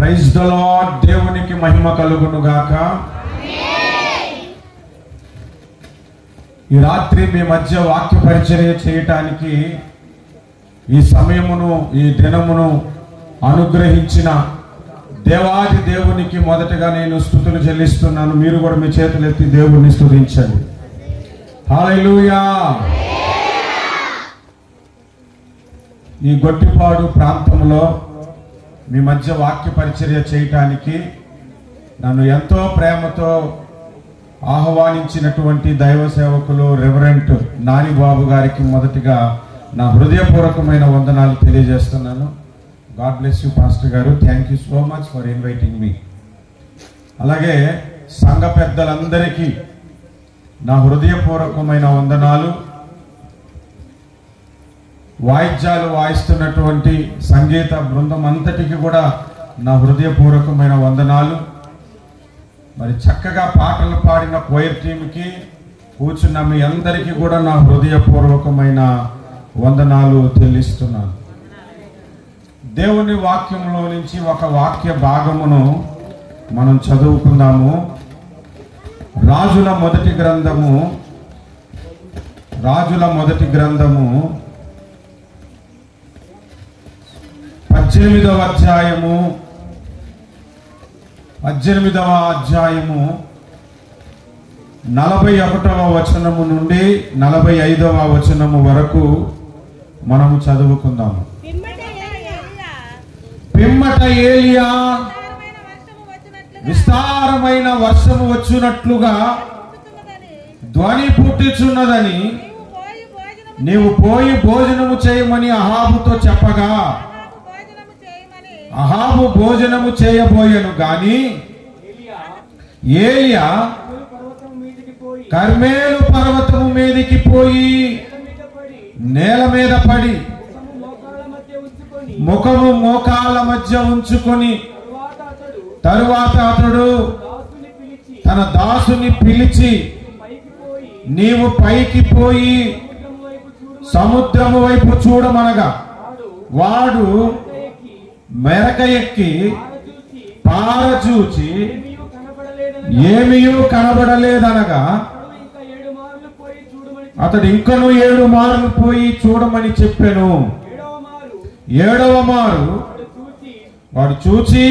Praise the lord. దేవునికి మహిమ కలుగును గాక. ఈ రాత్రి మీ మధ్య వాక్య పరిచర్య చేయటానికి ఈ సమయమును ఈ దినమును అనుగ్రహించిన దేవాది దేవునికి మొదటగా నేను స్తుతులు చెల్లిస్తున్నాను. మీరు కూడా మీ చేతులు ఎత్తి దేవుణ్ణి స్తుతించండి. హల్లెలూయా. ఈ గొట్టిపాడు ప్రాంతంలో మీ మధ్య వాక్య పరిచర్య చేయటానికి నన్ను ఎంతో ప్రేమతో ఆహ్వానించినటువంటి దైవ సేవకులు రెవరెంట్ నానిబాబు గారికి మొదటిగా నా హృదయపూర్వకమైన వందనాలు తెలియజేస్తున్నాను. గాడ్ బ్లెస్ యూ పాస్టర్ గారు. Thank you so much for inviting me. అలాగే సంఘ పెద్దలందరికీ నా హృదయపూర్వకమైన వందనాలు. వాయిద్యాలు వాయిస్తున్నటువంటి సంగీత బృందం అంతటికి కూడా నా హృదయపూర్వకమైన వందనాలు. మరి చక్కగా పాటలు పాడిన కోయర్ టీంకి కూర్చున్న మీ అందరికీ కూడా నా హృదయపూర్వకమైన వందనాలు చెల్లిస్తున్నాను. దేవుని వాక్యంలో నుంచి ఒక వాక్య భాగమును మనం చదువుకుందాము. రాజుల మొదటి గ్రంథము 18వ అధ్యాయము 41వ వచనము నుండి 45వ వచనము వరకు మనము చదువుకుందాము. పిమ్మట ఏలియా విస్తారమైన వర్షము వచ్చినట్లుగా ధ్వని పుట్టుచున్నదని నీవు పోయి భోజనము చేయమని అహాబుతో చెప్పగా అహాబు భోజనము చేయబోయెను గాని ఏలియా కర్మేలు పర్వతము మీదికి పోయి నేల మీద పడి ముఖము మోకాళ్ళ మధ్య ఉంచుకొని తరువాత అతడు తన దాసుని పిలిచి నీవు పైకి పోయి సముద్రము వైపు చూడమనగా వాడు మెరక ఎక్కి పారచూచి ఏమీయూ కనబడలేదనగా అతడు ఇంకను 7 మార్లు పోయి చూడమని చెప్పెను. 7వ మారు వాడు చూచి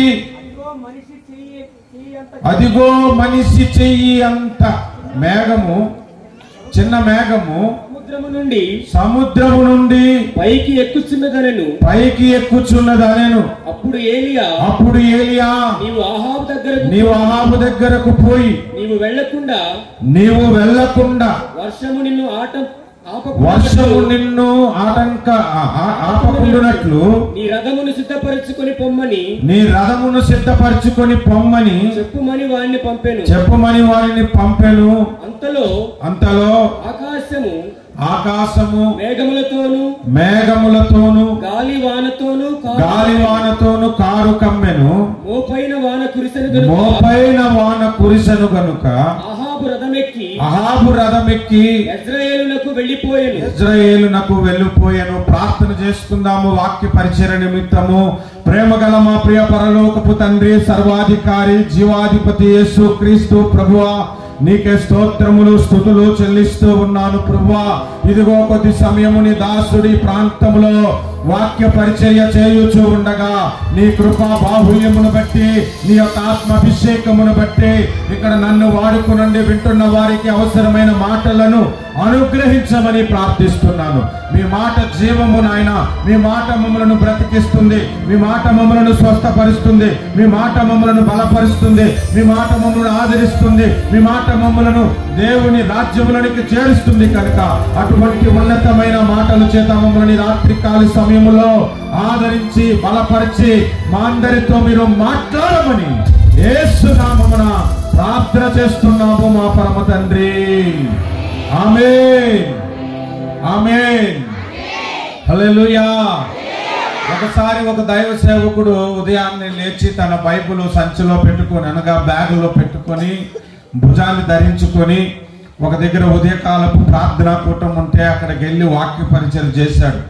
అదిగో మనిషి చెయ్యి అంత మేఘము, చిన్న మేఘము సముద్రము నుండి పైకి ఎక్కుచున్నదనెను. అప్పుడు ఏలియా నీవు అహాబు దగ్గరకు పోయి నీవు వెళ్ళకుండా వర్షము నిన్ను ఆపకుండునట్లు నీ రథమును సిద్ధపరచుకొని పొమ్మని చెప్పుమని వారిని పంపెను. అంతలో ఆకాశము మేఘములతోను గాలివానతోను కారు కమ్మెను. మోపైన వాన కురిసెను గనుక అహాబు రథమెక్కి యెజ్రెయేలునకు వెళ్ళిపోయెను. ప్రార్థన చేసుకుందాము. వాక్య పరిచర్య నిమిత్తము ప్రేమగల మా ప్రియ పరలోకపు తండ్రి, సర్వాధికారి, జీవాధిపతి యేసు క్రీస్తు ప్రభువా, నీకే స్తోత్రములు స్తుతులు చెల్లిస్తూ ఉన్నాను ప్రభువా. ఇదిగో కొద్ది సమయము నీ దాసుడి ప్రాంతములో వాక్య పరిచర్య చేయుచూ ఉండగా నీ కృపా బాహుల్యమును బట్టి, నీ యొక్క ఆత్మాభిషేకమును బట్టి ఇక్కడ నన్ను వాడుకునండి. వింటున్న వారికి అవసరమైన మాటలను అనుగ్రహించమని ప్రార్థిస్తున్నాను. మీ మాట జీవము నాయన. మీ మాట మమ్మలను బ్రతికిస్తుంది. మీ మాట మమ్మలను స్వస్థపరుస్తుంది. మీ మాట మమ్మలను బలపరుస్తుంది. మీ మాట మమ్మలను ఆదరిస్తుంది. మీ మాట మమ్మలను దేవుని రాజ్యములోనికి చేరుస్తుంది. కనుక అటువంటి ఉన్నతమైన మాటల చేత మమ్మల్ని రాత్రికాల సమయంలో ఆదరించి బలపరిచి మా అందరితో మీరు మాట్లాడమని యేసు నామమున ప్రార్థన చేస్తున్నాము మా పరమ తండ్రి. ఆమేన్, ఆమేన్, హల్లెలూయా. ఒకసారి ఒక దైవ సేవకుడు ఉదయాన్నే లేచి తన బైబిల్ సంచిలో పెట్టుకొని, అనగా బ్యాగులో పెట్టుకొని, భుజాన్ని ధరించుకొని ఒక దగ్గర ఉదయకాలపు ప్రార్థనా కూటం ఉంటే అక్కడికి వెళ్ళి వాక్య పరిచయం చేశాడు.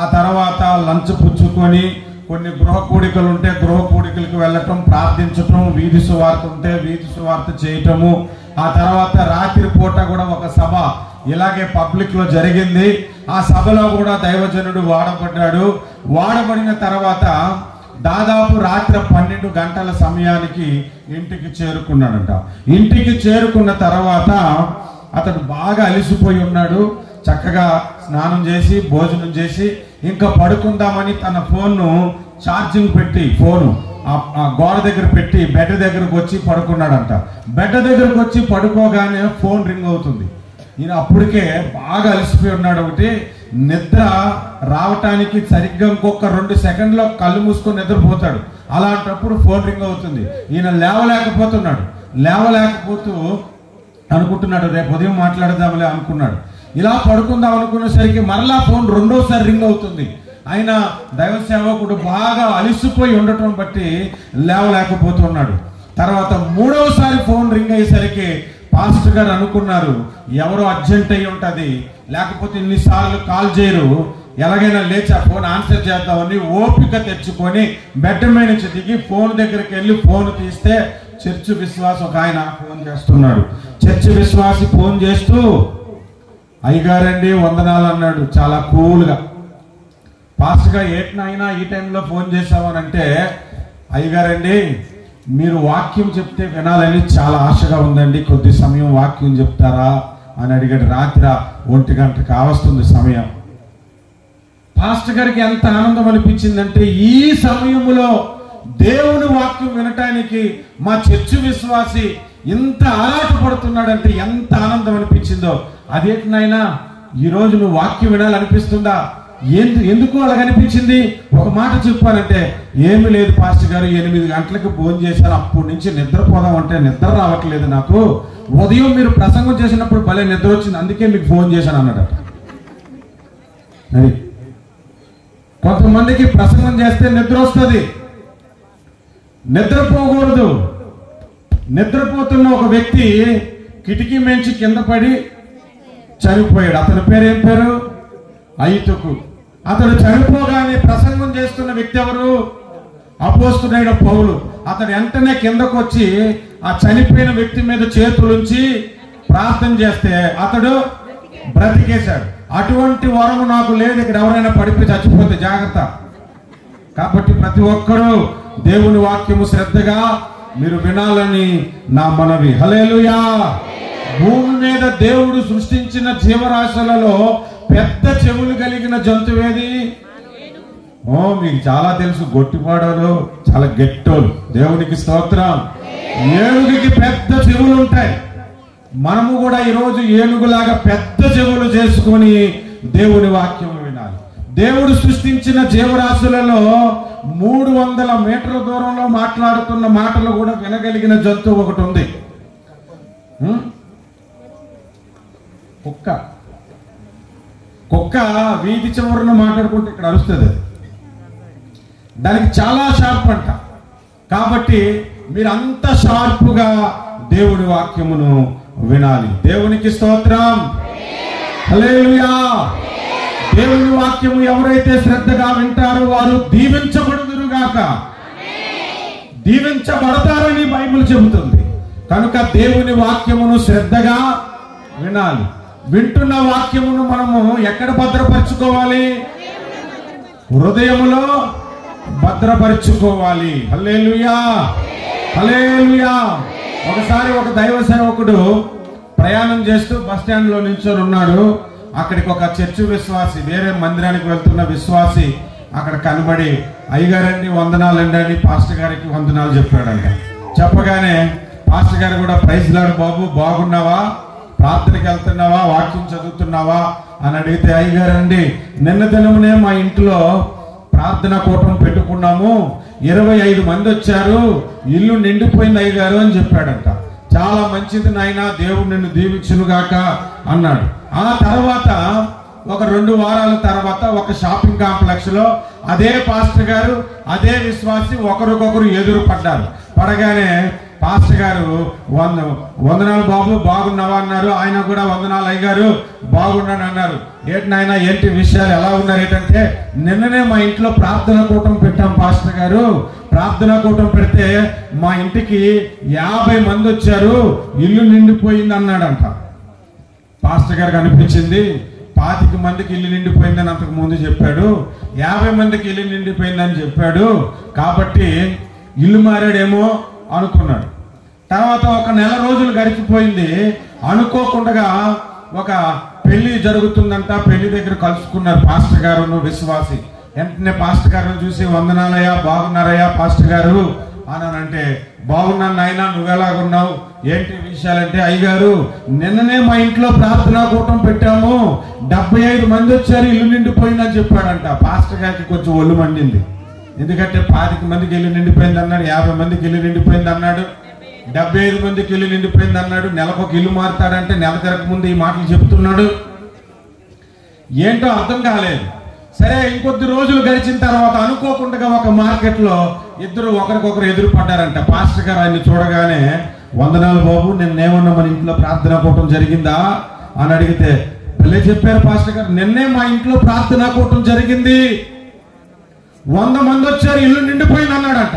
ఆ తర్వాత లంచ్ పుచ్చుకొని కొన్ని గృహ కూడికలు ఉంటే గృహ కూడికలకు వెళ్ళటం, ప్రార్థించటం, వీధి సువార్త ఉంటే వీధి సువార్త చేయటము. ఆ తర్వాత రాత్రి పూట కూడా ఒక సభ ఇలాగే పబ్లిక్ లో జరిగింది. ఆ సభలో కూడా దైవజనుడు వాడబడ్డాడు. వాడబడిన తర్వాత దాదాపు రాత్రి 12 గంటల సమయానికి ఇంటికి చేరుకున్నాడంట. ఇంటికి చేరుకున్న తర్వాత అతడు బాగా అలిసిపోయి ఉన్నాడు. చక్కగా స్నానం చేసి భోజనం చేసి ఇంకా పడుకుందామని తన ఫోన్ను ఛార్జింగ్ పెట్టి ఫోను ఆ గోడ దగ్గర పెట్టి బెడ్ దగ్గరకు వచ్చి పడుకున్నాడంట. బెడ్ దగ్గరకు వచ్చి పడుకోగానే ఫోన్ రింగ్ అవుతుంది. ఈయన అప్పటికే బాగా అలసిపోయి ఉన్నాడు. ఒకటి నిద్ర రావటానికి సరిగ్గా ఇంకొక 2 సెకండ్లో కళ్ళు మూసుకొని నిద్రపోతాడు. అలాంటప్పుడు ఫోన్ రింగ్ అవుతుంది. ఈయన లేవలేకపోతూ అనుకుంటున్నాడు, రేపు ఉదయం మాట్లాడదాంలే అనుకున్నాడు. ఇలా పడుకుందాం అనుకునేసరికి మరలా ఫోన్ రెండోసారి రింగ్ అవుతుంది. ఆయన దైవ సేవకుడు బాగా అలిసిపోయి ఉండటం బట్టి లేవలేకపోతున్నాడు. తర్వాత 3వసారి ఫోన్ రింగ్ అయ్యేసరికి పాస్టర్ గారు అనుకున్నారు, ఎవరో అర్జెంట్ అయ్యి ఉంటది, లేకపోతే ఇన్నిసార్లు కాల్ చేయరు, ఎలాగైనా లేచి ఆ ఫోన్ ఆన్సర్ చేద్దామని ఓపిక తెచ్చుకొని బెడ్ మీద నుంచి దిగి ఫోన్ దగ్గరికి వెళ్ళి ఫోన్ తీస్తే చర్చ్ విశ్వాసి ఒక ఆయన ఫోన్ చేస్తున్నాడు. చర్చ్ విశ్వాసి ఫోన్ చేస్తూ, అయ్యగారండి వందనాలు అన్నాడు చాలా కూల్గా. పాస్టర్ గా ఏటినైనా ఈ టైంలో ఫోన్ చేసామనంటే, అయ్యగారండి మీరు వాక్యం చెప్తే వినాలని చాలా ఆశగా ఉందండి, కొద్ది సమయం వాక్యం చెప్తారా అని అడిగాడు. రాత్రి 1 గంట కావస్తుంది సమయం. పాస్టర్ గారికి ఎంత ఆనందం అనిపించిందంటే, ఈ సమయంలో దేవుని వాక్యం వినటానికి మా చర్చి విశ్వాసి ఇంత ఆరాటపడుతున్నాడంటే ఎంత ఆనందం అనిపించిందో. అదేంటినైనా ఈరోజు నువ్వు వాక్యం వినాలనిపిస్తుందా? ఎందుకు అలాగనిపించింది? ఒక మాట చెప్పానంటే, ఏమి లేదు పాస్టర్ గారు, 8 గంటలకు భోజనం చేశాను, అప్పటి నుంచి నిద్రపోదాం అంటే నిద్ర రావట్లేదు నాకు. ఉదయం మీరు ప్రసంగం చేసినప్పుడు భలే నిద్ర వచ్చింది, అందుకే మీకు ఫోన్ చేశాను అన్నాడట. అది కొంతమందికి ప్రసంగం చేస్తే నిద్ర వస్తుంది, నిద్రపోకూడదు. నిద్రపోతున్న ఒక వ్యక్తి కిటికీ మించి కింద పడి చనిపోయాడు. అతని పేరు ఏం పేరు? ఐతుకు. అతడు చనిపోగానే ప్రసంగం చేస్తున్న వ్యక్తి ఎవరు? అపోస్తలుడైన పౌలు. అతడు వెంటనే కిందకు వచ్చి ఆ చనిపోయిన వ్యక్తి మీద చేతులుంచి ప్రార్థన చేస్తే అతడు బ్రతికేశాడు. అటువంటి వరము నాకు లేదు, ఇక్కడ ఎవరైనా పడిపోయి చచ్చిపోతే జాగ్రత్త. కాబట్టి ప్రతి ఒక్కరూ దేవుని వాక్యము శ్రద్ధగా మీరు వినాలని నా మనవి. హల్లెలూయా. భూమి మీద దేవుడు సృష్టించిన జీవరాశులలో పెద్ద చెవులు కలిగిన జంతువేది? మీకు చాలా తెలుసు, గొట్టిపాడోలు చాలా గెట్టోలు. దేవునికి స్తోత్రం. ఏనుగుకి పెద్ద చెవులు ఉంటాయి. మనము కూడా ఈరోజు ఏనుగులాగా పెద్ద చెవులు చేసుకొని దేవుని వాక్యం వినాలి. దేవుడు సృష్టించిన జీవరాశులలో 300 మీటర్ల దూరంలో మాట్లాడుతున్న మాటలు కూడా వినగలిగిన జంతువు ఒకటి ఉంది. కుక్క వీధి చివరను మాట్లాడుకుంటే ఇక్కడ అరుస్తుంది. దానికి చాలా షార్ప్ అంట. కాబట్టి మీరంత షార్పుగా దేవుడి వాక్యమును వినాలి. దేవునికి స్తోత్రం. హల్లెలూయా. దేవుని వాక్యము ఎవరైతే శ్రద్ధగా వింటారో వారు దీవించబడుదురుగాక. దీవించబడతారని బైబిల్ చెబుతుంది. కనుక దేవుని వాక్యమును శ్రద్ధగా వినాలి. వింటున్న వాక్యమును మనము ఎక్కడ భద్రపరచుకోవాలి? హృదయములో భద్రపరచుకోవాలి. హల్లెలూయా, హల్లెలూయా. ఒకసారి ఒక దైవ సేవకుడు ప్రయాణం చేస్తూ బస్ స్టాండ్ లో నిల్చొని ఉన్నాడు. అక్కడికి ఒక చర్చి విశ్వాసి, వేరే మందిరానికి వెళ్తున్న విశ్వాసి అక్కడ కనబడి, అయ్యగారండి వందనాలండి అని పాస్టర్ గారికి వందనాలు చెప్పాడంట. చెప్పగానే పాస్టర్ గారు కూడా, ప్రైజ్ లార్డ్ బాబు, బాగున్నావా, ప్రార్థనకి వెళ్తున్నావా, వాక్యం చదువుతున్నావా అని అడిగితే, అయ్యగారండి నిన్న దినమునే మా ఇంట్లో ప్రార్థన కూటం పెట్టుకున్నాము, 25 మంది వచ్చారు, ఇల్లు నిండిపోయింది అయ్యగారు అని చెప్పాడంట. చాలా మంచిది నాయన, దేవుడు నిన్ను దీవించునుగాక అన్నాడు. ఆ తర్వాత ఒక 2 వారాల తర్వాత ఒక షాపింగ్ కాంప్లెక్స్ లో అదే పాస్టర్ గారు అదే విశ్వాసి ఒకరికొకరు ఎదురు పడ్డారు. పడగానే పాస్టర్ గారు వందనాలు బాబు, బాగున్నావా అన్నారు. ఆయన కూడా వందనాలు అయ్యగారు, బాగున్నాను అన్నారు. ఏంటి నాయన, ఏంటి విషయాలు, ఎలా ఉన్నారు ఏంటంటే, నిన్ననే మా ఇంట్లో ప్రార్థనా కూటం పెట్టాం పాస్టర్ గారు. ప్రార్థనా కూటం పెడితే మా ఇంటికి 50 మంది వచ్చారు, ఇల్లు నిండిపోయింది అన్నాడంట. పాస్టర్ గారికి అనిపించింది 25 మందికి ఇల్లు నిండిపోయిందని అంతకు ముందు చెప్పాడు, 50 మందికి ఇల్లు నిండిపోయిందని చెప్పాడు, కాబట్టి ఇల్లు మారాడేమో అనుకున్నాడు. తర్వాత ఒక నెల రోజులు గడిచిపోయింది. అనుకోకుండా ఒక పెళ్లి జరుగుతుందంట. పెళ్లి దగ్గర కలుసుకున్నారు పాస్టర్ గారు విశ్వాసి. వెంటనే పాస్టర్ గారిని చూసి, వందనాలయ్యా, బాగున్నారయ్యా పాస్టర్ గారు అనంటే, బాగున్నాను నాయన, నువ్వెలాగున్నావు, ఏంటి విషయాలంటే, అయ్యగారు నిన్ననే మా ఇంట్లో ప్రార్థనా కూటం పెట్టాము, 75 మంది వచ్చారు, ఇల్లు నిండిపోయిందని చెప్పాడంట. పాస్టర్ గారికి కొంచెం ఒళ్ళు మండింది. ఎందుకంటే 25 మందికి ఇల్లు నిండిపోయింది అన్నాడు, 50 మందికి ఇల్లు నిండిపోయింది అన్నాడు, 75 మందికి ఇల్లు నిండిపోయింది అన్నాడు. నెలకు ఒక ఇల్లు మారుతాడంటే నెల తిరగక ముందు ఈ మాటలు చెప్తున్నాడు. ఏంటో అర్థం కాలేదు. సరే, ఇంకొద్ది రోజులు గడిచిన తర్వాత అనుకోకుండా ఒక మార్కెట్లో ఇద్దరు ఒకరికొకరు ఎదురు పడ్డారంట. పాస్టర్ గారు ఆయన్ని చూడగానే, వందనాలు బాబు, నిన్నేమన్నా మన ఇంట్లో ప్రార్థనా కూటం జరిగిందా అని అడిగితే, పెళ్ళే చెప్పారు పాస్టర్ గారు, నిన్నే మా ఇంట్లో ప్రార్థనా కూటం జరిగింది, 100 మంది వచ్చారు, ఇల్లు నిండిపోయింది అన్నాడట.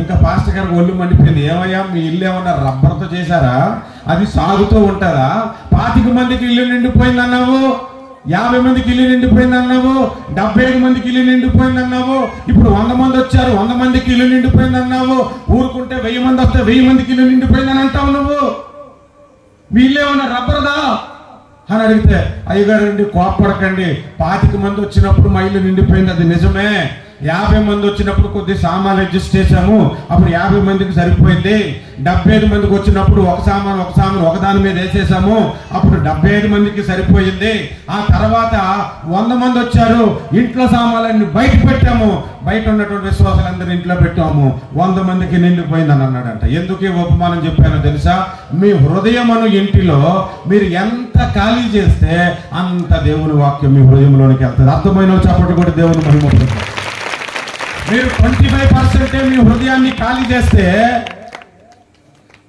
ఇంకా పాస్టర్ గారికి ఒళ్ళు మండిపోయింది. ఏమయ్యా, మీ ఇల్లు ఏమన్నా రబ్బర్తో చేశారా, అది సాగుతూ ఉంటుందా? 25 మందికి ఇల్లు నిండిపోయింది అన్నావు, 50 మందికి ఇల్లు నిండిపోయింది అన్నావు, 75 మందికి ఇల్లు నిండిపోయింది అన్నావు, ఇప్పుడు 100 మంది వచ్చారు, 100 మందికి ఇల్లు నిండిపోయింది అన్నావు, ఊరుకుంటే 1000 మంది వస్తే 1000 మందికి ఇల్లు నిండిపోయింది అని అంటావు నువ్వు, మీ ఇల్లు ఏమన్నా రబ్బర్దా అని అడిగితే, అయ్యగారు కోపడకండి, 25 మంది వచ్చినప్పుడు మా ఇల్లు నిండిపోయింది, అది నిజమే. 50 మంది వచ్చినప్పుడు కొద్ది సామాన్లు అడ్జస్ట్ చేశాము, అప్పుడు 50 మందికి సరిపోయింది. 75 మందికి వచ్చినప్పుడు ఒక సామాను ఒకదాని మీద వేసేసాము, అప్పుడు 75 మందికి సరిపోయింది. ఆ తర్వాత 100 మంది వచ్చారు, ఇంట్లో సామాన్లన్నీ బయట పెట్టాము, బయట ఉన్నటువంటి విశ్వాసాలందరూ ఇంట్లో పెట్టాము, 100 మందికి నిండిపోయింది అని అన్నాడంట. ఎందుకు ఈ ఉపమానం చెప్పానో తెలుసా? మీ హృదయం అను ఇంటిలో మీరు ఎంత ఖాళీ చేస్తే అంత దేవుని వాక్యం మీ హృదయంలోనికి వెళ్తుంది. అర్థమైన చప్పటి కూడా దేవుని మహిమ. మీరు 25% మీ హృదయాన్ని ఖాళీ చేస్తే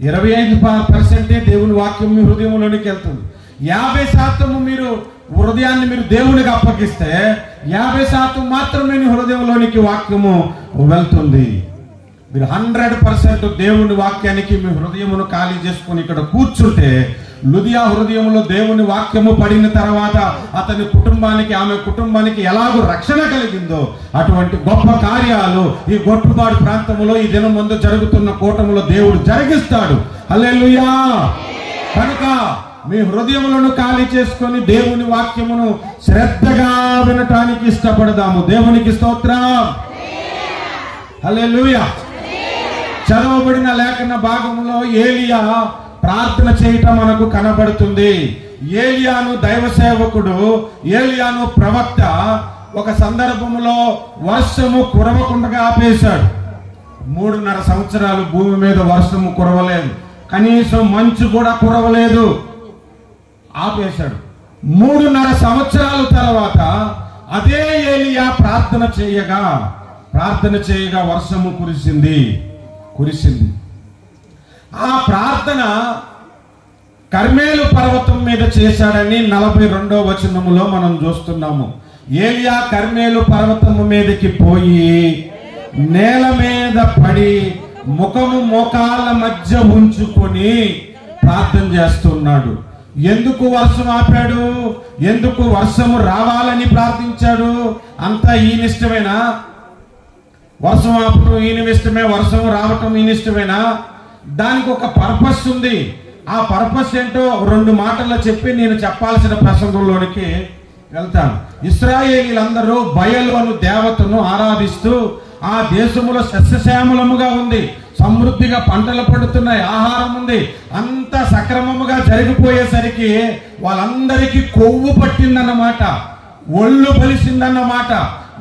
25% దేవుని వాక్యం మీ హృదయంలోనికి వెళ్తుంది. 50% మీరు హృదయాన్ని మీరు దేవునికి అప్పగిస్తే 50% మాత్రమే మీ హృదయంలోనికి వాక్యము వెళ్తుంది. మీరు 100% దేవుని వాక్యానికి మీ హృదయమును ఖాళీ చేసుకుని ఇక్కడ కూర్చుంటే, లుదియా హృదయంలో దేవుని వాక్యము పడిన తర్వాత అతని కుటుంబానికి, ఆమె కుటుంబానికి ఎలాగో రక్షణ కలిగిందో అటువంటి గొప్ప కార్యాలు ఈ గొట్టుపాడు ప్రాంతంలో ఈ దినం ముందు జరుగుతున్న కూటములో దేవుడు జరిగిస్తాడు. హల్లెలూయా. కనుక మీ హృదయములను ఖాళీ చేసుకొని దేవుని వాక్యమును శ్రద్ధగా వినటానికి ఇష్టపడదాము. దేవునికి స్తోత్రం. హల్లెలూయా. చదవబడిన లేఖన భాగంలో ఏలియా ప్రార్థన చేయటం మనకు కనబడుతుంది. ఏలియాను దైవ సేవకుడు, ఏలియాను ప్రవక్త ఒక సందర్భంలో వర్షము కురవకుండా ఆపేశాడు. 3.5 సంవత్సరాలు భూమి మీద వర్షము కురవలేదు, కనీసం మంచు కూడా కురవలేదు, ఆపేశాడు. 3.5 సంవత్సరాల తర్వాత అదే ఏలియా ప్రార్థన చేయగా వర్షము కురిసింది. ఆ ప్రార్థన కర్మేలు పర్వతం మీద చేశాడని 42వ వచనములో మనం చూస్తున్నాము. ఏలియా కర్మేలు పర్వతము మీదకి పోయి నేల మీద పడి ముఖము మోకాళ్ళ మధ్య ఉంచుకొని ప్రార్థన చేస్తున్నాడు. ఎందుకు వర్షం ఆపాడు? ఎందుకు వర్షము రావాలని ప్రార్థించాడు? అంతా ఈయనిష్టమేనా? వర్షం ఆపటం ఈయన ఇష్టమే, వర్షం రావటం ఈయన ఇష్టమేనా? దానికి ఒక పర్పస్ ఉంది. ఆ పర్పస్ ఏంటో 2 మాటల్లో చెప్పి నేను చెప్పాల్సిన ప్రసంగంలోనికి వెళ్తాను. ఇశ్రాయేలీలందరూ బయలు అను దేవతను ఆరాధిస్తూ ఆ దేశములో సస్యశ్యామలముగా ఉంది, సమృద్ధిగా పంటలు పడుతున్నాయి, ఆహారం ఉంది, అంత సక్రమముగా జరిగిపోయేసరికి వాళ్ళందరికీ కొవ్వు పట్టిందన్నమాట, ఒళ్ళు బలిసిందన్నమాట.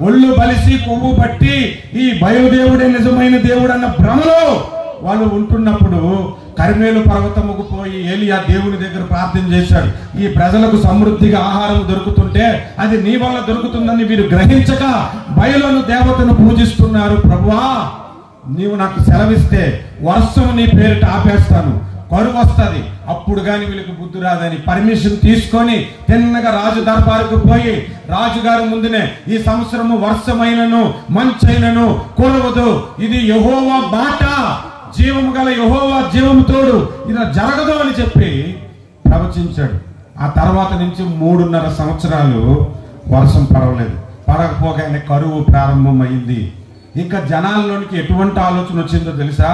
ఒళ్ళు బలిసి కొవ్వు పట్టి ఈ బయలుదేవుడే నిజమైన దేవుడు అన్న భ్రమలో వాళ్ళు ఉంటున్నప్పుడు కర్మేలు పర్వతముకు పోయి ఏలియా దేవుని దగ్గర ప్రార్థన చేశాడు. ఈ ప్రజలకు సమృద్ధిగా ఆహారం దొరుకుతుంటే అది నీ వల్ల దొరుకుతుందని వీరు గ్రహించక బయలును దేవతను పూజిస్తున్నారు. ప్రభువా, నీవు నాకు సెలవిస్తే వర్షం నీ పేరిట ఆపేస్తాను, కరువు వస్తుంది, అప్పుడు కానీ వీళ్ళకి బుద్ధి రాదని పర్మిషన్ తీసుకొని తిన్నగా రాజు దర్బారుకు పోయి రాజుగారి ముందునే ఈ సంవత్సరము వర్షమైనను మంచైనను కురవదు, ఇది యెహోవా మాట, జీవము గల యెహోవా జీవము తోడు, ఇది జరగదు అని చెప్పి ప్రవచించాడు. ఆ తర్వాత నుంచి 3.5 సంవత్సరాలు వర్షం పడవలేదు. పడకపోగానే కరువు ప్రారంభమైంది. ఇంకా జనాల్లోనికి ఎటువంటి ఆలోచన వచ్చిందో తెలుసా?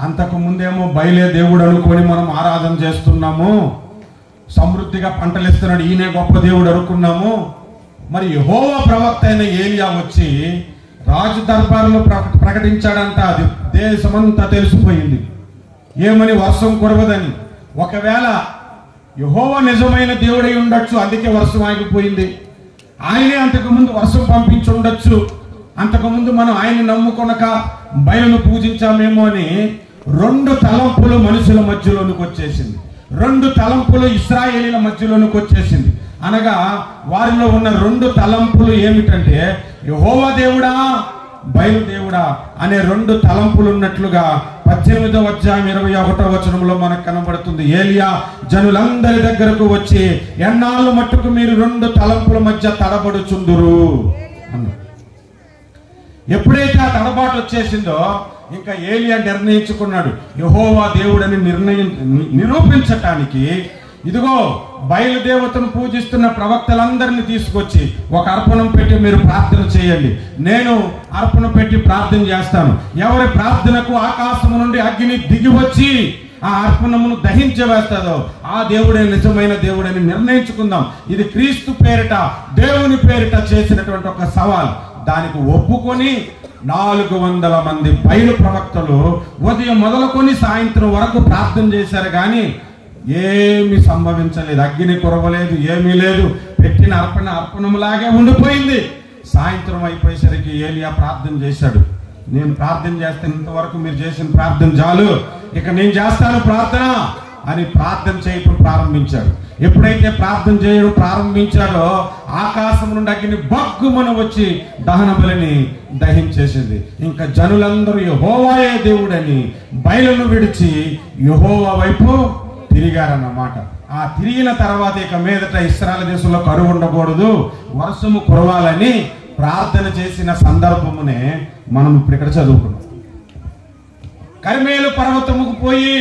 అంతకు ముందేమో బయలే దేవుడు అనుకొని మనం ఆరాధన చేస్తున్నాము, సమృద్ధిగా పంటలు ఇస్తున్నాడు, ఈయనే గొప్ప దేవుడు అనుకున్నాము. మరి యెహోవా ప్రవక్త అయిన ఏలియా వచ్చి రాజు దర్బారులో ప్రకటించాడంట. అది దేశమంతా తెలిసిపోయింది ఏమని, వర్షం కురవదని. ఒకవేళ యెహోవా నిజమైన దేవుడై ఉండొచ్చు, అందుకే వర్షం ఆగిపోయింది. ఆయనే అంతకు ముందు వర్షం పంపించి ఉండొచ్చు, అంతకుముందు మనం ఆయన్ని నమ్ముకొనక బయలును పూజించామేమో అని 2 తలంపులు మనుషుల మధ్యలోనికి వచ్చేసింది. 2 తలంపులు ఇశ్రాయేలీల మధ్యలోనికి వచ్చేసింది. అనగా వారిలో ఉన్న 2 తలంపులు ఏమిటంటే యెహోవా దేవుడా, బయలు దేవుడా అనే 2 తలంపులు ఉన్నట్లుగా 18వ అధ్యాయం 21వ వచనంలో మనకు కనబడుతుంది. ఏలియా జనులందరి దగ్గరకు వచ్చి, ఎన్నాళ్ళు మట్టుకు మీరు 2 తలంపుల మధ్య తడబడుచుందురు అన్నారు. ఎప్పుడైతే ఆ తడబాటు వచ్చేసిందో ఇంకా ఏలియా నిర్ణయించుకున్నాడు, యెహోవా దేవుడని నిరూపించటానికి ఇదిగో బయలుదేవతను పూజిస్తున్న ప్రవక్తలందరినీ తీసుకొచ్చి ఒక అర్పణం పెట్టి మీరు ప్రార్థన చేయండి, నేను అర్పణ పెట్టి ప్రార్థన చేస్తాను. ఎవరి ప్రార్థనకు ఆకాశం నుండి అగ్ని దిగి వచ్చి ఆ అర్పణమును దహించి వేస్తాదో ఆ దేవుడే నిజమైన దేవుడని నిర్ణయించుకుందాం. ఇది క్రీస్తు పేరిట, దేవుని పేరిట చేసినటువంటి ఒక సవాల్. దానికి ఒప్పుకొని 400 మంది బయలు ప్రవక్తలు ఉదయం మొదలుకొని సాయంత్రం వరకు ప్రార్థన చేశారు, కానీ ఏమి సంభవించలేదు. అగ్ని కురవలేదు, ఏమీ లేదు. పెట్టిన అర్పణంలాగే ఉండిపోయింది. సాయంత్రం అయిపోయేసరికి ఏలియా ప్రార్థన చేశాడు, నేను ప్రార్థన చేస్తే ఇంతవరకు మీరు చేసిన ప్రార్థన చాలు, ఇక నేను చేస్తాను ప్రార్థన అని ప్రార్థన చేయటం ప్రారంభించాడు. ఎప్పుడైతే ప్రార్థన చేయడం ప్రారంభించాడో ఆకాశం నుండి అగ్ని బగ్గుమని వచ్చి దహన బలిని దహించేసింది. ఇంకా జనులందరూ యెహోవాయే దేవుడని బయలును విడిచి యెహోవా వైపు తిరిగారన్నమాట. ఆ తిరిగిన తర్వాత ఇక మీదట ఇశ్రాయేలు దేశంలో కరువు ఉండకూడదు, వర్షము కురవాలని ప్రార్థన చేసిన సందర్భమునే మనం ఇప్పుడు ఇక్కడ చదువుకున్నాం. కర్మేలు పర్వతముకు పోయి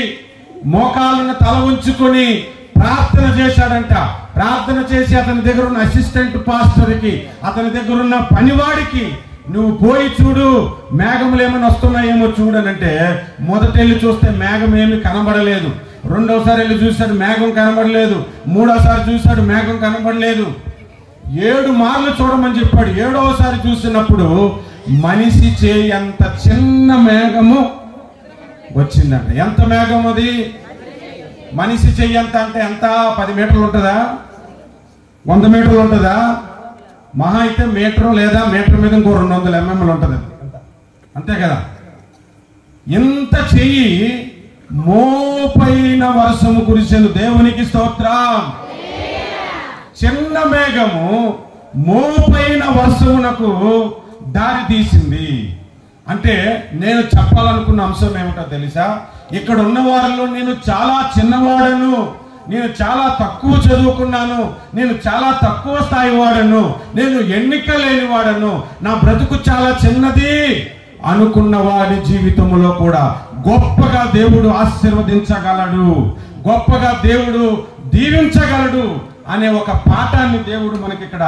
మోకాళ్ళను తల ఉంచుకొని ప్రార్థన చేశాడంట. ప్రార్థన చేసి అతని దగ్గర ఉన్న అసిస్టెంట్ పాస్టర్కి, అతని దగ్గర ఉన్న పనివాడికి, నువ్వు పోయి చూడు మేఘములు ఏమైనా వస్తున్నాయేమో చూడనంటే, మొదటెళ్ళి చూస్తే మేఘం ఏమి కనబడలేదు. రెండోసారి వెళ్ళి చూశాడు, మేఘం కనబడలేదు. మూడోసారి చూశాడు, మేఘం కనబడలేదు. 7 మార్లు చూడమని చెప్పాడు. 7వసారి చూసినప్పుడు మనిషి చేయంత చిన్న మేఘము వచ్చిందంట. ఎంత మేఘం అది? మనిషి చెయ్యంత అంటే ఎంత? 10 మీటర్లు ఉంటుందా? 100 మీటర్లు ఉంటుందా? మహా అయితే మీటర్ లేదా మీటర్ మీద ఇంకో 200 mm ఉంటుంది, అంతే కదా. ఇంత చెయ్యి మోపైన వర్షము కురిసెను. దేవునికి స్తోత్రం. చిన్న మేఘము మోపైన వర్షమునకు దారి తీసింది. అంటే నేను చెప్పాలనుకున్న అంశం ఏమిటో తెలుసా? ఇక్కడ ఉన్న వారిలో నేను చాలా చిన్నవాడను, నేను చాలా తక్కువ చదువుకున్నాను, నేను చాలా తక్కువ స్థాయి వాడను, నేను ఎన్నిక లేని వాడను, నా బ్రతుకు చాలా చిన్నది అనుకున్న వాడి జీవితంలో కూడా గొప్పగా దేవుడు ఆశీర్వదించగలడు, గొప్పగా దేవుడు దీవించగలడు అనే ఒక పాఠాన్ని దేవుడు మనకి ఇక్కడ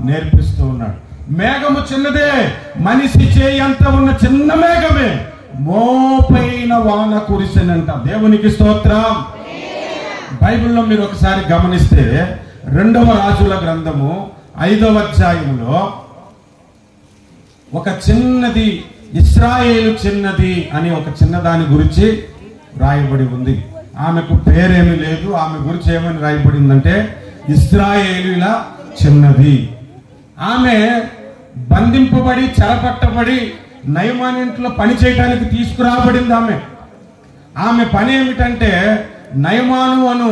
నేర్పిస్తూ ఉన్నాడు. మేఘము చిన్నదే, మనిషి చేయంత ఉన్న చిన్న మేఘమే మోపైన వాన కురిసెనంట. దేవునికి స్తోత్రం. బైబిల్లో మీరు ఒకసారి గమనిస్తే 2వ రాజుల గ్రంథము 5వ అధ్యాయంలో ఒక చిన్నది, ఇశ్రాయేలు చిన్నది అని ఒక చిన్నదాని గురించి రాయబడి ఉంది. ఆమెకు పేరేమీ లేదు. ఆమె గురించి ఏమని రాయబడిందంటే ఇశ్రాయేలుల చిన్నది. ఆమె బంధింపబడి చెరపట్టబడి నయమాను ఇంట్లో పని చేయడానికి తీసుకురాబడింది. ఆమె పని ఏమిటంటే నయమాను అను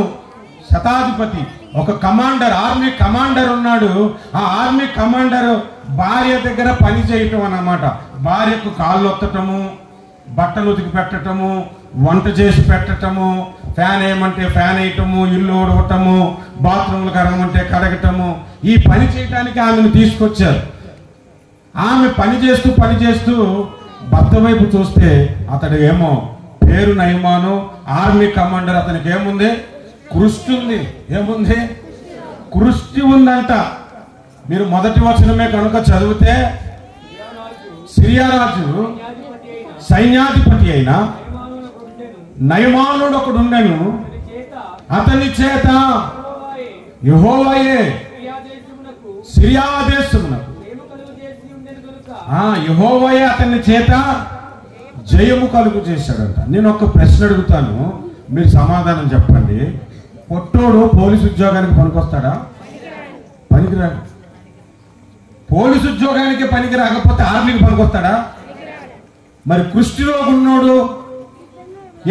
శతాధిపతి ఒక కమాండర్, ఆర్మీ కమాండర్ ఉన్నాడు. ఆ ఆర్మీ కమాండర్ భార్య దగ్గర పని చేయటం అన్నమాట. భార్యకు కాళ్ళు ఒత్తటము, బట్టలు ఉతికి పెట్టటము, వంట చేసి పెట్టటము, ఫ్యాన్ వేయమంటే ఫ్యాన్ వేయటము, ఇల్లు ఊడవటము, బాత్రూమ్లు కడగమంటే కడగటము, ఈ పని చేయడానికి ఆమెను తీసుకొచ్చారు. ఆమె పని చేస్తూ భర్త వైపు చూస్తే అతడు ఏమో పేరు నయమాను, ఆర్మీ కమాండర్. అతనికి ఏముంది? కృష్టి ఉంది. ఏముంది? కృష్టి ఉందంట. మీరు మొదటి వచనమే కనుక చదివితే, సిరియా రాజు సైన్యాధిపతి అయిన నయమానుడు ఒకడు ఉండెను, అతని చేత యెహోవాయే సిరియా దేశమునకు యెహోవాయే అతని చేత జయము కలుగు చేశాడంట. నేను ఒక ప్రశ్న అడుగుతాను, మీరు సమాధానం చెప్పండి. పొట్టోడు పోలీసు ఉద్యోగానికి పనికొస్తాడా? పనికిరాడు. పోలీసు ఉద్యోగానికి పనికి రాకపోతే ఆర్మీకి పనికొస్తాడా? మరి కుష్టి రోగి ఉన్నోడు,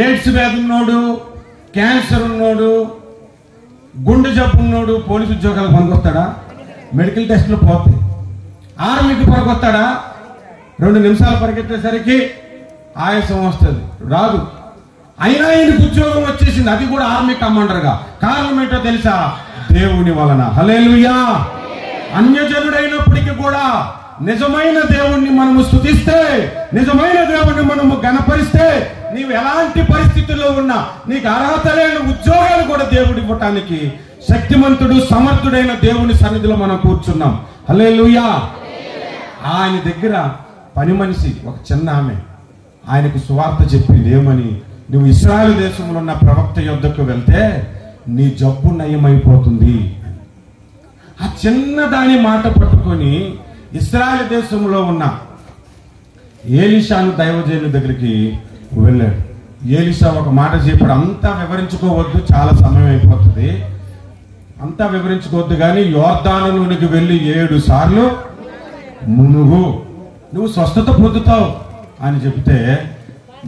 ఎయిడ్స్ వ్యాధి ఉన్నోడు, క్యాన్సర్ ఉన్నోడు, గుండె జబ్బు ఉన్నోడు పోలీసు ఉద్యోగాలకు పనికొస్తాడా? మెడికల్ టెస్టులు పోతాయి. ఆర్మీకి పనికొస్తాడా? 2 నిమిషాలు పరిగెత్తేసరికి ఆయాసం వస్తుంది, రాదు. అయినా ఈయనకు ఉద్యోగం వచ్చేసింది, అది కూడా ఆర్మీ కమాండర్గా. కారణం ఏంటో తెలుసా? దేవుని వలన. హల్లెలూయా. అన్యజనుడైనప్పటికీ కూడా నిజమైన దేవుణ్ణి మనము స్తుతిస్తే, నిజమైన దేవుణ్ణి మనము గణపరిస్తే, నీవు ఎలాంటి పరిస్థితుల్లో ఉన్నా నీకు అర్హత లేని ఉద్యోగాలు కూడా దేవుడు ఇవ్వటానికి శక్తిమంతుడు, సమర్థుడైన దేవుని సన్నిధిలో మనం కూర్చున్నాం. హల్లెలూయా. ఆయన దగ్గర పని మనిషి ఒక చిన్న ఆమె ఆయనకు సువార్త చెప్పింది ఏమని? నువ్వు ఇశ్రాయేలు దేశంలో ఉన్న ప్రవక్త యొద్దకు వెళ్తే నీ జబ్బు నయమైపోతుంది. ఆ చిన్న దాని మాట పట్టుకొని ఇశ్రాయేలు దేశంలో ఉన్న ఏలీషాను దైవజనుని దగ్గరికి వెళ్ళాడు. ఏలీషా ఒక మాట చెప్పాడు. అంతా వివరించుకోవద్దు, చాలా సమయం అయిపోతుంది. అంతా వివరించుకోవద్దు, కానీ యోర్దాను నూనెకి వెళ్ళి 7 సార్లు మునుగు, నువ్వు స్వస్థత పొందుతావు అని చెప్తే,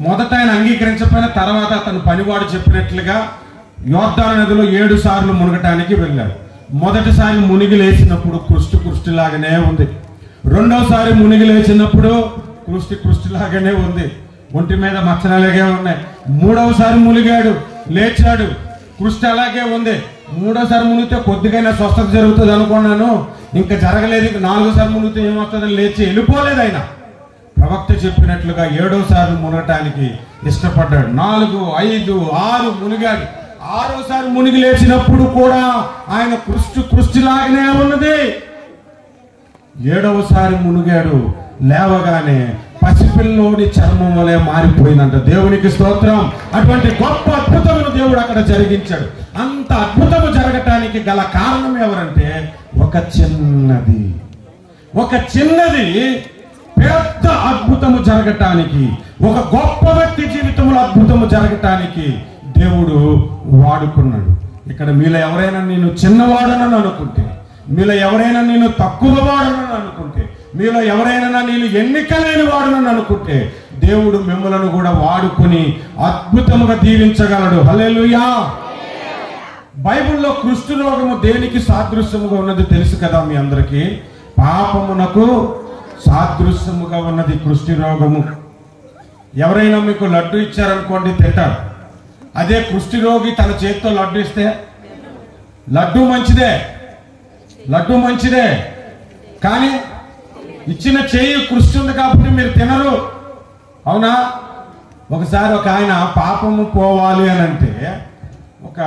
మొదట ఆయన అంగీకరించకపోయిన తర్వాత అతను పనివాడు చెప్పినట్లుగా యోర్దాను నదిలో 7 సార్లు మునగటానికి వెళ్ళాడు. మొదటిసారి మునిగి లేచినప్పుడు కృష్టిలాగానే ఉంది. రెండోసారి మునిగి లేచినప్పుడు కృష్టిలాగానే ఉంది. ఒంటి మీద మచ్చలాగే ఉన్నాయి. మూడవసారి మునిగాడు, లేచాడు, కృష్టి అలాగే ఉంది. మూడోసారి మునిగితే కొద్దిగైనా స్వస్థత జరుగుతుంది అనుకున్నాను, ఇంకా జరగలేదు. ఇంకా 4సారి మునిగితే ఏమవుతుందని లేచి వెళ్ళిపోలేదు. ఆయన ప్రవక్త చెప్పినట్లుగా 7వసారి మునగటానికి ఇష్టపడ్డాడు. 4, 5, 6 మునిగాడు. 6వసారి మునిగి లేచినప్పుడు కూడా ఆయన కృష్టిలాగానే ఉన్నది. 7వసారి మునిగాడు, లేవగానే పసిపిల్లోని చర్మం వలె మారిపోయిందంట. దేవునికి స్తోత్రం. అటువంటి గొప్ప అద్భుతమును దేవుడు అక్కడ జరిగించాడు. అంత అద్భుతము జరగటానికి గల కారణం ఎవరంటే, ఒక చిన్నది పెద్ద అద్భుతము జరగటానికి, ఒక గొప్ప వ్యక్తి జీవితంలో అద్భుతము జరగటానికి దేవుడు వాడుకున్నాడు. ఇక్కడ మీలో ఎవరైనా నేను చిన్నవాడనని అనుకుంటే, మీలో ఎవరైనా నేను తక్కువ వాడనని అనుకుంటే, మీలో ఎవరైనా నేను ఎన్నిక లేని వాడనని అనుకుంటే, దేవుడు మిమ్మలను కూడా వాడుకొని అద్భుతముగా దీవించగలడు. హల్లెలూయా. బైబిల్లో కుష్ఠరోగము దేనికి సాదృశ్యముగా ఉన్నది తెలుసు కదా మీ అందరికీ? పాపమునకు సాదృశ్యముగా ఉన్నది కుష్ఠరోగము. ఎవరైనా మీకు లడ్డు ఇచ్చారనుకోండి, తింటారు. అదే కుష్ఠరోగి తన చేతితో లడ్డు ఇస్తే, లడ్డు మంచిదే కానీ ఇచ్చిన చేయి కృష్టి ఉంది కాబట్టి మీరు తినరు. అవునా? ఒకసారి ఒక ఆయన పాపము పోవాలి అని అంటే, ఒక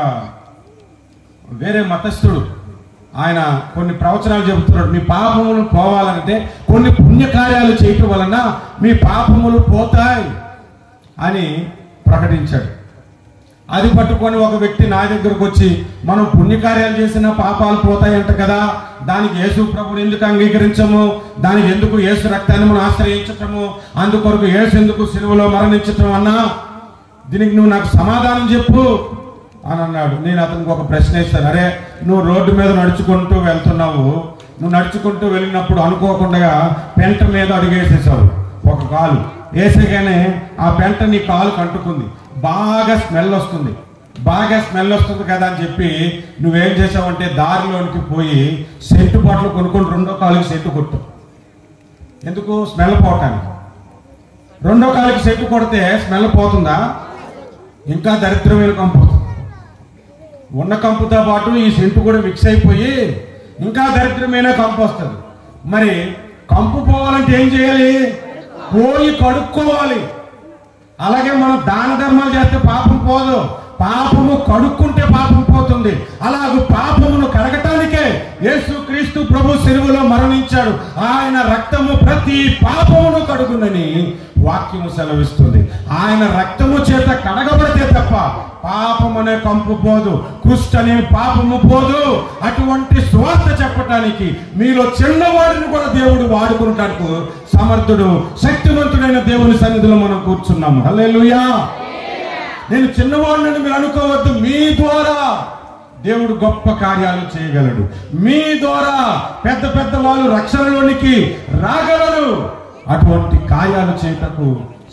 వేరే మతస్థుడు ఆయన కొన్ని ప్రవచనాలు చెబుతున్నాడు. మీ పాపములు పోవాలంటే కొన్ని పుణ్యకార్యాలు చేయటం వలన మీ పాపములు పోతాయి అని ప్రకటించాడు. అది పట్టుకొని ఒక వ్యక్తి నా దగ్గరకు వచ్చి, మనం పుణ్యకార్యాలు చేసిన పాపాలు పోతాయంట కదా, దానికి యేసు ప్రభుని ఎందుకు అంగీకరించము, దానికి ఎందుకు యేసు రక్తాన్ని మనం ఆశ్రయించటము, అందుకొరకు యేసు ఎందుకు సిలువలో మరణించటం అన్నా, దీనికి నువ్వు నాకు సమాధానం చెప్పు అని అన్నాడు. నేను అతనికి ఒక ప్రశ్న ఇస్తాను. అరే, నువ్వు రోడ్డు మీద నడుచుకుంటూ వెళ్తున్నావు, నువ్వు నడుచుకుంటూ వెళ్ళినప్పుడు అనుకోకుండా పెంట మీద అడుగేసేసావు. ఒక కాలు వేసేగానే ఆ పెంట నీ కాలు కంటుకుంది, బాగా స్మెల్ వస్తుంది. బాగా స్మెల్ వస్తుంది కదా అని చెప్పి నువ్వేం చేసావంటే దారిలోనికి పోయి సెంటు బాటలు కొనుక్కొని 2వ కాలుకి సెంటు కొట్టు. ఎందుకు? స్మెల్ పోవటానికి. 2వ కాలుకి సెంటు కొడితే స్మెల్ పోతుందా? ఇంకా దరిద్రమైన కంపు. ఉన్న కంపుతో పాటు ఈ సెంటు కూడా మిక్స్ అయిపోయి ఇంకా దరిద్రమైన కంపు వస్తుంది. మరి కంపు పోవాలంటే ఏం చేయాలి? పోయి కడుక్కోవాలి. అలాగే మనం దాన ధర్మాలు చేస్తే పాపం పోదు, పాపము కడుక్కుంటే పాపం పోతుంది. అలాగే పాపమును కడగటానికే యేసుక్రీస్తు ప్రభు సిలువలో మరణించాడు. ఆయన రక్తము ప్రతి పాపమును కడుగునని వాక్యము సెలవిస్తుంది. ఆయన రక్తము చేత కడగబడితే తప్ప పాపం అనే కంపు పోదు, కుష్ఠ అనే పాపము పోదు. అటువంటి స్వార్థ చెప్పటానికి మీలో చిన్నవాడిని కూడా దేవుడు వాడుకుంటానికి సమర్థుడు, శక్తివంతుడైన దేవుని సన్నిధిలో మనం కూర్చున్నాము. హల్లెలూయా. నేను చిన్నవాడిని మీరు అనుకోవద్దు. మీ ద్వారా దేవుడు గొప్ప కార్యాలు చేయగలడు. మీ ద్వారా పెద్ద పెద్ద వాళ్ళు రక్షణలోనికి రాగలరు. అటువంటి కార్యాలు చేయటకు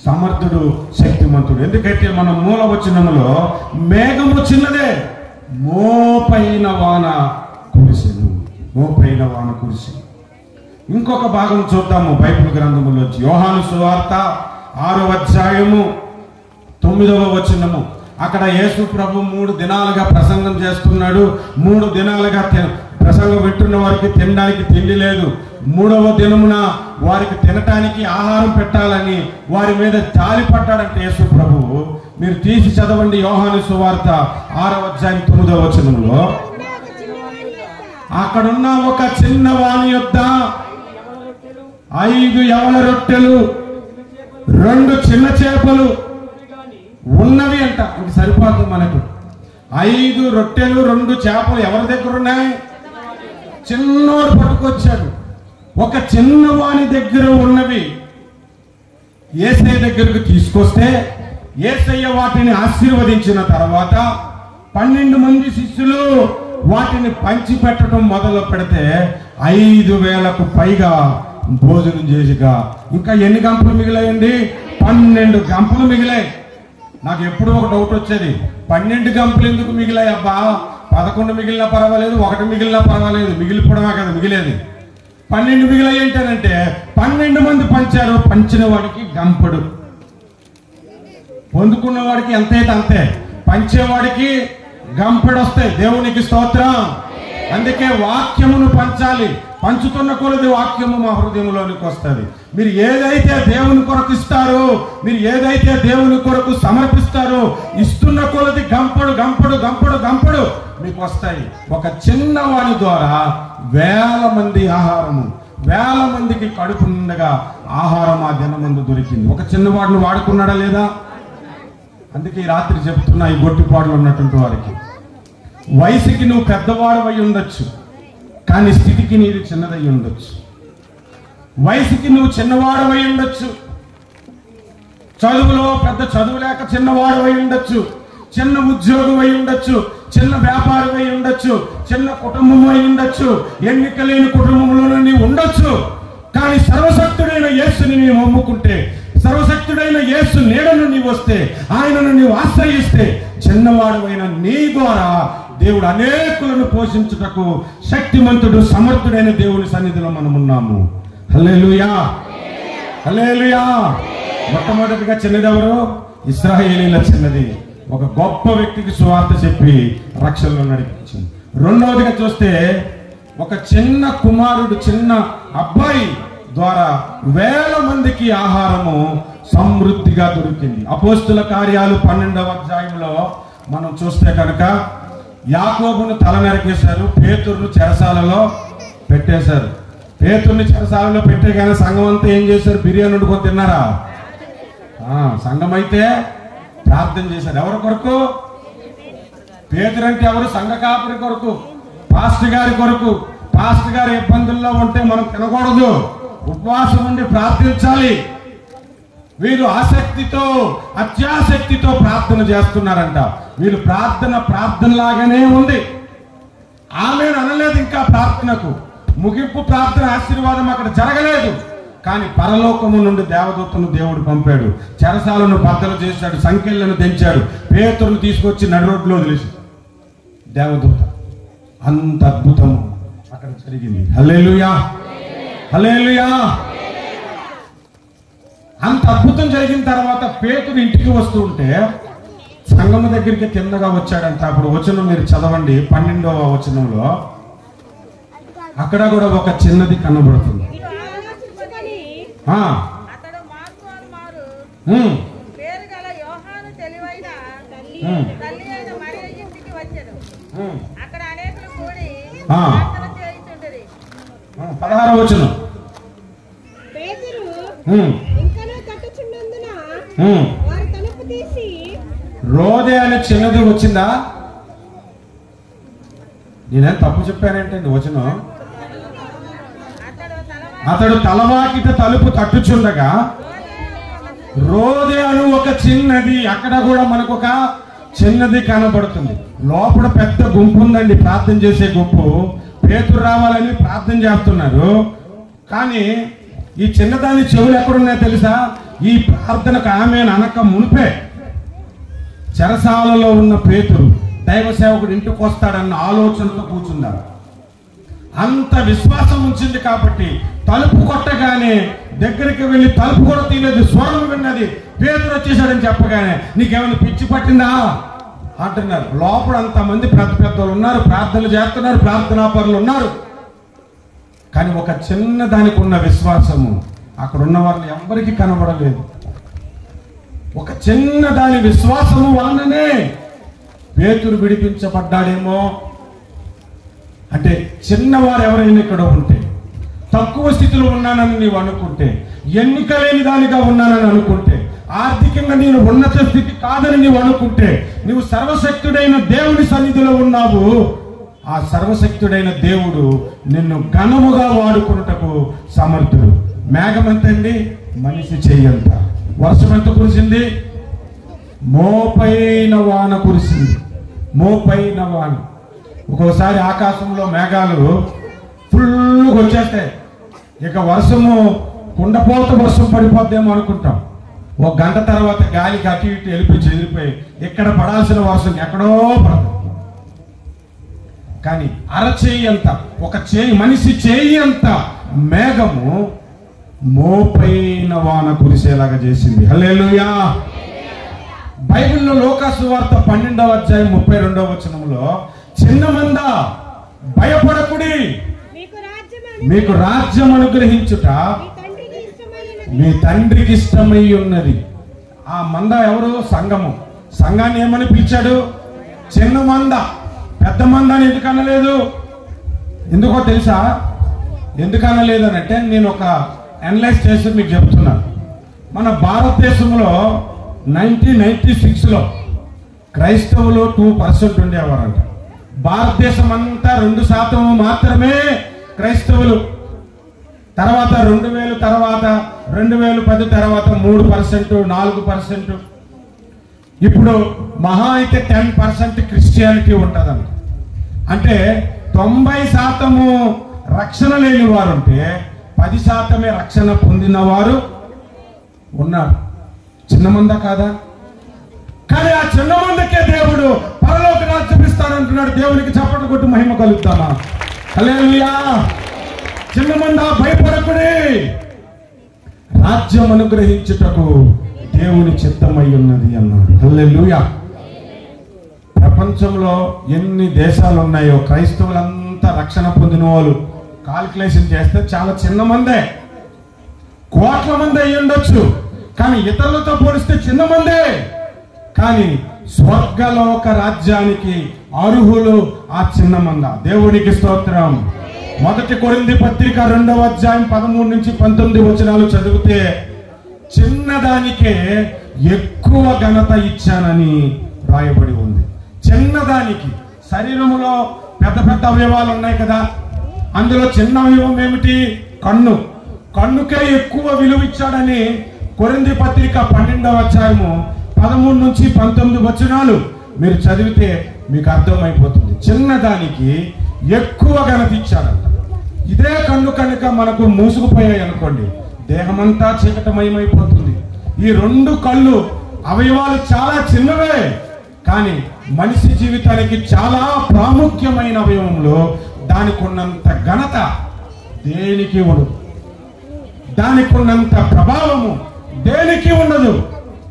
సమర్థుడు, శక్తిమంతుడు. ఎందుకంటే మన మూల వచనములో మేఘము చిన్నదే, మోపైన వాన కురిసెను, మోపైన వాన కురిసెను. ఇంకొక భాగం చూద్దాము బైబిల్ గ్రంథములోంచి. యోహాను సువార్త 6వ అధ్యాయము 9వ వచనము. అక్కడ యేసు ప్రభు 3 దినాలుగా ప్రసంగం చేస్తున్నాడు. 3 దినాలుగా ప్రసంగం వింటున్న వారికి తినడానికి తిండి లేదు. 3వ దినమున వారికి తినటానికి ఆహారం పెట్టాలని వారి మీద జాలి పడ్డాడంటే యేసు ప్రభు. మీరు తీసి చదవండి యోహాను సువార్త 6వ అధ్యాయం 9వ వచనంలో. అక్కడున్న ఒక చిన్న వాని యొద్ద 5 యవల రొట్టెలు 2 చిన్న చేపలు ఉన్నవి అంట. ఇంక సరిపోతుంది మనకు. 5 రొట్టెలు 2 చేపలు ఎవరి దగ్గర ఉన్నాయి? చిన్నోడు పట్టుకొచ్చాడు. ఒక చిన్నవాని దగ్గర ఉన్నవి యేసయ్య దగ్గరకు తీసుకొస్తే యేసయ్య వాటిని ఆశీర్వదించిన తర్వాత 12 మంది శిష్యులు వాటిని పంచి పెట్టడం మొదలు పెడితే 5,000కు పైగా భోజనం చేసిగా ఇంకా ఎన్ని గంపలు మిగిలాయండి? 12 గంపలు మిగిలాయి. నాకు ఎప్పుడు ఒక డౌట్ వచ్చేది, 12 గంపలు ఎందుకు మిగిలాయి అబ్బా? 11 మిగిలినా పర్వాలేదు, 1 మిగిలినా పర్వాలేదు, మిగిలిపోవడమే కదా మిగిలేది. 12 మిగిలాయి ఏంటంటే 12 మంది పంచారు. పంచిన వాడికి గంపడు, పొందుకున్న వాడికి ఎంతైతే అంతే, పంచేవాడికి గంపెడు వస్తాయి. దేవునికి స్తోత్రం. అందుకే వాక్యమును పంచాలి. పంచుతున్న కొలది వాక్యము మా హృదయంలోనికి వస్తుంది. మీరు ఏదైతే దేవుని కొరకు ఇస్తారో, మీరు ఏదైతే దేవుని కొరకు సమర్పిస్తారో, ఇస్తున్న కొలది గంపడు గంపడు గంపడు గంపడు మీకు వస్తాయి. ఒక చిన్నవాడి ద్వారా 1000 మంది ఆహారము, 1000 మందికి కడుపు నిండగా ఆహారం ఆ దినమందు దొరికింది. ఒక చిన్నవాడిని వాడుకున్నాడా లేదా? అందుకే ఈ రాత్రి చెప్తున్నా ఈ గొట్టిపాడులో ఉన్నటువంటి వారికి, వయసుకి నువ్వు పెద్దవాడవై ఉండొచ్చు, కానీ స్థితికి నీది చిన్నదై ఉండొచ్చు. వయసుకి నువ్వు చిన్నవాడవై ఉండొచ్చు, చదువులో పెద్ద చదువు లేక చిన్నవాడవై ఉండొచ్చు, చిన్న ఉద్యోగం అయి ఉండొచ్చు, చిన్న వ్యాపారం అయి ఉండొచ్చు, చిన్న కుటుంబం అయి ఉండొచ్చు, ఎన్నిక లేని కుటుంబంలో నీవు ఉండొచ్చు. కానీ సర్వశక్తుడైన యేసుని నీవు నమ్ముకుంటే, సర్వశక్తుడైన యేసు నీడను నీవు వస్తే, ఆయనను నీవు ఆశ్రయిస్తే, చిన్నవాడవైన నీ ద్వారా దేవుడు అనేకులను పోషించుటకు శక్తిమంతుడు, సమర్థుడైన దేవుని సన్నిధిలో మనం ఉన్నాము. హల్లెలూయా, హల్లెలూయా. మొట్టమొదటిగా చిన్నదెవరు? ఇశ్రాయేలీల చిన్నది. ఒక గొప్ప వ్యక్తికి సువార్త చెప్పి రక్షణలో నడిపించింది. రెండవదిగా చూస్తే ఒక చిన్న కుమారుడు, చిన్న అబ్బాయి ద్వారా 1000 మందికి ఆహారము సమృద్ధిగా దొరికింది. అపోస్తుల కార్యాలు 12వ అధ్యాయంలో మనం చూస్తే కనుక యాకోబును తల నరికేశారు, పేతురును చెరసాలలో పెట్టేశారు. పేతుర్ని చెరసాలలో పెట్టే కానీ సంఘం అంతా ఏం చేశారు? బిర్యానీ వండుకొని తిన్నారా? సంఘం అయితే ప్రార్థన చేశారు. ఎవరి కొరకు? పేతురు అంటే ఎవరు? సంఘ కాపరి కొరకు, పాస్టర్ గారి కొరకు. పాస్టర్ గారి ఇబ్బందుల్లో ఉంటే మనం తినకూడదు, ఉపవాసం ఉండి ప్రార్థించాలి. వీరు ఆసక్తితో, అత్యాసక్తితో ప్రార్థన చేస్తున్నారంట. వీళ్ళు ప్రార్థనలాగానే ఉంది. ఆమెను అనలేదు ఇంకా ప్రార్థనకు. ముగింపు ప్రార్థన ఆశీర్వాదం అక్కడ జరగలేదు. కానీ పరలోకము నుండి దేవదూతను దేవుడు పంపాడు, చెరసాలను బద్దలు చేశాడు, సంఖ్యలను తెంచాడు, పేతురును తీసుకొచ్చి నడి రోడ్లో వదిలేసి దేవదూత. అంత అద్భుతము అక్కడ జరిగింది. హల్లెలూయా, హల్లెలూయా. అంత అద్భుతం జరిగిన తర్వాత పేతురు ఇంటికి వస్తూ ఉంటే సంగమ దగ్గరికి తిన్నగా వచ్చాడంట. అప్పుడు వచనం మీరు చదవండి, 12వ వచనంలో అక్కడ కూడా ఒక చిన్నది కనబడుతుంది. పదహారవ వచనం, రోదే అనే చిన్నది వచ్చిందా? నేనేం తప్పు చెప్పానంటే వచనం, అతడు తలవాకిట తలుపు తట్టుచుండగా రోదే అను ఒక చిన్నది, అక్కడ కూడా మనకు ఒక చిన్నది కనబడుతుంది. లోపల పెద్ద గుంపు ఉందండి, ప్రార్థన చేసే గుంపు. పేతురు రావాలని ప్రార్థన చేస్తున్నారు. కానీ ఈ చిన్నదాని చెవులు ఎక్కడున్నాయో తెలుసా? ఈ ప్రార్థనకు ఆమె అనక మునిపే చెరసాలలో ఉన్న పేతురు దైవ సేవకుడు ఇంటికి వస్తాడన్న ఆలోచనతో కూర్చున్నారు. అంత విశ్వాసం ఉంచింది కాబట్టి తలుపు కొట్టగానే దగ్గరికి వెళ్ళి తలుపు కూడా తీయలేదు, స్వరం విన్నది, పేతురు వచ్చేసాడని చెప్పగానే నీకేమైనా పిచ్చి పట్టిందా అంటున్నారు. లోపల అంతమంది పెద్ద పెద్దలు ఉన్నారు, ప్రార్థనలు చేస్తున్నారు, ప్రార్థనా పరులు ఉన్నారు. కానీ ఒక చిన్న దానికి ఉన్న విశ్వాసము అక్కడ ఉన్న వాళ్ళు ఎవరికి కనబడలేదు. ఒక చిన్న దాని విశ్వాసము వలననే పేతురు విడిపించబడ్డాడేమో. అంటే చిన్నవారు ఎవరైనా ఇక్కడ ఉంటే, తక్కువ స్థితిలో ఉన్నానని నీవు అనుకుంటే, ఎన్నిక లేని దానిగా ఉన్నానని అనుకుంటే, ఆర్థికంగా నేను ఉన్నత స్థితి కాదని నీవు అనుకుంటే, నీవు సర్వశక్తుడైన దేవుని సన్నిధిలో ఉన్నావు. ఆ సర్వశక్తుడైన దేవుడు నిన్ను ఘనముగా వాడుకున్నటకు సమర్థుడు. మేఘం ఎంతండి? మనిషి చెయ్యంత. వర్షం ఎంత కురిసింది? మోపైన వాన కురిసింది, మోపైన వాన. ఒక్కోసారి ఆకాశంలో మేఘాలు ఫుల్గా వచ్చేస్తాయి, ఇక వర్షము కుండపోత వర్షం పడిపోద్దేమో అనుకుంటాం. ఒక గంట తర్వాత గాలికి అటు ఇటు వెళ్ళిపోయి ఇక్కడ పడాల్సిన వర్షం ఎక్కడో పడదు. కానీ అరచేయి అంత, ఒక చేయి, మనిషి చేయి అంత మేఘము మోపైన వాన కురిసేలాగా చేసింది. హల్లెలూయా. బైబిల్లో లోకాసు వార్త 12వ అధ్యాయం 32వ వచనంలో, చిన్న మంద భయపడకుడి, మీకు రాజ్యం అనుగ్రహించుట మీ తండ్రికి ఇష్టమై ఉన్నది. ఆ మంద ఎవరు? సంఘము. సంఘాన్ని ఏమని పిలిచాడు? చిన్న మంద. పెద్ద మంద అని ఎందుకు అనలేదు? ఎందుకో తెలుసా? ఎందుకు అనలేదు అని అంటే, నేను ఒక అనలైజ్ చేసి మీకు చెప్తున్నాను. మన భారతదేశంలో 1996లో క్రైస్తవులు 2% ఉండేవారంట. భారతదేశం అంతా 2% మాత్రమే క్రైస్తవులు. తర్వాత 2000 తర్వాత 2010 తర్వాత 3%, 4%. ఇప్పుడు మహా అయితే 10% క్రిస్టియానిటీ ఉంటుందంట. అంటే 90% రక్షణ లేని వారు ఉంటే 10% రక్షణ పొందిన వారు ఉన్నారు. చిన్న మంద కాదా? కానీ ఆ చిన్న మందకే దేవుడు పరలోక రాజ్యం ఇస్తాడంటున్నాడు. దేవునికి చప్పట్లు కొట్టి మహిమ కలుగుతామా? హల్లెలూయా. చిన్న మంద భయపడకుడి, రాజ్యం అనుగ్రహించుటకు దేవుని చిత్తమై ఉన్నది అన్నాడు. హల్లెలూయా. ప్రపంచంలో ఎన్ని దేశాలు ఉన్నాయో క్రైస్తవులంతా రక్షణ పొందిన వాళ్ళు కాల్కులేషన్ చేస్తే చాలా చిన్న మందే, కోట్ల మంది అయ్యి ఉండొచ్చు. కానీ ఇతరులతో పోలిస్తే చిన్న మందే. కానీ స్వర్గలోక రాజ్యానికి అర్హులు ఆ చిన్న మంద. దేవునికి స్తోత్రం. 1 కొరింథీ పత్రిక 2వ అధ్యాయం 13 నుంచి 19 వచనాలు చదివితే, చిన్నదానికే ఎక్కువ ఘనత ఇచ్చానని రాయబడి ఉంది. చిన్నదానికి, శరీరంలో పెద్ద పెద్ద అవయవాలు ఉన్నాయి కదా, అందులో చిన్న అవయవం ఏమిటి? కన్ను. కన్నుకే ఎక్కువ విలువ ఇచ్చాడని కొరింథీ పత్రిక 12వ అధ్యాయము 13 నుంచి 19 వచనాలు మీరు చదివితే మీకు అర్థమైపోతుంది. చిన్నదానికి ఎక్కువ ఘనత ఇచ్చాడంట. ఇదే కన్ను కనుక మనకు మూసుకుపోయాయి అనుకోండి, దేహమంతా చీకటమయమైపోతుంది. ఈ 2 కళ్ళు అవయవాలు చాలా చిన్నవే, కానీ మనిషి జీవితానికి చాలా ప్రాముఖ్యమైన అవయవంలో దానికి ఉన్నంత ఘనత దేనికి ఉండదు, దానికి ఉన్నంత ప్రభావము దేనికి ఉండదు.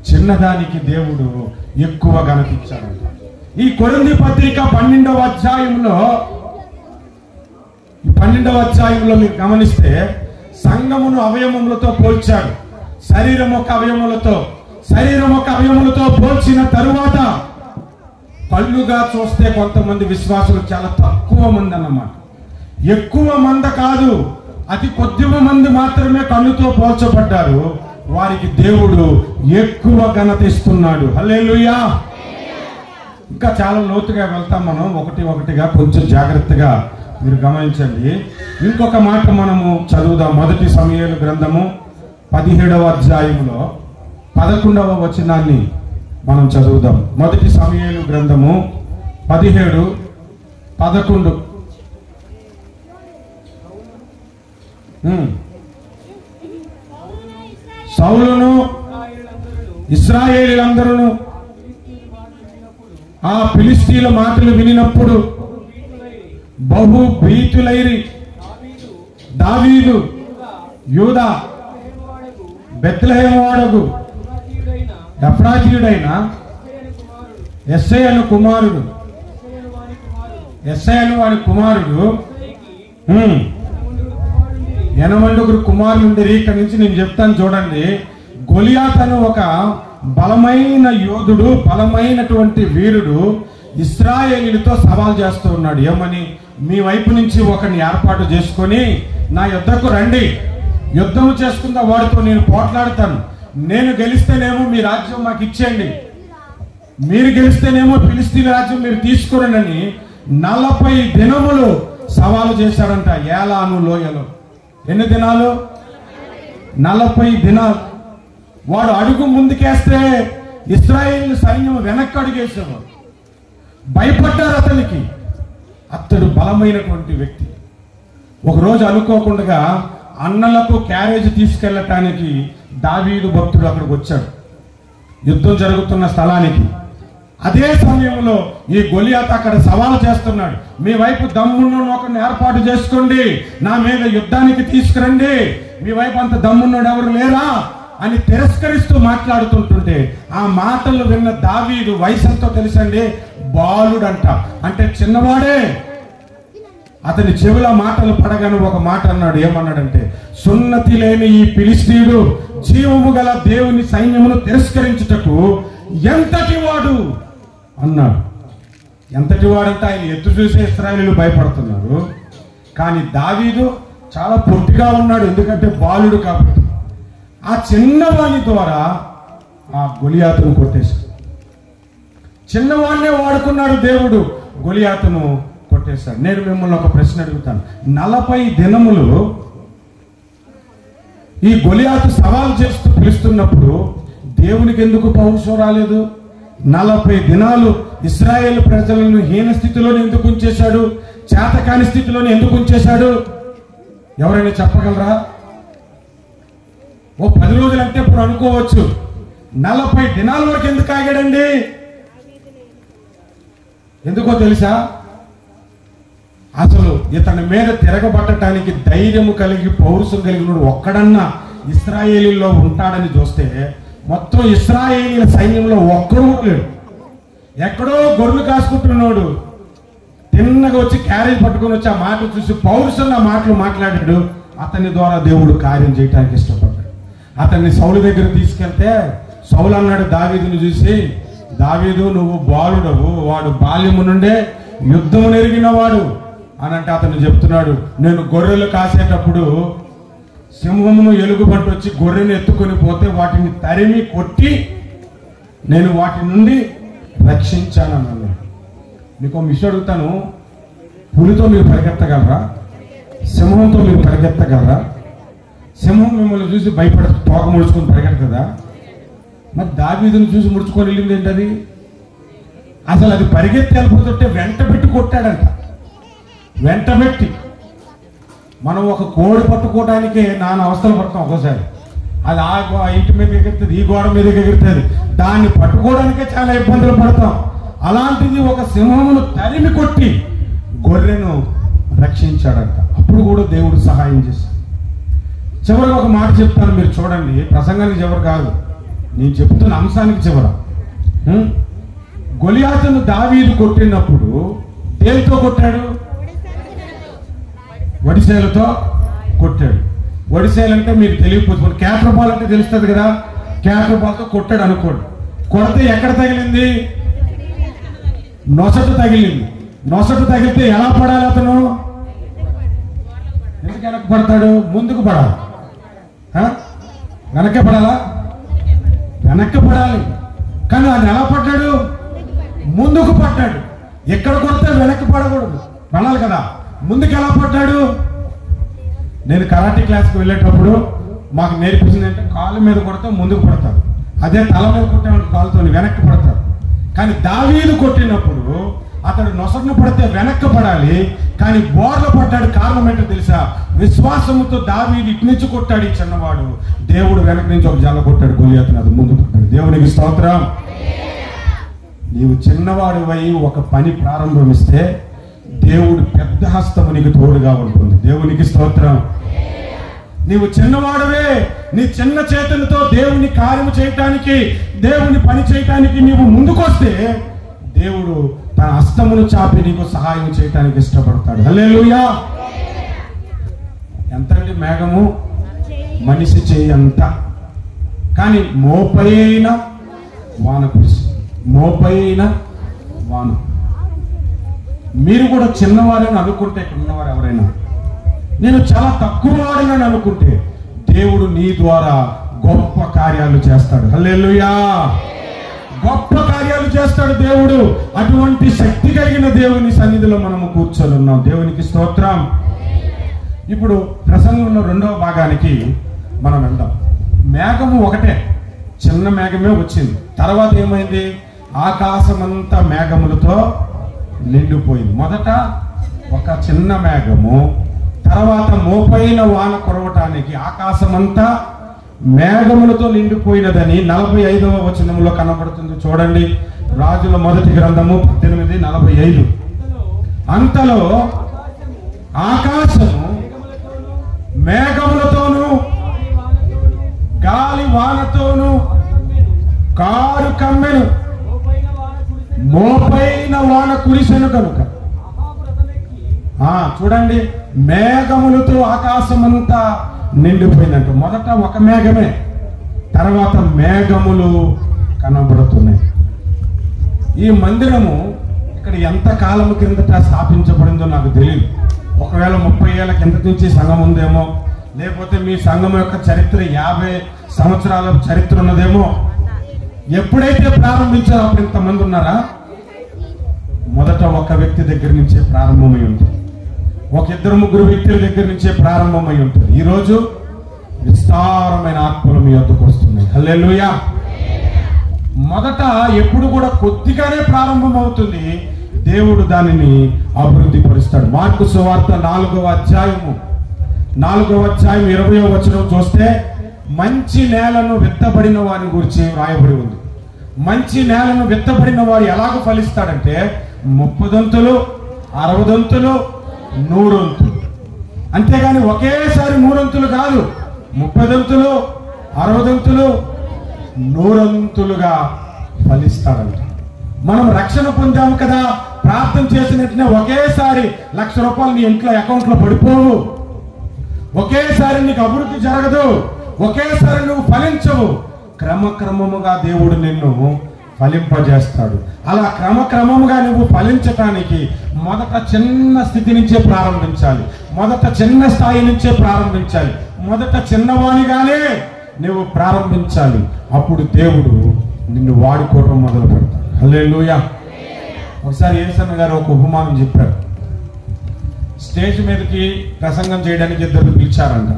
చిన్నదానికి దేవుడు ఎక్కువ ఘనత ఇచ్చాడంట. ఈ కొరింథీ పత్రిక 12వ అధ్యాయంలో మీరు గమనిస్తే సంఘమును అవయవములతో పోల్చాడు. శరీరం ఒక అవయవములతో పోల్చిన తరువాత కళ్ళుగా చూస్తే కొంతమంది విశ్వాసులు చాలా తక్కువ మంది అన్నమాట. ఎక్కువ మంది కాదు, అతి కొద్ది మంది మాత్రమే కళ్ళుతో పోల్చబడ్డారు. వారికి దేవుడు ఎక్కువ ఘనత ఇస్తున్నాడు. హల్లెలూయా. ఇంకా చాలా లోతుగా వెళ్తాం మనం, ఒకటిగా కొంచెం జాగ్రత్తగా మీరు గమనించండి. ఇంకొక మాట మనము చదువుదాం. 1 సమూయేలు గ్రంథము 17వ అధ్యాయంలో 11వ వచనాన్ని మనం చదువుదాం. 1 సమూయేలు గ్రంథము 17:11. సౌలును ఇశ్రాయేలీయులందరూ ఆ ఫిలిష్తీయుల మాటలు వినినప్పుడు బహు భీతులైరి. దావీదు యూదా బెత్లెహేము వాడగు ఎఫ్రాతీయుడైన యెష్షయి వాని కుమారుడు 80 కుమారులుండిరి. ఇక్కడి నుంచి నేను చెప్తాను చూడండి. గొలియాతు అను ఒక బలమైన యోధుడు, బలమైనటువంటి వీరుడు ఇశ్రాయేలీయులతో సవాల్ చేస్తూ ఉన్నాడు. ఏమని? మీ వైపు నుంచి ఒకరిని ఏర్పాటు చేసుకొని నా యుద్ధకు రండి, యుద్ధం చేసుకుందా వాడితో నేను పోట్లాడతాను. నేను గెలిస్తేనేమో మీ రాజ్యం మాకు ఇచ్చేయండి, మీరు గెలిస్తేనేమో ఫిలిష్తీయుల రాజ్యం మీరు తీసుకురండి 40 దినములు సవాలు చేశాడంట. ఏలాను లోయలో ఎన్ని దినాలు? 40 దినాలు. వాడు అడుగు ముందుకేస్తే ఇశ్రాయేలు సైన్యం వెనక్కి అడుగేసేవాడు. భయపడ్డారు అతనికి. అతడు బలమైనటువంటి వ్యక్తి. ఒకరోజు అనుకోకుండా అన్నలకు క్యారేజ్ తీసుకెళ్ళటానికి దావీదు భక్తుడు అక్కడికి వచ్చాడు, యుద్ధం జరుగుతున్న స్థలానికి. అదే సమయంలో ఈ గొలియాతు అక్కడ సవాలు చేస్తున్నాడు. మీ వైపు దమ్మున్నోడు ఒకరిని ఏర్పాటు చేసుకోండి, నా మీద యుద్ధానికి తీసుకురండి, మీ వైపు అంత దమ్మున్నోడు ఎవరు లేరా అని తిరస్కరిస్తూ మాట్లాడుతుంటుంటే ఆ మాటలు విన్న దావీదు వయసు ఎంతో తెలుసండి, బాలుడంట, అంటే చిన్నవాడే. అతని చెవుల మాటలు పడగానే ఒక మాట అన్నాడు. ఏమన్నాడంటే, సున్నతి లేని ఈ ఫిలిష్తీయుడు జీవము గల దేవుని సైన్యమును తిరస్కరించుటకు ఎంతటి వాడు అన్నాడు. ఎంతటి వాడంటే ఆయన ఎత్తు చూసే ఇశ్రాయేలీయులు భయపడుతున్నారు. కానీ దావీదు చాలా పొట్టిగా ఉన్నాడు, ఎందుకంటే బాలుడు కాబట్టి. ఆ చిన్నవాని ద్వారా ఆ గొలియాతును కొట్టేశాడు. చిన్నవాడినే వాడుకున్నాడు దేవుడు, గొలియాతును కొట్టేశాడు. నేను మిమ్మల్ని ఒక ప్రశ్న అడుగుతాను. 40 దినములు ఈ గొలియాతు సవాల్ చేస్తూ పిలుస్తున్నప్పుడు దేవునికి ఎందుకు పౌరుషం రాలేదు? 40 దినాలు ఇశ్రాయేలు ప్రజలను హీన స్థితిలోనే ఎందుకు ఉంచేశాడు? చేతకాని స్థితిలోనే ఎందుకు ఉంచేశాడు? ఎవరైనా చెప్పగలరా? ఓ 10 రోజులు అంటే ఇప్పుడు అనుకోవచ్చు, 40 దినాల వరకు ఎందుకు ఆగాడండి? ఎందుకో తెలుసా? అసలు ఇతని మీద తిరగబట్టడానికి ధైర్యం కలిగి పౌరుషం కలిగిన ఒక్కడన్నా ఇశ్రాయేలీలో ఉంటాడని చూస్తే మొత్తం ఇశ్రాయేలీల సైన్యంలో ఒక్కడూ లేడు. ఎక్కడో గొర్రెలు కాసుకుంటున్నాడు, తిన్నగా వచ్చి క్యారేజ్ పట్టుకొని వచ్చి ఆ మాటలు చూసి పౌరుషంగా మాటలు మాట్లాడాడు. అతని ద్వారా దేవుడు కార్యం చేయడానికి ఇష్టపడ్డాడు. అతన్ని సౌలు దగ్గర తీసుకెళ్తే సౌలు అన్నాడు దావీదుని చూసి, దావీదు నువ్వు బాలుడవు, వాడు బాల్యము నుండే యుద్ధం నెరిగిన వాడు అని అంటే అతను చెప్తున్నాడు, నేను గొర్రెలు కాసేటప్పుడు సింహమును ఎలుగుబంటి వచ్చి గొర్రెను ఎత్తుకొని పోతే వాటిని తరిమి కొట్టి నేను వాటి నుండి రక్షించానని అన్నాడు. మీకు విషయం అడుగుతాను, పులితో మీరు పరిగెత్తగలరా? సింహంతో మీరు పరిగెత్తగలరా? సింహం మిమ్మల్ని చూసి భయపడ తోక ముడుచుకొని పరిగెడుతుందా? మరి దావీదుని చూసి ముడుచుకొని వెళ్ళింది ఏంటది? అసలు అది పరిగెత్తి వెళ్ళిపోతుంటే వెంట పెట్టి కొట్టాడంట. వెంటబెట్టి మనం ఒక కోడి పట్టుకోవడానికే నాన్న అవస్థలు పడతాం ఒక్కోసారి. అది ఆ ఇంటి మీద ఎగురుతుంది, ఈ గోడ మీద ఎగురుతుంది, దాన్ని పట్టుకోవడానికే చాలా ఇబ్బందులు పడతాం. అలాంటిది ఒక సింహమును తరిమి కొట్టి గొర్రెను రక్షించాడంట. అప్పుడు కూడా దేవుడు సహాయం చేశాడు. చివరికి ఒక మాట చెప్తాను, మీరు చూడండి. ప్రసంగానికి చివరి కాదు, నేను చెప్తున్న అంశానికి చివర. గొలియాతును దావీదు కొట్టినప్పుడు దేనితో కొట్టాడు? వడిసేలతో కొట్టాడు. వడిసేలు అంటే మీరు తెలియకపోతే, క్యాటర్ బాల్ అంటే తెలుస్తుంది కదా, క్యాటర్ బాల్తో కొట్టాడు అనుకోండి. కొడితే ఎక్కడ తగిలింది? నొసట తగిలింది. నొసట తగిలితే ఎలా పడాలి అతను? ఎందుకు వెనక్కి పడతాడు? ముందుకు పడాలి. వెనక్కి పడాలా? వెనక్కి పడాలి. కానీ ఆయన ఎలా పడ్డాడు? ముందుకు పడ్డాడు. ఎక్కడ కొడితే వెనక్కి పడకూడదు, పడాలి కదా. ముందుకు ఎలా పడ్డాడు? నేను కరాటే క్లాస్కి వెళ్ళేటప్పుడు మాకు నేర్పించింది అంటే కాలు మీద కొడితే ముందుకు పడతాడు, అదే తల మీద కొట్టాడు కాలుతో వెనక్కి పడతాడు. కానీ దావీదు కొట్టినప్పుడు అతడు నొసటను పడితే వెనక్కి పడాలి, కానీ బోర్ల పడ్డాడు. కారణం ఏంటో తెలుసా? విశ్వాసముతో దావీదు ఇటు నుంచి కొట్టాడు ఈ చిన్నవాడు, దేవుడు వెనక నుంచి ఒక జల్ల కొట్టాడు గొలియాతును, అది ముందు పడ్డాడు. దేవునికి స్తోత్రం. నీవు చిన్నవాడివై ఒక పని ప్రారంభమిస్తే దేవుడు పెద్ద హస్తము నీకు తోడుగా ఉంటుంది. దేవునికి స్తోత్రం. నీవు చిన్నవాడవే, నీ చిన్న చేతులతో దేవుని కార్యము చేయటానికి, దేవుని పని చేయటానికి నీవు ముందుకొస్తే దేవుడు తన హస్తమును చాపి నీకు సహాయం చేయటానికి ఇష్టపడతాడు. హల్లెలూయా. ఎంతండి మేఘము? మనిషి చేయంత. కానీ మోపైన వాన కురిసి, మోపైన వాన. మీరు కూడా చిన్నవారని అనుకుంటే, ఇక్కడ ఉన్నవారు ఎవరైనా నేను చాలా తక్కువ వాడినని అనుకుంటే, దేవుడు నీ ద్వారా గొప్ప కార్యాలు చేస్తాడు. హల్లెలూయా. గొప్ప కార్యాలు చేస్తాడు దేవుడు. అటువంటి శక్తి కలిగిన దేవుని సన్నిధిలో మనము కూర్చొని ఉన్నాం. దేవునికి స్తోత్రం. ఇప్పుడు ప్రసంగంలో రెండవ భాగానికి మనం వెళ్దాం. మేఘము ఒకటే, చిన్న మేఘమే వచ్చింది. తర్వాత ఏమైంది? ఆకాశమంతా మేఘములతో నిండిపోయింది. మొదట ఒక చిన్న మేఘము, తర్వాత మోపైన వాన కురవటానికి ఆకాశమంతా మేఘములతో నిండిపోయినదని 45వ వచనంలో కనబడుతుంది. చూడండి, రాజుల మొదటి గ్రంథము 18:45. అంతలో ఆకాశము మేఘములతోనూ గాలి వానతోనూ కారు కమ్మెను, మోపైన వాన కురిసెను కనుక. చూడండి, మేఘములతో ఆకాశమంతా నిండిపోయినట్టు. మొదట ఒక మేఘమే, తర్వాత మేఘములు కనబడుతున్నాయి. ఈ మందిరము ఇక్కడ ఎంత కాలం కిందట స్థాపించబడిందో నాకు తెలియదు. ఒకవేళ 30 ఏళ్ల కింద నుంచి సంఘం ఉందేమో, లేకపోతే మీ సంఘం యొక్క చరిత్ర 50 సంవత్సరాల చరిత్ర ఉన్నదేమో. ఎప్పుడైతే ప్రారంభించారో అప్పుడు ఇంతమంది ఉన్నారా? మొదట ఒక వ్యక్తి దగ్గర నుంచే ప్రారంభమై ఉంటుంది, ఒక ఇద్దరు ముగ్గురు వ్యక్తుల దగ్గర నుంచే ప్రారంభమై ఉంటుంది. ఈరోజు విస్తారమైన ఆత్మలు మీ వద్దకు వస్తున్నాయి. హల్లెలూయా. మొదట ఎప్పుడు కూడా కొద్దిగానే ప్రారంభం అవుతుంది, దేవుడు దానిని అభివృద్ధి పరుస్తాడు. మార్కు సువార్త 4వ అధ్యాయము 20వ వచనం చూస్తే, మంచి నేలను విత్తబడిన వారిని గురించి రాయబడి ఉంది. మంచి నేలను విత్తబడిన వారు ఎలాగ ఫలిస్తాడంటే 30 దంతులు, 60 దంతులు, 100 దంతులు. అంతేగాని ఒకేసారి 100 దంతులు కాదు, 30 దంతులు, 60 దంతులు, 100 దంతులుగా ఫలిస్తాడంట. మనం రక్షణ పొందాము కదా, ప్రార్థన చేసినట్టునే ఒకేసారి 1,00,000 రూపాయలు నీ ఇంట్లో అకౌంట్లో పడిపోవు. ఒకేసారి నీకు అభివృద్ధి జరగదు, ఒకేసారి నువ్వు ఫలించవు. క్రమక్రమముగా దేవుడు నిన్ను ఫలింపజేస్తాడు. అలా క్రమక్రమముగా నువ్వు ఫలించటానికి మొదట చిన్న స్థితి నుంచే ప్రారంభించాలి, మొదట చిన్న స్థాయి నుంచే ప్రారంభించాలి, మొదట చిన్నవానిగానే నువ్వు ప్రారంభించాలి. అప్పుడు దేవుడు నిన్ను వాడుకోవడం మొదలు పెడతాడు. హల్లెలూయా. ఒకసారి యేసన్న గారు ఒక ఉపమానం చెప్పారు. స్టేజ్ మీదకి ప్రసంగం చేయడానికి ఇద్దరు పిలిచారంట.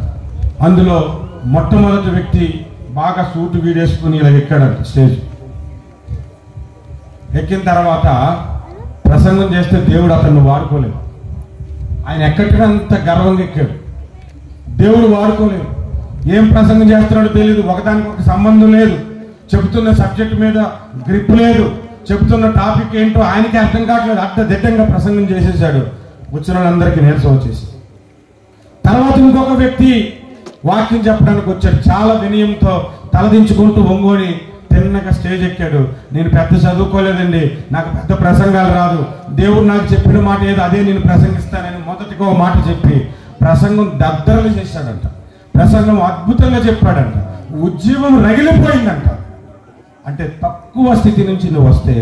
అందులో మొట్టమొదటి వ్యక్తి బాగా సూటు వీడేసుకుని ఇలా ఎక్కాడంట స్టేజ్. ఎక్కిన తర్వాత ప్రసంగం చేస్తే దేవుడు అతన్ని వాడుకోలేదు. ఆయన ఎక్కడికంత గర్వంగా ఎక్కాడు. దేవుడు వాడుకోలేదు. ఏం ప్రసంగం చేస్తున్నాడో తెలియదు, ఒకదానికి ఒక సంబంధం లేదు, చెబుతున్న సబ్జెక్ట్ మీద గ్రిప్ లేదు, చెబుతున్న టాపిక్ ఏంటో ఆయనకి అర్థం కావట్లేదు, అర్థదిట్టంగా ప్రసంగం చేసేసాడు. వచ్చిన వాళ్ళందరికీ నీరసం వచ్చేసి తర్వాత ఇంకొక వ్యక్తి వాక్యం చెప్పడానికి వచ్చాడు. చాలా వినయంతో తలదించుకుంటూ ఒంగోని తిన్నగా స్టేజ్ ఎక్కాడు. నేను పెద్ద చదువుకోలేదండి, నాకు పెద్ద ప్రసంగాలు రాదు, దేవుడు నాకు చెప్పిన మాట ఏదో అదే నేను ప్రసంగిస్తానని మొదటిగా ఒక మాట చెప్పి ప్రసంగం దద్దరలు చేశాడంట. ప్రసంగం అద్భుతంగా చెప్పాడంట. ఉద్యమం రగిలిపోయిందంట. అంటే తక్కువ స్థితి నుంచి నువ్వు వస్తే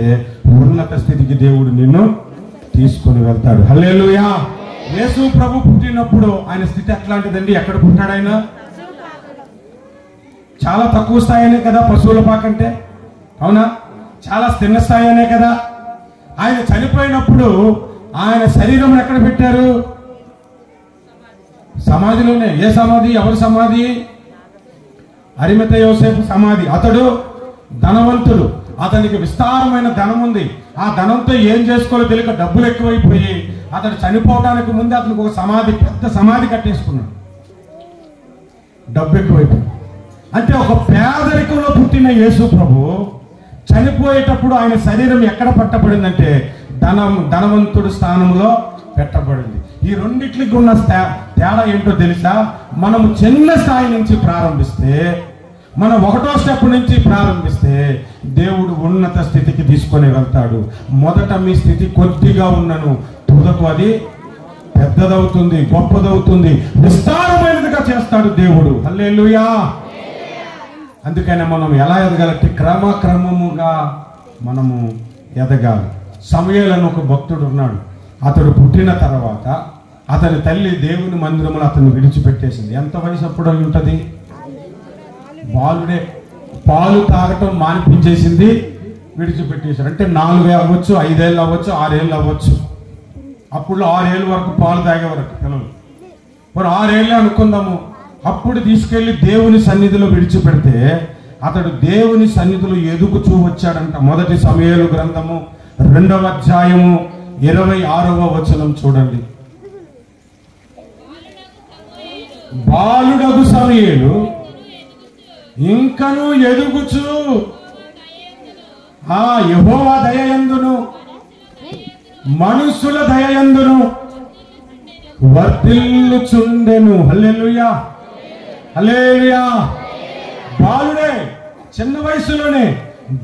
ఉన్నత స్థితికి దేవుడు నిన్ను తీసుకొని వెళ్తాడు. హల్లెలూయా. యేసు ప్రభు పుట్టినప్పుడు ఆయన స్థితి ఎట్లాంటిదండి? ఎక్కడ పుట్టాడు ఆయన? చాలా తక్కువ స్థాయినే కదా పశువుల పాకంటే, అవునా? చాలా చిన్న స్థాయినే కదా. ఆయన చనిపోయినప్పుడు ఆయన శరీరం ఎక్కడ పెట్టారు? సమాధిలోనే. ఏ సమాధి? ఎవరి సమాధి? అరిమతయి యోసేపు సమాధి. అతడు ధనవంతుడు, అతనికి విస్తారమైన ధనం ఉంది. ఆ ధనంతో ఏం చేసుకోవాలో తెలియక డబ్బులు ఎక్కువైపోయి అతడు చనిపోవడానికి ముందే అతనికి ఒక సమాధి, పెద్ద సమాధి కట్టేసుకున్నాడు. డబ్బు ఎక్కువైపోయింది. అంటే ఒక పేదరికంలో పుట్టిన యేసు ప్రభు చనిపోయేటప్పుడు ఆయన శరీరం ఎక్కడ పట్టబడిందంటే ధనవంతుడు స్థానంలో పెట్టబడింది. ఈ రెండిట్లకి ఉన్న తేడా ఏంటో తెలుసా? మనము చిన్న స్థాయి నుంచి ప్రారంభిస్తే, మనం ఒకటో స్టెప్ నుంచి ప్రారంభిస్తే దేవుడు ఉన్నత స్థితికి తీసుకొని వెళ్తాడు. మొదట మీ స్థితి కొద్దిగా ఉన్నను, తుదకు అది పెద్దదవుతుంది, గొప్పదవుతుంది, విస్తారమైనదిగా చేస్తాడు దేవుడు. హల్లెలూయా. అందుకనే మనం ఎలా ఎదగాలంటే క్రమక్రమముగా మనము ఎదగాలి. సమూయేలు అని ఒక భక్తుడు ఉన్నాడు. అతడు పుట్టిన తర్వాత అతని తల్లి దేవుని మందిరములో అతన్ని విడిచిపెట్టేసింది. ఎంత వయసు అప్పుడు ఉంటుంది? బాలుడే. పాలు తాగటం మానిపించేసింది, విడిచిపెట్టేశారు. అంటే 4 అవ్వచ్చు, 5 ఏళ్ళు అవ్వచ్చు, 6 ఏళ్ళు అవ్వచ్చు. అప్పుడు 6 ఏళ్ళ వరకు పాలు తాగేవారు పిల్లలు. మరి 6 ఏళ్ళే అనుకుందాము. అప్పుడు తీసుకెళ్లి దేవుని సన్నిధిలో విడిచిపెడితే అతడు దేవుని సన్నిధిలో ఎదుగుచూ వచ్చాడంట. మొదటి సమూయేలు గ్రంథము 2వ అధ్యాయము 26వ వచనం చూడండి. బాలుడగు సమూయేలు ఇంకను ఎదుగుచు యెహోవా దయయందును మనుషుల దయయందును వర్ధిల్లుచుండెను. హల్లెలూయా, హల్లెలూయా. బాలుడే చిన్న వయసులోనే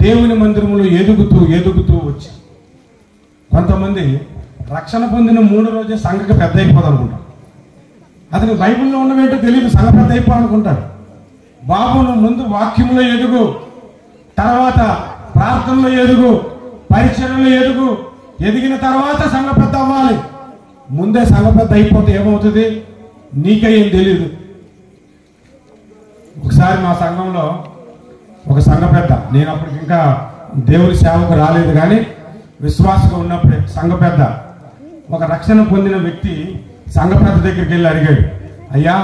దేవుని మందిరములో ఎదుగుతూ ఎదుగుతూ వచ్చి, కొంతమంది రక్షణ పొందిన 3 రోజే సంఘకి పెద్ద అయిపోదు అనుకుంటారు. అతనికి బైబిల్లో ఉన్నవేంటో తెలియదు, సంఘ పెద్ద అయిపోవాలనుకుంటాడు. బాబు నువ్వు ముందు వాక్యంలో ఎదుగు, తర్వాత ప్రార్థనలో ఎదుగు, పరిచర్యలో ఎదుగు, ఎదిగిన తర్వాత సంఘ పెద్ద అవ్వాలి. ముందే సంఘ పెద్ద అయిపోతే ఏమవుతుంది నీకే ఏం తెలియదు. ఒకసారి మా సంఘంలో ఒక సంఘ పెద్ద, నేను అప్పటికి ఇంకా దేవుని సేవకు రాలేదు కానీ విశ్వాసంగా ఉన్నప్పుడే సంఘ పెద్ద, ఒక రక్షణ పొందిన వ్యక్తి సంఘ పెద్ద దగ్గరికి వెళ్ళి అడిగాడు, అయ్యా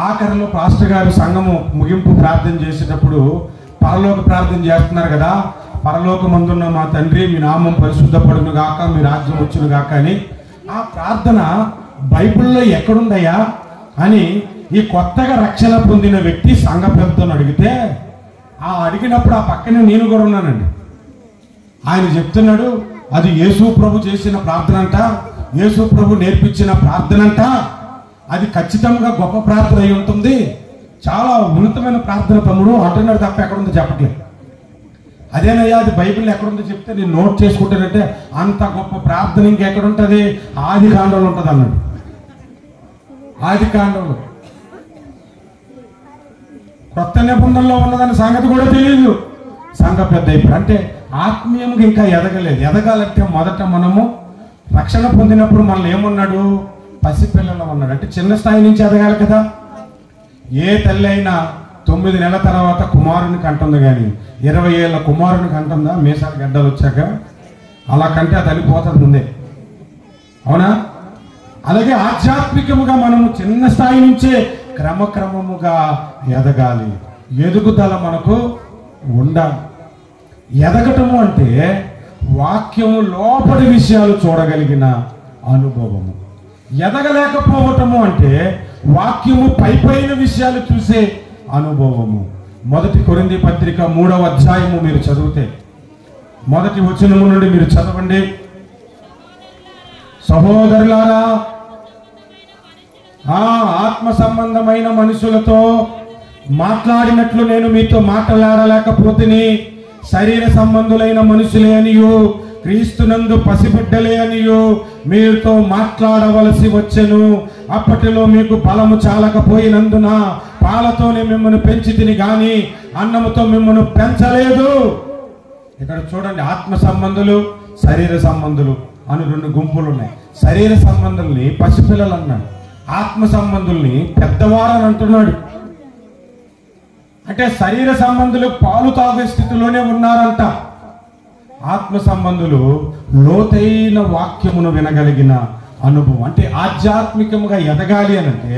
ఆఖరిలో పాస్టర్ గారు సంఘము ముగింపు ప్రార్థన చేసేటప్పుడు పరలోక ప్రార్థన చేస్తున్నారు కదా, పరలోకమందున్న మా తండ్రి మీ నామం పరిశుద్ధపడును గాక, మీ రాజ్యం వచ్చును గాక అని ఆ ప్రార్థన బైబిల్లో ఎక్కడుందయ్యా అని ఈ కొత్తగా రక్షణ పొందిన వ్యక్తి సంఘ పెద్దను అడిగితే, ఆ అడిగినప్పుడు ఆ పక్కనే నేను కూడా ఉన్నానండి. ఆయన చెప్తున్నాడు, అది యేసు ప్రభు చేసిన ప్రార్థన అంట, యేసు ప్రభు నేర్పించిన ప్రార్థన అంట, అది ఖచ్చితంగా గొప్ప ప్రార్థన అయి ఉంటుంది, చాలా ఉన్నతమైన ప్రార్థన తమ్ముడు అంటున్నాడు తప్ప ఎక్కడుందో చెప్పట్లేదు. అదేనయ్యా అది బైబిల్ ఎక్కడుందో చెప్తే నేను నోట్ చేసుకుంటానంటే, అంత గొప్ప ప్రార్థన ఇంకెక్కడుంటుంది? ఆది కాండంలో ఉంటుంది అన్నాడు. ఆది కాండంలో, కొత్త నిబంధనలో ఉన్నదని సంగతి కూడా తెలియదు. సంఘ పెద్ద అయిపోయి అంటే ఆత్మీయంగా ఇంకా ఎదగలేదు. ఎదగాలంటే మొదట మనము రక్షణ పొందినప్పుడు మనల్ని ఏమన్నాడు? పసిపిల్లలు ఉన్నాడు. అంటే చిన్న స్థాయి నుంచి ఎదగాలి కదా. ఏ తల్లి అయినా 9 నెలల తర్వాత కుమారుని కంటుంది, కానీ 20 ఏళ్ళ కుమారుని కంటుందా? మీసాలు గడ్డలు వచ్చాక అలా కంటే ఆ తల్లి పోతుంది ముందే, అవునా? అలాగే ఆధ్యాత్మికముగా మనము చిన్న స్థాయి నుంచే క్రమక్రమముగా ఎదగాలి. ఎదుగుదల మనకు ఉండాలి. ఎదగటము అంటే వాక్యము లోపలి విషయాలు చూడగలిగిన అనుభవము. ఎదగలేకపోవటము అంటే వాక్యము పైన విషయాలు చూసే అనుభవము. 1 కొరింథీ పత్రిక 3వ అధ్యాయము మీరు చదివితే 1వ వచనము నుండి మీరు చదవండి. సహోదరులారా, ఆత్మ సంబంధమైన మనుషులతో మాట్లాడినట్లు నేను మీతో మాట్లాడలేకపోతేని, శరీర సంబంధులైన మనుషులే అనియు క్రీస్తునందు పసిబిడ్డలే అనియు మీరుతో మాట్లాడవలసి వచ్చెను. అప్పటిలో మీకు బలము చాలకపోయినందున పాలతోనే మిమ్మల్ని పెంచి తిని గాని అన్నముతో మిమ్మల్ని పెంచలేదు. ఇక్కడ చూడండి, ఆత్మ సంబంధులు, శరీర సంబంధులు అని 2 గుంపులు ఉన్నాయి. శరీర సంబంధుల్ని పసిపిల్లలు అన్నాడు, ఆత్మ సంబంధుల్ని పెద్దవారు అని అంటున్నాడు. అంటే శరీర సంబంధులు పాలు తాగే స్థితిలోనే ఉన్నారంట. ఆత్మ సంబంధులు లోతైన వాక్యమును వినగలిగిన అనుభవం. అంటే ఆధ్యాత్మికంగా ఎదగాలి అనంటే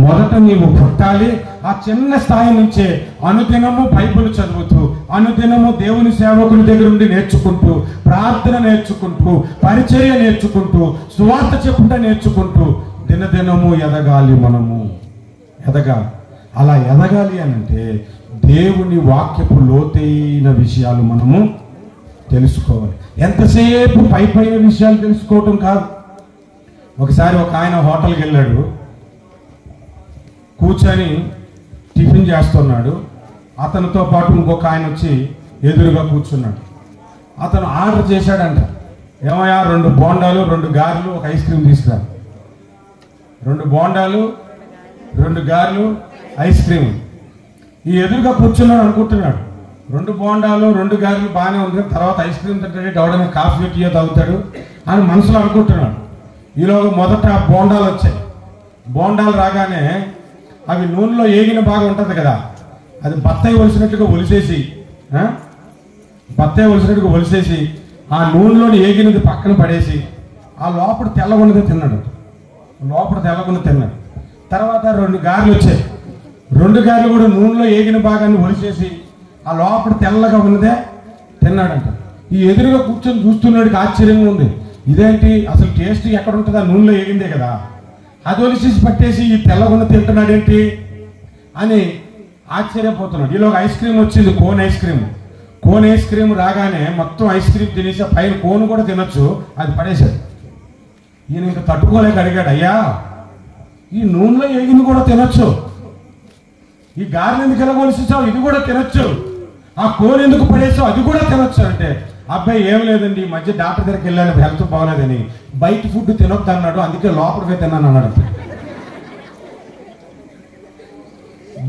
మొదట నీవు పుట్టాలి. ఆ చిన్న స్థాయి నుంచే అనుదినము బైబిల్ చదువుతూ, అనుదినము దేవుని సేవకుల దగ్గర నుండి నేర్చుకుంటూ, ప్రార్థన నేర్చుకుంటూ, పరిచర్య నేర్చుకుంటూ, సువార్త చెప్పుట నేర్చుకుంటూ దినదినము ఎదగాలి. మనము ఎదగాలి. అలా ఎదగాలి అనంటే దేవుని వాక్యపు లోతైన విషయాలు మనము తెలుసుకోవాలి. ఎంతసేపు పైన విషయాలు తెలుసుకోవటం కాదు. ఒకసారి ఒక ఆయన హోటల్కి వెళ్ళాడు, కూర్చొని టిఫిన్ చేస్తున్నాడు. అతనితో పాటు ఇంకొక ఆయన వచ్చి ఎదురుగా కూర్చున్నాడు. అతను ఆర్డర్ చేశాడంట, ఏమయ్యా 2 బోండాలు 2 గారెలు 1 ఐస్ క్రీమ్ తీసుకురా. 2 బోండాలు 2 గారెలు ఐస్ క్రీమ్. ఈ ఎదురుగా కూర్చున్నాడు అనుకుంటున్నాడు, 2 బోండాలు 2 గారెలు బాగానే ఉంది, తర్వాత ఐస్ క్రీమ్ తింటాడు, ఎవడైనా కాఫీ టీయో తాగుతాడు అని మనసులో అనుకుంటున్నాడు. ఈలోగా మొదట బోండాలు వచ్చాయి. బోండాలు రాగానే అవి నూనెలో ఏగిన బాగా ఉంటుంది కదా, అది బత్తాయి ఒలిసినట్టుగా ఒలిసేసి ఆ నూనెలోని ఏగినది పక్కన పడేసి ఆ లోపల తెల్లగొన్నది తిన్నాడు. తర్వాత 2 గారెలు వచ్చాయి. 2 గారెలు కూడా నూనెలో ఏగిన భాగాన్ని ఒలిసేసి ఆ లోపల తెల్లగా ఉన్నదే తిన్నాడంట. ఈ ఎదురుగా కూర్చొని చూస్తున్నాడికి ఆశ్చర్యంగా ఉంది. ఇదేంటి, అసలు టేస్ట్ ఎక్కడ ఉంటుంది, ఆ నూనెలో ఏగిందే కదా, అది ఒలిసేసి పట్టేసి ఈ తెల్లగొన్న తింటున్నాడేంటి అని ఆశ్చర్యపోతున్నాడు. ఈలోగా ఐస్ క్రీమ్ వచ్చింది, కోన్ ఐస్ క్రీమ్ రాగానే మొత్తం ఐస్ క్రీమ్ తినేసి పైన కోన్ కూడా తినొచ్చు, అది పడేశాడు. ఈయన ఇంకా తట్టుకోలేక అడిగాడు, అయ్యా ఈ నూనెలో ఏగింది కూడా తినొచ్చు, ఈ గారెలు ఎందుకు ఎలా కొలిసావు, ఇది కూడా తినొచ్చు, ఆ కోన్ ఎందుకు పడేసావు, అది కూడా తినొచ్చు అంటే, అబ్బాయి ఏం లేదండి, ఈ మధ్య డాక్టర్ దగ్గరికి వెళ్ళాను, హెల్త్ బాగోలేదని, బయట ఫుడ్ తినొద్దు అన్నాడు, అందుకే లోపలికి తిన్నాను అన్నాడు.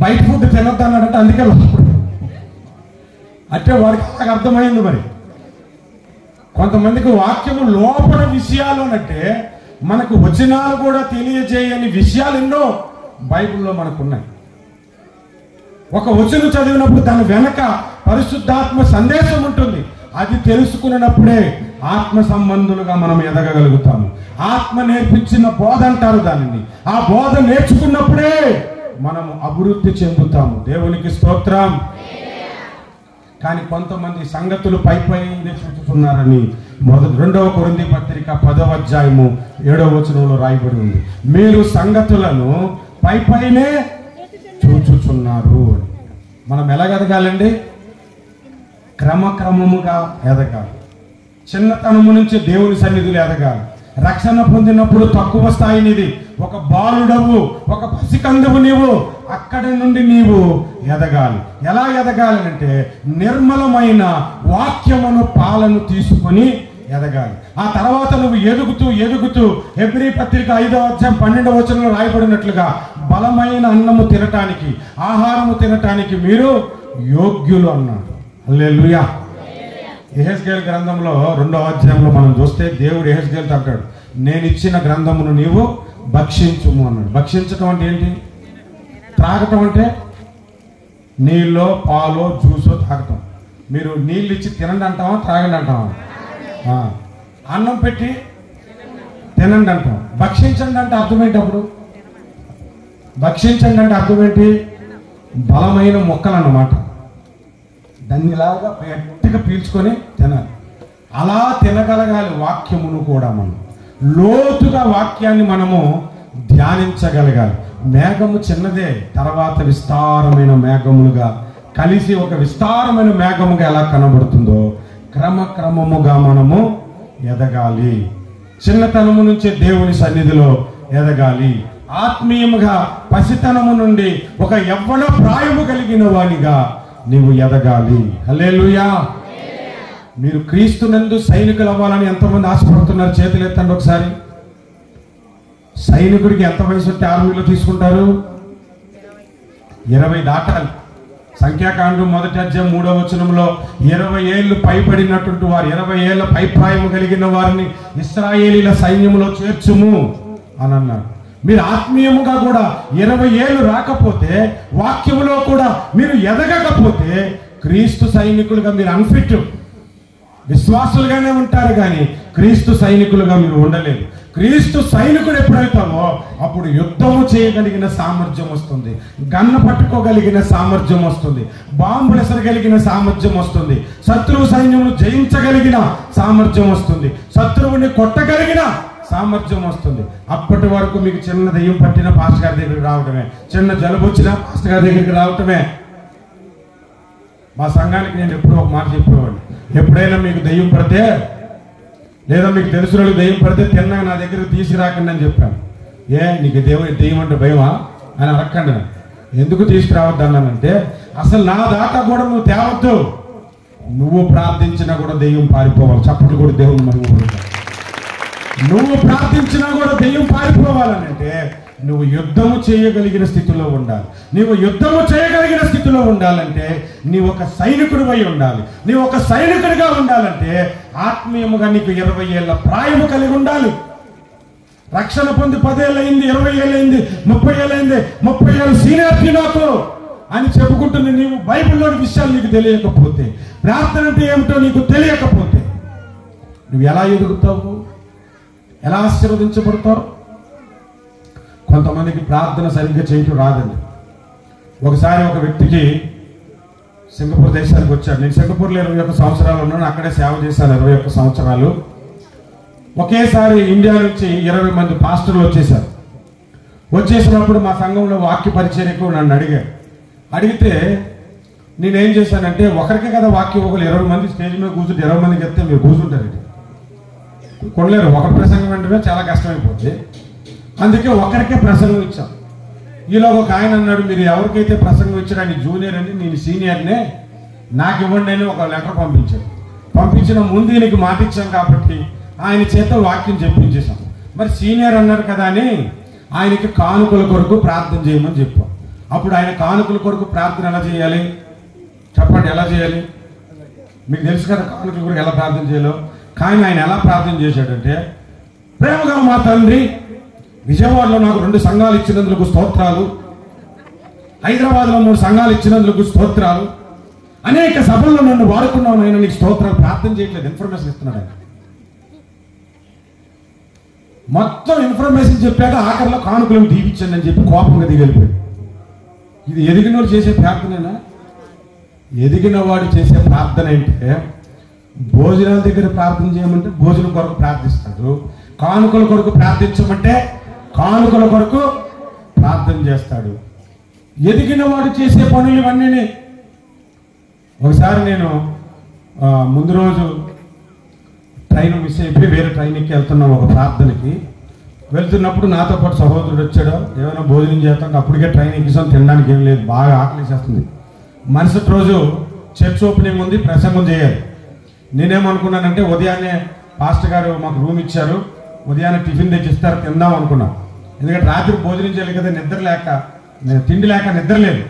బయట ఫుడ్ తినొద్దు అన్నాడంటే అందుకే లోపల, అంటే వాడికి అలాగ అర్థమైంది. మరి కొంతమందికి వాక్యము లోపల విషయాలు అంటే మనకు వచనాలు కూడా తెలియజేయని విషయాలు ఎన్నో బైబిల్లో మనకున్నాయి. ఒక వచనం చదివినప్పుడు దాని వెనక పరిశుద్ధాత్మ సందేశం ఉంటుంది. అది తెలుసుకున్నప్పుడే ఆత్మ సంబంధులుగా మనం ఎదగగలుగుతాము. ఆత్మ నేర్పించిన బోధ అంటారు దానిని. ఆ బోధ నేర్చుకున్నప్పుడే మనము అభివృద్ధి చెందుతాము. దేవునికి స్తోత్రం. కానీ కొంతమంది సంగతులు పై చూస్తున్నారని 2వ కొరింథీ పత్రిక 10వ అధ్యాయము 7వ వచనంలో రాయబడి ఉంది. మీరు సంగతులను పైనే చూచుచున్నారు అని. మనం ఎలాగ ఎదగాలండి? క్రమక్రమముగా ఎదగాలి. చిన్నతనము నుంచి దేవుని సన్నిధిలో ఎదగాలి. రక్షణ పొందినప్పుడు తక్కువ స్థాయినిది, ఒక బాలుడవు, ఒక పసికందువు నీవు, అక్కడి నుండి నీవు ఎదగాలి. ఎలా ఎదగాలి అంటే నిర్మలమైన వాక్యమును పాలను తీసుకొని ఎదగాలి. ఆ తర్వాత నువ్వు ఎదుగుతూ హెబ్రీ పత్రిక 5వ అధ్యాయం 12వ వచనంలో రాయబడినట్లుగా బలమైన అన్నము తినటానికి, ఆహారము తినటానికి మీరు యోగ్యులు అన్నాడు. హల్లెలూయా. యెహెజ్కేలు గ్రంథంలో 2వ అధ్యాయంలో మనం చూస్తే దేవుడు యెహెజ్కేలుతో అంటాడు, నేను ఇచ్చిన గ్రంథమును నీవు భక్షించుము అన్నాడు. భక్షించటం అంటే ఏంటి? త్రాగటం అంటే నీళ్ళో పాలో జ్యూసో తాగటం. మీరు నీళ్ళు ఇచ్చి తినండి అంటామా, త్రాగండి అంటామా? అన్నం పెట్టి తినండి అంటాం. భక్షించండి అంటే అర్థం ఏంటి? అప్పుడు భక్షించండి అంటే అర్థం ఏంటి? బలమైన మొక్కలు అన్నమాట. దాన్ని ఇలాగా గట్టిగా పీల్చుకొని తినాలి. అలా తినగలగాలి వాక్యమును కూడా. మనం లోతుగా వాక్యాన్ని మనము ధ్యానించగలగాలి. మేఘము చిన్నదే, తర్వాత విస్తారమైన మేఘములుగా కలిసి ఒక విస్తారమైన మేఘముగా ఎలా కనబడుతుందో క్రమక్రమముగా మనము ఎదగాలి. చిన్నతనము నుంచే దేవుని సన్నిధిలో ఎదగాలి. ఆత్మీయముగా పసితనము నుండి ఒక యవ్వన ప్రాయము కలిగిన వానిగా నీవు ఎదగాలి. హల్లెలూయా. మీరు క్రీస్తునందు సైనికులు అవ్వాలని ఎంతమంది ఆశపడుతున్నారు? చేతులు ఎత్తండి ఒకసారి. సైనికుడికి ఎంత వయసు వస్తే ఆర్మీలో తీసుకుంటారు? 20 దాటాలి. సంఖ్యాకాండం 1వ అధ్యాయం 3వ వచనంలో 20 ఏళ్ళు పైబడినటువంటి వారు, 20 ఏళ్ల పైప్రాయము కలిగిన వారిని ఇశ్రాయేలీల సైన్యంలో చేర్చుము అని అన్నారు. మీరు ఆత్మీయముగా కూడా 20 ఏళ్ళు రాకపోతే, వాక్యములో కూడా మీరు ఎదగకపోతే క్రీస్తు సైనికులుగా మీరు అన్ఫిట్. విశ్వాసులుగానే ఉంటారు కానీ క్రీస్తు సైనికులుగా మీరు ఉండలేరు. క్రీస్తు సైనికుడు ఎప్పుడైతామో అప్పుడు యుద్ధము చేయగలిగిన సామర్థ్యం వస్తుంది, గన్న పట్టుకోగలిగిన సామర్థ్యం వస్తుంది, బాంబులు ఎసరగలిగిన సామర్థ్యం వస్తుంది, శత్రువు సైన్యమును జయించగలిగిన సామర్థ్యం వస్తుంది, శత్రువుని కొట్టగలిగిన సామర్థ్యం వస్తుంది. అప్పటి వరకు మీకు చిన్న దెయ్యం పట్టిన పాస్టర్ గారి దగ్గరికి రావటమే, చిన్న జలుబు వచ్చిన పాస్టర్ గారి దగ్గరికి రావటమే. మా సంఘానికి నేను ఎప్పుడూ ఒక మాట చెప్పేవాడిని, ఎప్పుడైనా మీకు దెయ్యం పడితే లేదా మీకు తెలిసిన వాళ్ళు దెయ్యం పడితే తిన్నాక నా దగ్గరకు తీసుకురాకండి అని చెప్పాను. నీకు దెయ్యం అంటే భయమా అని అడగండి. ఎందుకు తీసుకురావద్దు అన్నానంటే, అసలు నా దాకా కూడా నువ్వు తేవద్దు, నువ్వు ప్రార్థించినా కూడా దెయ్యం పారిపోవాలి. చప్పట్లు కూడా దేవుని మరి నువ్వు ప్రార్థించినా కూడా దెయ్యం పారిపోవాలనంటే నువ్వు యుద్ధము చేయగలిగిన స్థితిలో ఉండాలి. నీవు యుద్ధము చేయగలిగిన స్థితిలో ఉండాలంటే నీవు ఒక సైనికుడివై ఉండాలి. నీవు ఒక సైనికుడిగా ఉండాలంటే ఆత్మీయముగా నీకు 20 ఏళ్ల ప్రాయము కలిగి ఉండాలి. రక్షణ పొంది 10 ఏళ్ళయింది, 20 ఏళ్ళయింది, 30 ఏళ్ళయింది, 30 ఏళ్ళు సీనియారిటీ నాకు అని చెప్పుకుంటుంది. నీవు బైబిల్లోని విషయాలు నీకు తెలియకపోతే, ప్రార్థన అంటే ఏమిటో నీకు తెలియకపోతే నువ్వు ఎలా ఎదుగుతావు? ఎలా ఆశీర్వదించబడతావు? కొంతమందికి ప్రార్థన సరిగ్గా చేయటం రాదండి. ఒకసారి ఒక వ్యక్తికి సింగపూర్ దేశానికి వచ్చాడు. నేను సింగపూర్లో 21 సంవత్సరాలు ఉన్నాను, అక్కడే సేవ చేశాను 21 సంవత్సరాలు. ఒకేసారి ఇండియా నుంచి 20 మంది పాస్టర్లు వచ్చేసారు. వచ్చేసినప్పుడు మా సంఘంలో వాక్య పరిచర్యకు నన్ను అడిగితే నేనేం చేశానంటే, ఒకరికే కదా వాక్యం, ఒకరు 20 మంది స్టేజ్ మీద కూర్చుంటే 20 మందికి ఎత్తే మీరు కూర్చుంటారు, కొనలేరు. ఒక ప్రసంగం అంటే చాలా కష్టమైపోతుంది. అందుకే ఒకరికే ప్రసంగం ఇచ్చాం. ఈలో ఒక ఆయన అన్నాడు, మీరు ఎవరికైతే ప్రసంగం ఇచ్చారు ఆయన జూనియర్ అని, నేను సీనియర్నే, నాకు ఇవ్వండి అని ఒక లెటర్ పంపించాడు. పంపించిన ముందు ఈయనకి మాట ఇచ్చాం కాబట్టి ఆయన చేత వాక్యం చెప్పించేశాం. మరి సీనియర్ అన్నారు కదా అని ఆయనకి కానుకల కొరకు ప్రార్థన చేయమని చెప్పాం. అప్పుడు ఆయన కానుకల కొరకు ప్రార్థన ఎలా చేయాలి చెప్పండి? ఎలా చేయాలి? మీకు తెలుసు కదా కానుకల కొరకు ఎలా ప్రార్థన చేయాలో. కానీ ఆయన ఎలా ప్రార్థన చేశాడంటే, ప్రేమగా మా తండ్రి, విజయవాడలో నాకు 2 సంఘాలు ఇచ్చినందుకు స్తోత్రాలు, హైదరాబాద్లో 3 సంఘాలు ఇచ్చినందుకు స్తోత్రాలు, అనేక సభల్లో నన్ను వాడుకున్నాను, ఆయన నీకు స్తోత్రాలు. ప్రార్థన చేయట్లేదు, ఇన్ఫర్మేషన్ ఇస్తున్నాడు ఆయన. మొత్తం ఇన్ఫర్మేషన్ చెప్పాక ఆఖరిలో కానుకలను దీవించండి అని చెప్పి కోపంగా దిగలిపోయాడు. ఇది ఎదిగిన వాడు చేసే ప్రార్థనేనా? ఎదిగిన వాడు చేసే ప్రార్థన అంటే, భోజనాల దగ్గర ప్రార్థన చేయమంటే భోజనం కొరకు ప్రార్థిస్తాడు, కానుకల కొరకు ప్రార్థించమంటే కానుకల కొరకు ప్రార్థన చేస్తాడు. ఎదిగిన వాడు చేసే పనులు ఇవన్నీ. ఒకసారి నేను ముందు రోజు ట్రైన్ మిస్ అయిపోయి వేరే ట్రైన్కి వెళ్తున్నాం ఒక ప్రార్థనకి. వెళ్తున్నప్పుడు నాతో పాటు సహోదరుడు వచ్చాడు. ఏమైనా భోజనం చేస్తాం, అప్పటికే ట్రైన్ ఎక్కిసాం, తినడానికి ఏం లేదు, బాగా ఆకలిసేస్తుంది. మరుసటి రోజు చర్చ్ ఓపెనింగ్ ఉంది, ప్రసంగం చేయాలి. నేనేమనుకున్నానంటే, ఉదయాన్నే పాస్టర్ గారు మాకు రూమ్ ఇచ్చారు, ఉదయాన్నే టిఫిన్ తెచ్చిస్తారు, తిందాం అనుకున్నాం. ఎందుకంటే రాత్రి భోజనం చేయాలి కదా, తిండి లేక నిద్ర లేదు.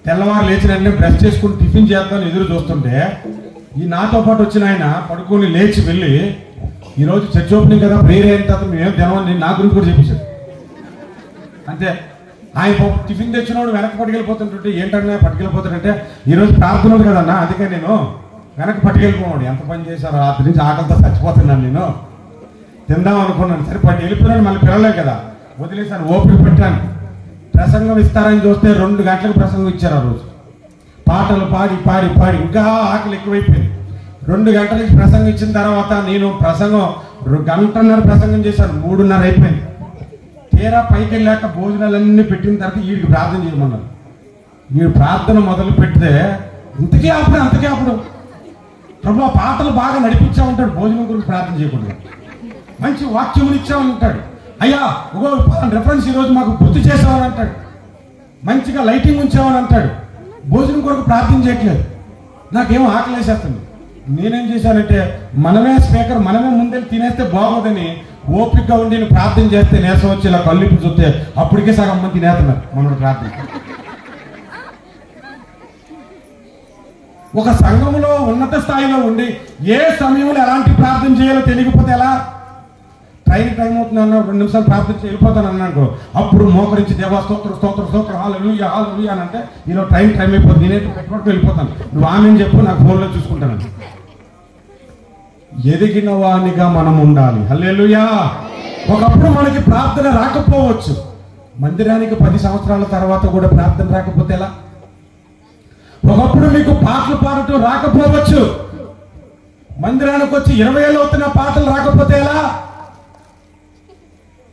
తెల్లవారు లేచిన వెంటనే బ్రష్ చేసుకుని టిఫిన్ చేద్దామని ఎదురు చూస్తుంటే ఈ నాతో పాటు వచ్చిన ఆయన పడుకొని లేచి వెళ్ళి, ఈరోజు చర్చ్ ఓపెనింగ్ కదా, ప్రేయర్ అయిన తర్వాత మేమేం తినమని నా గురించి కూడా చెప్పేశాడు. అంతే. ఆయన టిఫిన్ తెచ్చినోడు వెనక్కి పట్టుకెళ్ళిపోతుంటే, ఏంటన్నా పట్టుకెళ్ళిపోతాడంటే, ఈరోజు ప్రార్థన ఉంది కదన్నా, అందుకే నేను వెనక్కి పట్టుకెళ్ళిపోవాడు. ఎంత పని చేశారు, రాత్రి నుంచి ఆకలితో చచ్చిపోతున్నాను, నేను తిందాం అనుకున్నాను. సరే పట్టి వెళ్ళిపోయినాను, మళ్ళీ పిల్లలే కదా వదిలేసాను, ఓపిక పెట్టాను. ప్రసంగం ఇస్తారని చూస్తే 2 గంటలకు ప్రసంగం ఇచ్చారు. ఆ రోజు పాటలు పాడి పాడి పాడి ఇంకా ఆకలి ఎక్కువైపోయింది. 2 గంటల నుంచి ప్రసంగం ఇచ్చిన తర్వాత నేను ప్రసంగం 1 గంటన్నర ప్రసంగం చేశాను, 3:30 అయిపోయింది. తీరా పైకి వెళ్ళాక భోజనాలన్నీ పెట్టిన తర్వాత వీడికి ప్రార్థన చేయమన్నారు. వీడు ప్రార్థన మొదలు పెడితే ఇంతకే అప్పుడు ప్రభు పాటలు బాగా నడిపించా ఉంటాడు, భోజనం గురించి ప్రార్థన చేయకుండా మంచి వాక్యములు ఇచ్చా ఉంటాడు. అయ్యా ఒక రెఫరెన్స్ ఈరోజు మాకు గుర్తు చేసామని అంటాడు, మంచిగా లైటింగ్ ఉంచామని అంటాడు. భోజనం కొరకు ప్రార్థన చేయట్లేదు. నాకేమో ఆకలేసేస్తుంది. నేనేం చేశానంటే మనమే స్పీకర్ మనమే ముందెళ్ళి తినేస్తే బాగోదని ఓపికగా ఉండి నేను ప్రార్థన చేస్తే నేసం వచ్చి ఇలా కళ్ళిప్పు చూస్తే అప్పటికే సగం మంది తినేస్తున్నారు మనోడు ప్రార్థన. ఒక సంఘంలో ఉన్నత స్థాయిలో ఉండి ఏ సమయంలో ఎలాంటి ప్రార్థన చేయాలో తెలియకపోతే ఎలా? ట్రైన్ టైం అవుతుంది అన్న 2 నిమిషాలు ప్రార్థన వెళ్ళిపోతాను అన్నాడు. అప్పుడు మోకరించి దేవా స్తోత్రం స్తోత్రం స్తోత్రం హల్లెలూయా హల్లెలూయా అని అంటే ఈలో టైం అయిపోతుంది. నేనే పెట్టుబడికి వెళ్ళిపోతాను. నువ్వు ఆమెను చెప్పు, నాకు ఫోన్లో చూసుకుంటాను. ఎదిగిన వానిగా మనం ఉండాలి. హల్లెలూయా. ఒకప్పుడు మనకి ప్రార్థన రాకపోవచ్చు. మందిరానికి 10 సంవత్సరాల తర్వాత కూడా ప్రార్థన రాకపోతే ఎలా? ఒకప్పుడు మీకు పాటలు పాడటం రాకపోవచ్చు. మందిరానికి వచ్చి 20 ఏళ్ళు అవుతున్న పాటలు రాకపోతే ఎలా?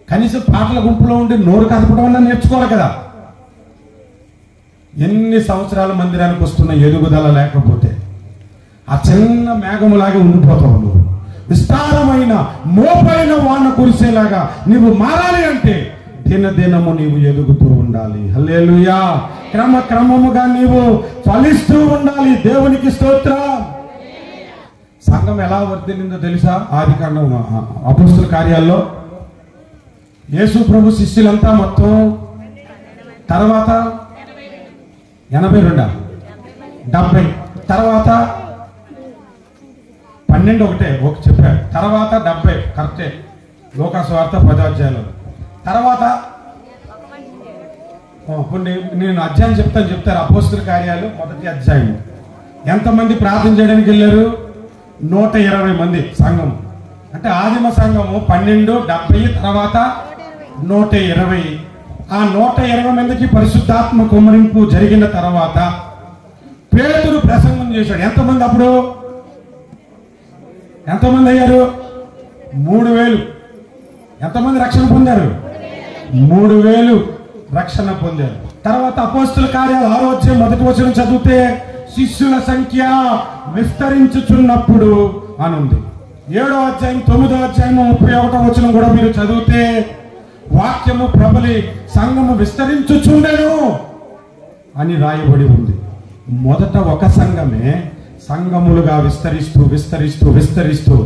కనీసం పాటల గుంపులో ఉండి నోరు కదపడం అన్నా నేర్చుకోవాలి కదా. ఎన్ని సంవత్సరాల మందిరానికి వస్తున్న ఎదుగుదల లేకపోతే ఆ చిన్న మేఘములాగే ఉండిపోతావు. నువ్వు విస్తారమైన మోపైన వాన కురిసేలాగా నువ్వు మారాలి అంటే దినదినము నీవు ఎదుగుతూ ఉండాలి. హల్లెలూయా. క్రమముగా నీవు ఫలిస్తూ ఉండాలి. దేవునికి స్తోత్రం. సంఘం ఎలా వర్ధిల్లిందో తెలుసా? ఆదికాండం అపోస్తల కార్యాల్లో యేసు ప్రభు శిష్యులంతా మొత్తం తర్వాత 82 70 తర్వాత 12 ఒక చెప్పారు. తర్వాత 70 కరెక్టే. లోకాసు వార్త 10వ అధ్యాయంలో. తర్వాత కొన్ని నేను అధ్యాయం చెప్తారు. అపోస్తల కార్యాలు 1వ అధ్యాయం. ఎంతమంది ప్రార్థన చేయడానికి వెళ్ళారు? 120 మంది సంఘం. అంటే ఆదిమ సంఘము 12, 70 తర్వాత 120. ఆ 120 మందికి పరిశుద్ధాత్మ కుమ్మరింపు జరిగిన తర్వాత పేతురు ప్రసంగం చేశాడు. ఎంతమంది అప్పుడు? ఎంతమంది అయ్యారు? 3000. ఎంతమంది రక్షణ పొందారు? 3000 రక్షణ పొందారు. తర్వాత అపోస్తల కార్యాలు 6వ అధ్యాయం 1వ వచనం చదివితే శిష్యుల సంఖ్య విస్తరించుచున్నప్పుడు అని ఉంది. 7వ అధ్యాయం 9వ అధ్యాయం 31వ వచనం కూడా మీరు చదివితే వాక్యము ప్రబలి సంఘము విస్తరించుచుండెను అని రాయబడి ఉంది. మొదట ఒక సంఘమే సంఘములుగా విస్తరిస్తూ విస్తరిస్తూ విస్తరిస్తూ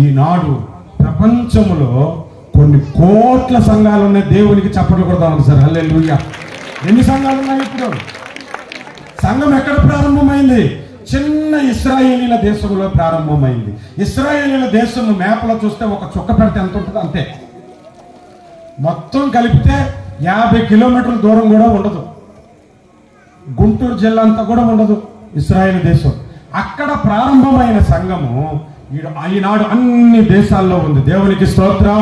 ఈనాడు ప్రపంచంలో కొన్ని కోట్ల సంఘాలు ఉన్నాయి. దేవునికి చప్పట్లు కొడతాం సార్. హల్లెలూయా. ఎన్ని సంఘాలు ఉన్నాయి ఇప్పుడు? సంఘం ఎక్కడ ప్రారంభమైంది? చిన్న ఇశ్రాయేలీల దేశంలో ప్రారంభమైంది. ఇశ్రాయేలీల దేశం మ్యాప్లో చూస్తే ఒక చుక్క పెడితే ఎంత ఉంటుంది అంతే. మొత్తం కలిపితే 50 కిలోమీటర్ల దూరం కూడా ఉండదు. గుంటూరు జిల్లా అంతా కూడా ఉండదు ఇశ్రాయేల్ దేశం. అక్కడ ప్రారంభమైన సంఘము ఈనాడు అన్ని దేశాల్లో ఉంది. దేవునికి స్తోత్రం.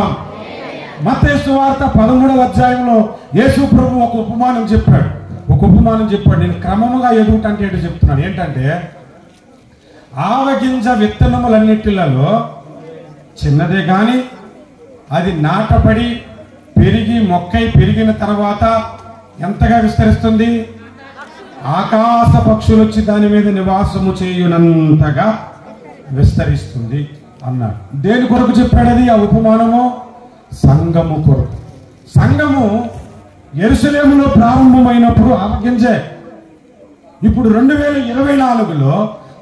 మత్తయి సువార్త 13వ అధ్యాయంలో యేసు ప్రభు ఒక ఉపమానం చెప్పాడు. నేను క్రమముగా ఎదుగుతంటే ఏంటో చెప్తున్నాను. ఏంటంటే ఆవగింజ విత్తనములన్నిటిలలో చిన్నదే గాని అది నాటబడి పెరిగి మొక్కై పెరిగిన తర్వాత ఎంతగా విస్తరిస్తుంది? ఆకాశ పక్షులు వచ్చి దాని మీద నివాసము చేయునంతగా విస్తరిస్తుంది అన్నాడు. దేని కొరకు చెప్పాడు అది? ఆ ఉపమానము సంఘము కొరకు. సంఘము యెరూషలేములో ప్రారంభమైనప్పుడు ఆవగింజే. ఇప్పుడు 2024లో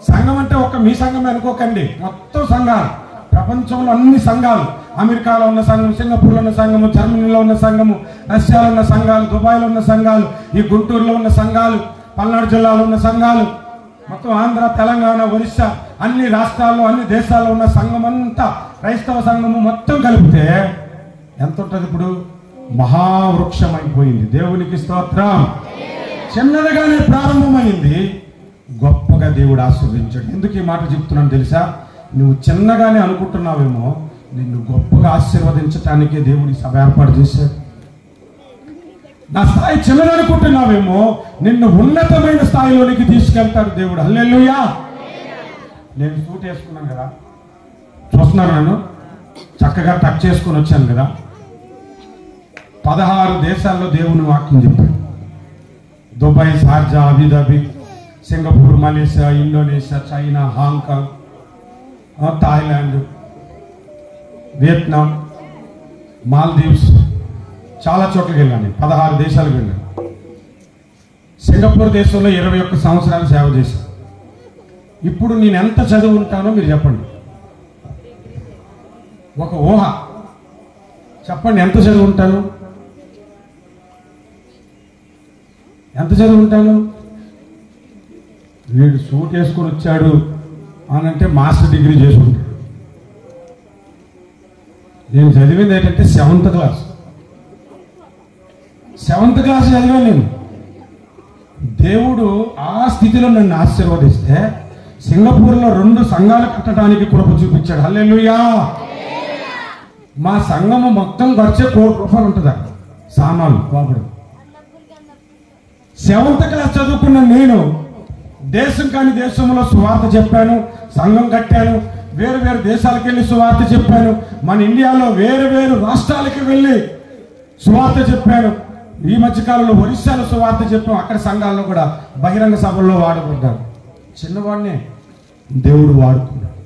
సంఘం అంటే ఒక్క మీ సంఘం అనుకోకండి, మొత్తం సంఘాలు, ప్రపంచంలో అన్ని సంఘాలు, అమెరికాలో ఉన్న సంఘం, సింగపూర్లో ఉన్న సంఘము, జర్మనీలో ఉన్న సంఘము, రష్యాలో ఉన్న సంఘాలు, దుబాయ్లో ఉన్న సంఘాలు, ఈ గుంటూరులో ఉన్న సంఘాలు, పల్నాడు జిల్లాలో ఉన్న సంఘాలు, మొత్తం ఆంధ్ర, తెలంగాణ, ఒరిస్సా అన్ని రాష్ట్రాల్లో అన్ని దేశాల్లో ఉన్న సంఘం అంతా, క్రైస్తవ సంఘము మొత్తం కలిపితే ఎంత ఉంటుంది? ఇప్పుడు మహావృక్షం అయిపోయింది. దేవునికి స్తోత్రం. చిన్నదిగానే ప్రారంభమైంది, గొప్పగా దేవుడు ఆశీర్వదించాడు. ఎందుకు ఈ మాట చెప్తున్నాను తెలుసా? నువ్వు చిన్నగానే అనుకుంటున్నావేమో, నిన్ను గొప్పగా ఆశీర్వదించటానికే దేవుడి సభ ఏర్పాటు చేశాడు. నా స్థాయి చిన్నదనుకుంటున్నావేమో, నిన్ను ఉన్నతమైన స్థాయిలోనికి తీసుకెళ్తాడు దేవుడు. హల్లెలూయా. నేను సూట్ వేసుకున్నాను కదా, చూస్తున్నాను, నన్ను చక్కగా టక్ చేసుకుని వచ్చాను కదా. 16 దేశాల్లో దేవుని వాక్యం చెప్పాడు. Dubai, Sharjah, Abu Dhabi, Singapore, Malaysia, Indonesia, China, Hong Kong, Thailand, Vietnam, Maldives, చాలా చోట్లకి వెళ్ళాను. 16 దేశాలకు వెళ్ళాను. సింగపూర్ దేశంలో 21 సంవత్సరాలు సేవ చేశాను. ఇప్పుడు నేను ఎంత చదువు ఉంటానో మీరు చెప్పండి. ఒక ఊహ చెప్పండి, ఎంత చదువు ఉంటాను? ఎంత చదువు ఉంటాను? వీడు సూట్ వేసుకొని వచ్చాడు అని అంటే మాస్టర్ డిగ్రీ చేసుకుంటాడు. నేను చదివింది ఏంటంటే 7th క్లాస్ చదివాను నేను. దేవుడు ఆ స్థితిలో నన్ను ఆశీర్వదిస్తే సింగపూర్లో 2 సంఘాలు కట్టడానికి కృప చూపించాడు. హల్లెలూయా. మా సంఘము మొత్తం ఖర్చు ₹1,00,00,000 ఉంటుంది. సామాన్లు వాపడు. 7th క్లాస్ చదువుకున్న నేను దేశం కాని దేశంలో సువార్త చెప్పాను, సంఘం కట్టాను, వేరు వేరు దేశాలకు వెళ్ళి సువార్త చెప్పాను. మన ఇండియాలో వేరు వేరు రాష్ట్రాలకి వెళ్ళి సువార్త చెప్పాను. ఈ మధ్యకాలంలో ఒరిస్సాలో సువార్త చెప్పాం. అక్కడ సంఘాల్లో కూడా బహిరంగ సభల్లో వాడుకుంటారు. చిన్నవాడినే దేవుడు వాడుకున్నాడు.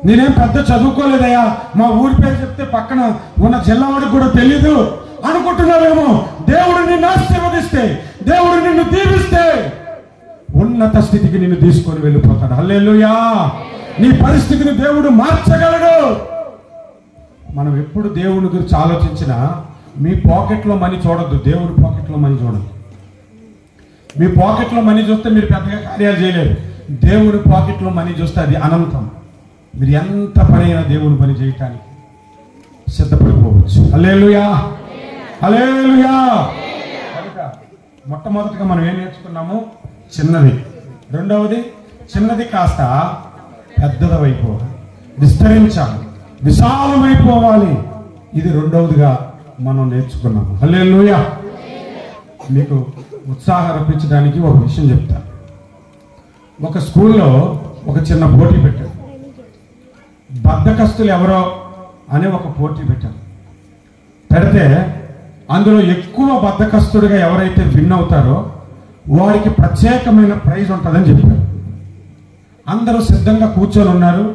నేనేం పెద్ద చదువుకోలేదయ్యా, మా ఊరి పేరు చెప్తే పక్కన ఉన్న జిల్లావాడికి కూడా తెలీదు అనుకుంటున్నావేమో. దేవుడు నిన్ను ఆశీర్వదిస్తే, దేవుడు నిన్ను దీవిస్తే ఉన్నత స్థితికి నిన్ను తీసుకొని వెళ్ళిపోతాడు. హల్లెలూయా. నీ పరిస్థితిని దేవుడు మార్చగలడు. మనం ఎప్పుడు దేవుని గురించి ఆలోచించినా మీ పాకెట్లో మనీ చూడొద్దు, దేవుడి పాకెట్లో మనీ చూడద్దు. మీ పాకెట్లో మనీ చూస్తే మీరు పెద్దగా కార్యాలు చేయలేరు. దేవుడి పాకెట్లో మనీ చూస్తే అది అనంతం. మీరు ఎంత పని అయినా దేవుని పని చేయటానికి సిద్ధపడిపోవచ్చు. హల్లెలూయా, హల్లెలూయా. మొట్టమొదటిగా మనం ఏం నేర్చుకున్నాము? చిన్నది. రెండవది, చిన్నది కాస్త పెద్దదైపోవాలి, విస్తరించాలి, విశాలమైపోవాలి. ఇది రెండవదిగా మనం నేర్చుకున్నాము. హల్లెలూయా. మీకు ఉత్సాహం రప్పించడానికి ఒక విషయం చెప్తాను. ఒక స్కూల్లో ఒక చిన్న పోటీ పెట్టారు. బద్ధకస్తులు ఎవరో అనే ఒక పోటీ పెట్టారు. పెడితే అందులో ఎక్కువ బద్ధకస్తుడిగా ఎవరైతే విన్ అవుతారో వారికి ప్రత్యేకమైన ప్రైజ్ ఉంటుందని చెప్పారు. అందరూ సిద్ధంగా కూర్చొని ఉన్నారు.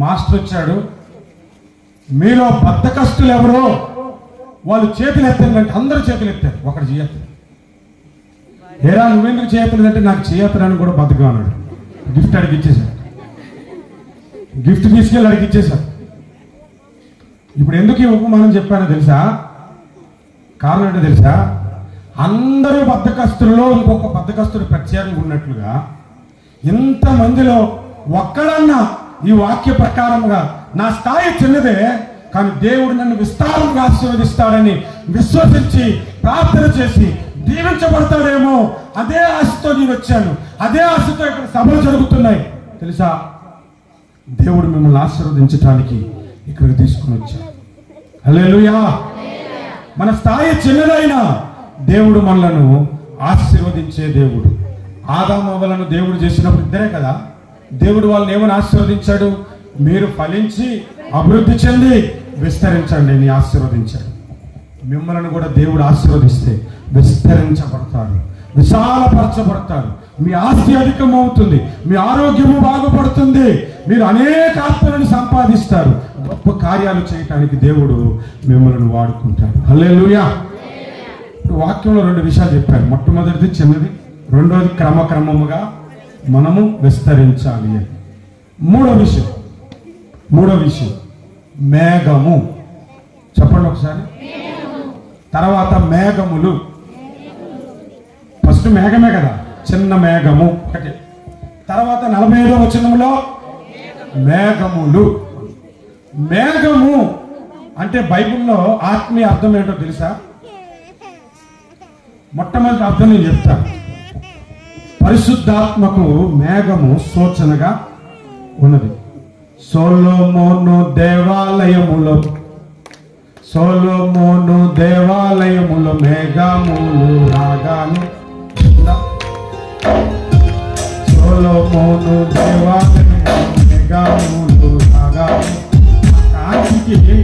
మాస్టర్ వచ్చాడు. మీలో బద్ధకస్తులు ఎవరో వాళ్ళు చేతులు ఎత్తారంటే అందరూ చేతులు ఎత్తారు. ఒకటి చేయత్తారు. ఏరా నువ్వెందుకు చేయట్లేదంటే నాకు చేయత్తరాని కూడా బద్ధకం అన్నాడు. గిఫ్ట్ అడిగి ఇచ్చేశాడు. గిఫ్ట్ తీసుకెళ్ళి అడిగి ఇచ్చేశాడు. ఇప్పుడు ఎందుకు ఈ ఉపమానం చెప్పానో తెలుసా? కారణం ఏంటో తెలుసా? అందరూ బద్ధకస్తుల్లో ఇంకొక బద్ధకస్తుడు ప్రత్యేకంగా ఉన్నట్లుగా ఇంతమందిలో ఒక్కడన్నా ఈ వాక్య ప్రకారంగా నా స్థాయి చిన్నదే కానీ దేవుడు నన్ను విస్తారంగా ఆశీర్వదిస్తాడని విశ్వసించి ప్రార్థన చేసి దీవించబడతాడేమో అదే ఆశతో నేను వచ్చాను. అదే ఆశతో ఇక్కడ సభలు జరుగుతున్నాయి. తెలుసా, దేవుడు మిమ్మల్ని ఆశీర్వదించడానికి ఇక్కడికి తీసుకుని వచ్చాడు. హల్లెలూయా. మన స్థాయి చిన్నదైనా దేవుడు మనలను ఆశీర్వదించే దేవుడు. ఆదాము అవ్వలను దేవుడు చేసినప్పుడు ఇద్దరే కదా. దేవుడు వాళ్ళని ఏమని ఆశీర్వదించాడు? మీరు ఫలించి అభివృద్ధి చెంది విస్తరించండి అని ఆశీర్వదించాడు. మిమ్మల్ని కూడా దేవుడు ఆశీర్వదిస్తే విస్తరించబడతారు, విశాలపరచబడతారు. మీ ఆస్తి అధికమవుతుంది, మీ ఆరోగ్యము బాగుపడుతుంది, మీరు అనేక ఆత్మలను సంపాదిస్తారు. గొప్ప కార్యాలు చేయటానికి దేవుడు మిమ్మల్ని వాడుకుంటాడు. హల్లెలూయా. వాక్యంలో 2 విషయాలు చెప్పారు. మొట్టమొదటిది చిన్నది, రెండోది క్రమక్రమముగా మనము విస్తరించాలి అని. మూడో విషయం మేఘము. చెప్పండి ఒకసారి. తర్వాత మేఘములు. ఫస్ట్ మేఘమే కదా, చిన్న మేఘము ఒకటి. తర్వాత 45వ వచనంలో మేఘములు. మేఘము అంటే బైబిల్లో ఆత్మీయ అర్థం ఏంటో తెలుసా? మొట్టమొదటి అర్థం నేను చెప్తాను. పరిశుద్ధాత్మకు మేఘము సూచనగా ఉన్నది. సొలొమోను దేవాలయములో మేఘములు రాగాను. సొలొమోను దేవాలయములో మేఘములు రాగాను. కాంతికి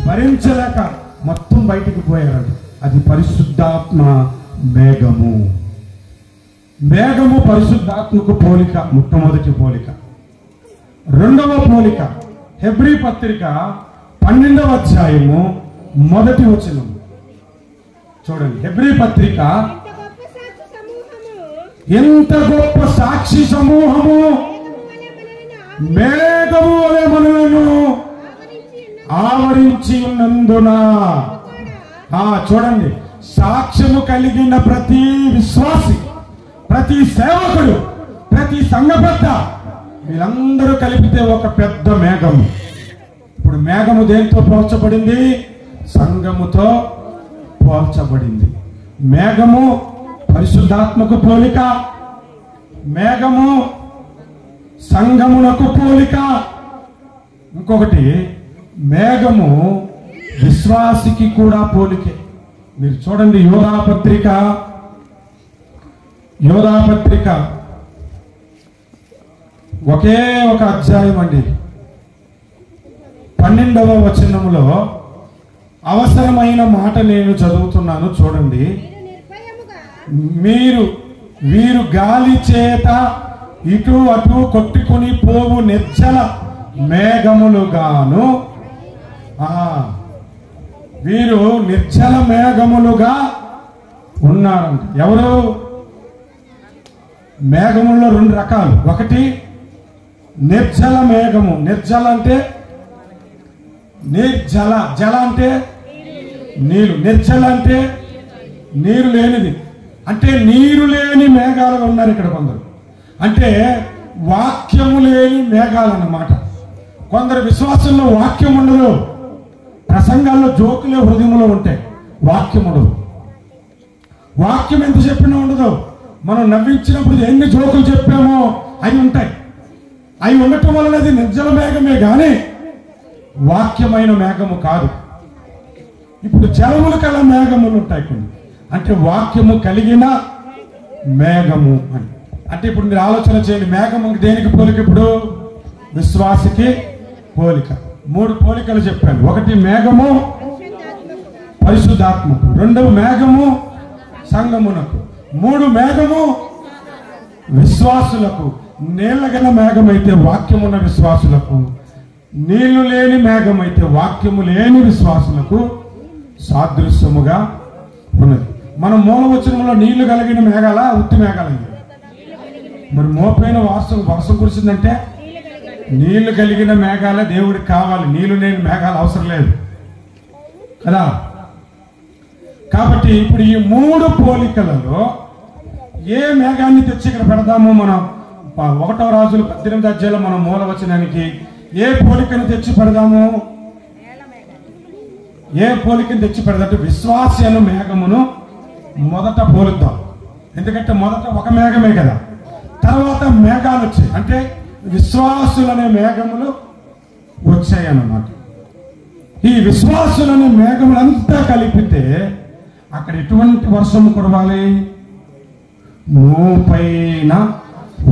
భరించలేక మొత్తం బయటికి పోయారంట. అది పరిశుద్ధాత్మ మేఘము. మేఘము పరిశుద్ధాత్మకు పోలిక, మొట్టమొదటి పోలిక. రెండవ పోలిక హెబ్రీ పత్రిక 12వ అధ్యాయము 1వ వచనం చూడండి. హెబ్రీ పత్రిక, ఎంత గొప్ప సాక్షి సమూహము మేఘము వలె మనలను ఆవరించి ఉన్నందున. చూడండి, సాక్ష్యము కలిగిన ప్రతి విశ్వాసి, ప్రతి సేవకుడు, ప్రతి సంఘబద్ధ, వీళ్ళందరూ కలిపితే ఒక పెద్ద మేఘము. ఇప్పుడు మేఘము దేంతో పోల్చబడింది? సంఘముతో పోల్చబడింది. మేఘము పరిశుద్ధాత్మకు పోలిక, మేఘము సంఘమునకు పోలిక. ఇంకొకటి, మేఘము విశ్వాసికి కూడా పోలికే. మీరు చూడండి, యోధా పత్రిక ఒకే ఒక అధ్యాయం అండి. 12వ వచనములో అవసరమైన మాట నేను చదువుతున్నాను, చూడండి. వీరు గాలి చేత ఇటు అటు కొట్టుకుని పోవు నిర్జల మేఘములుగాను, వీరు నిర్జల మేఘములుగా ఉన్నారంట. ఎవరు? మేఘముల్లో 2 రకాలు. ఒకటి నిర్జల మేఘము. నిర్జల అంటే నిర్జల, జల అంటే నీరు, నిర్జల అంటే నీరు లేనిది. అంటే నీరు లేని మేఘాలుగా ఉన్నారు ఇక్కడ కొందరు. అంటే వాక్యము లేని మేఘాలు అన్నమాట. కొందరు విశ్వాసంలో వాక్యం ఉండదు, ప్రసంగాల్లో జోకులే హృదయంలో ఉంటాయి, వాక్యం ఉండదు. వాక్యం ఎంత చెప్పినా ఉండదు. మనం నవ్వించినప్పుడు ఎన్ని జోకులు చెప్పామో అవి ఉంటాయి. అవి ఉండటం వలన అది నిర్జల మేఘమే కానీ వాక్యమైన మేఘము కాదు. ఇప్పుడు జలములు కల మేఘములు ఉంటాయి కొన్ని, అంటే వాక్యము కలిగిన మేఘము అని. అంటే ఇప్పుడు మీరు ఆలోచన చేయండి, మేఘము దేనికి పోలిక? ఇప్పుడు విశ్వాసికి పోలిక. 3 పోలికలు చెప్పాను. ఒకటి మేఘము పరిశుద్ధాత్మకు, 2 మేఘము సంఘమునకు, 3 మేఘము విశ్వాసులకు. నీళ్ళ గల మేఘమైతే వాక్యమున్న విశ్వాసులకు, నీళ్లు లేని మేఘమైతే వాక్యము లేని విశ్వాసులకు సాదృశ్యముగా ఉన్నది. మనం మూలవచనంలో నీళ్లు కలిగిన మేఘాల, ఉత్తి మేఘాలయ్యాయి. మరి మోపైన వర్షం కురిసిందంటే నీళ్లు కలిగిన మేఘాలే దేవుడికి కావాలి, నీళ్లు లేని మేఘాలు అవసరం లేదు కదా. కాబట్టి ఇప్పుడు ఈ 3 పోలికలలో ఏ మేఘాన్ని తెచ్చి ఇక్కడ పెడదాము? మనం 1వ రాజులు 18వ అధ్యాయంలో మనం మూలవచనానికి ఏ పోలికను తెచ్చి పెడదాము? ఏ పోలికను తెచ్చి పెడదంటే విశ్వాసి అను మేఘమును మొదట పోలుద్దాం. ఎందుకంటే మొదట ఒక మేఘమే కదా, తర్వాత మేఘాలు వచ్చాయి. అంటే విశ్వాసులనే మేఘములు వచ్చాయి అన్నమాట. ఈ విశ్వాసులనే మేఘములంతా కలిపితే అక్కడ ఎటువంటి వర్షము కురవాలి? మోపైన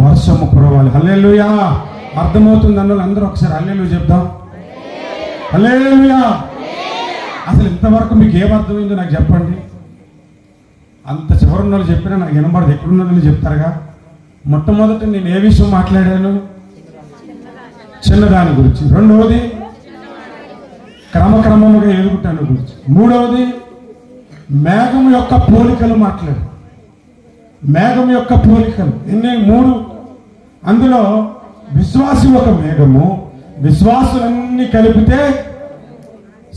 వర్షము కురవాలి. హల్లెలూయా. అర్థమవుతుంది అన్న అందరూ ఒకసారి హల్లెలూయా చెప్దాం. హల్లెలూయా. అసలు ఇంతవరకు మీకు ఏమర్థమైందో నాకు చెప్పండి. అంత చివరున్న వాళ్ళు చెప్పినా నాకు వినబడదు, ఎక్కడున్నదని చెప్తారుగా. మొట్టమొదటి నేను ఏ విషయం మాట్లాడాను? చిన్నదాని గురించి. రెండవది క్రమక్రమముగా ఎదుగుతాను గురించి. మూడవది మేఘం యొక్క పోలికలు మాట్లాడు. మేఘం యొక్క పోలికలు ఎన్ని? 3. అందులో విశ్వాసి ఒక మేఘము, విశ్వాసులన్నీ కలిపితే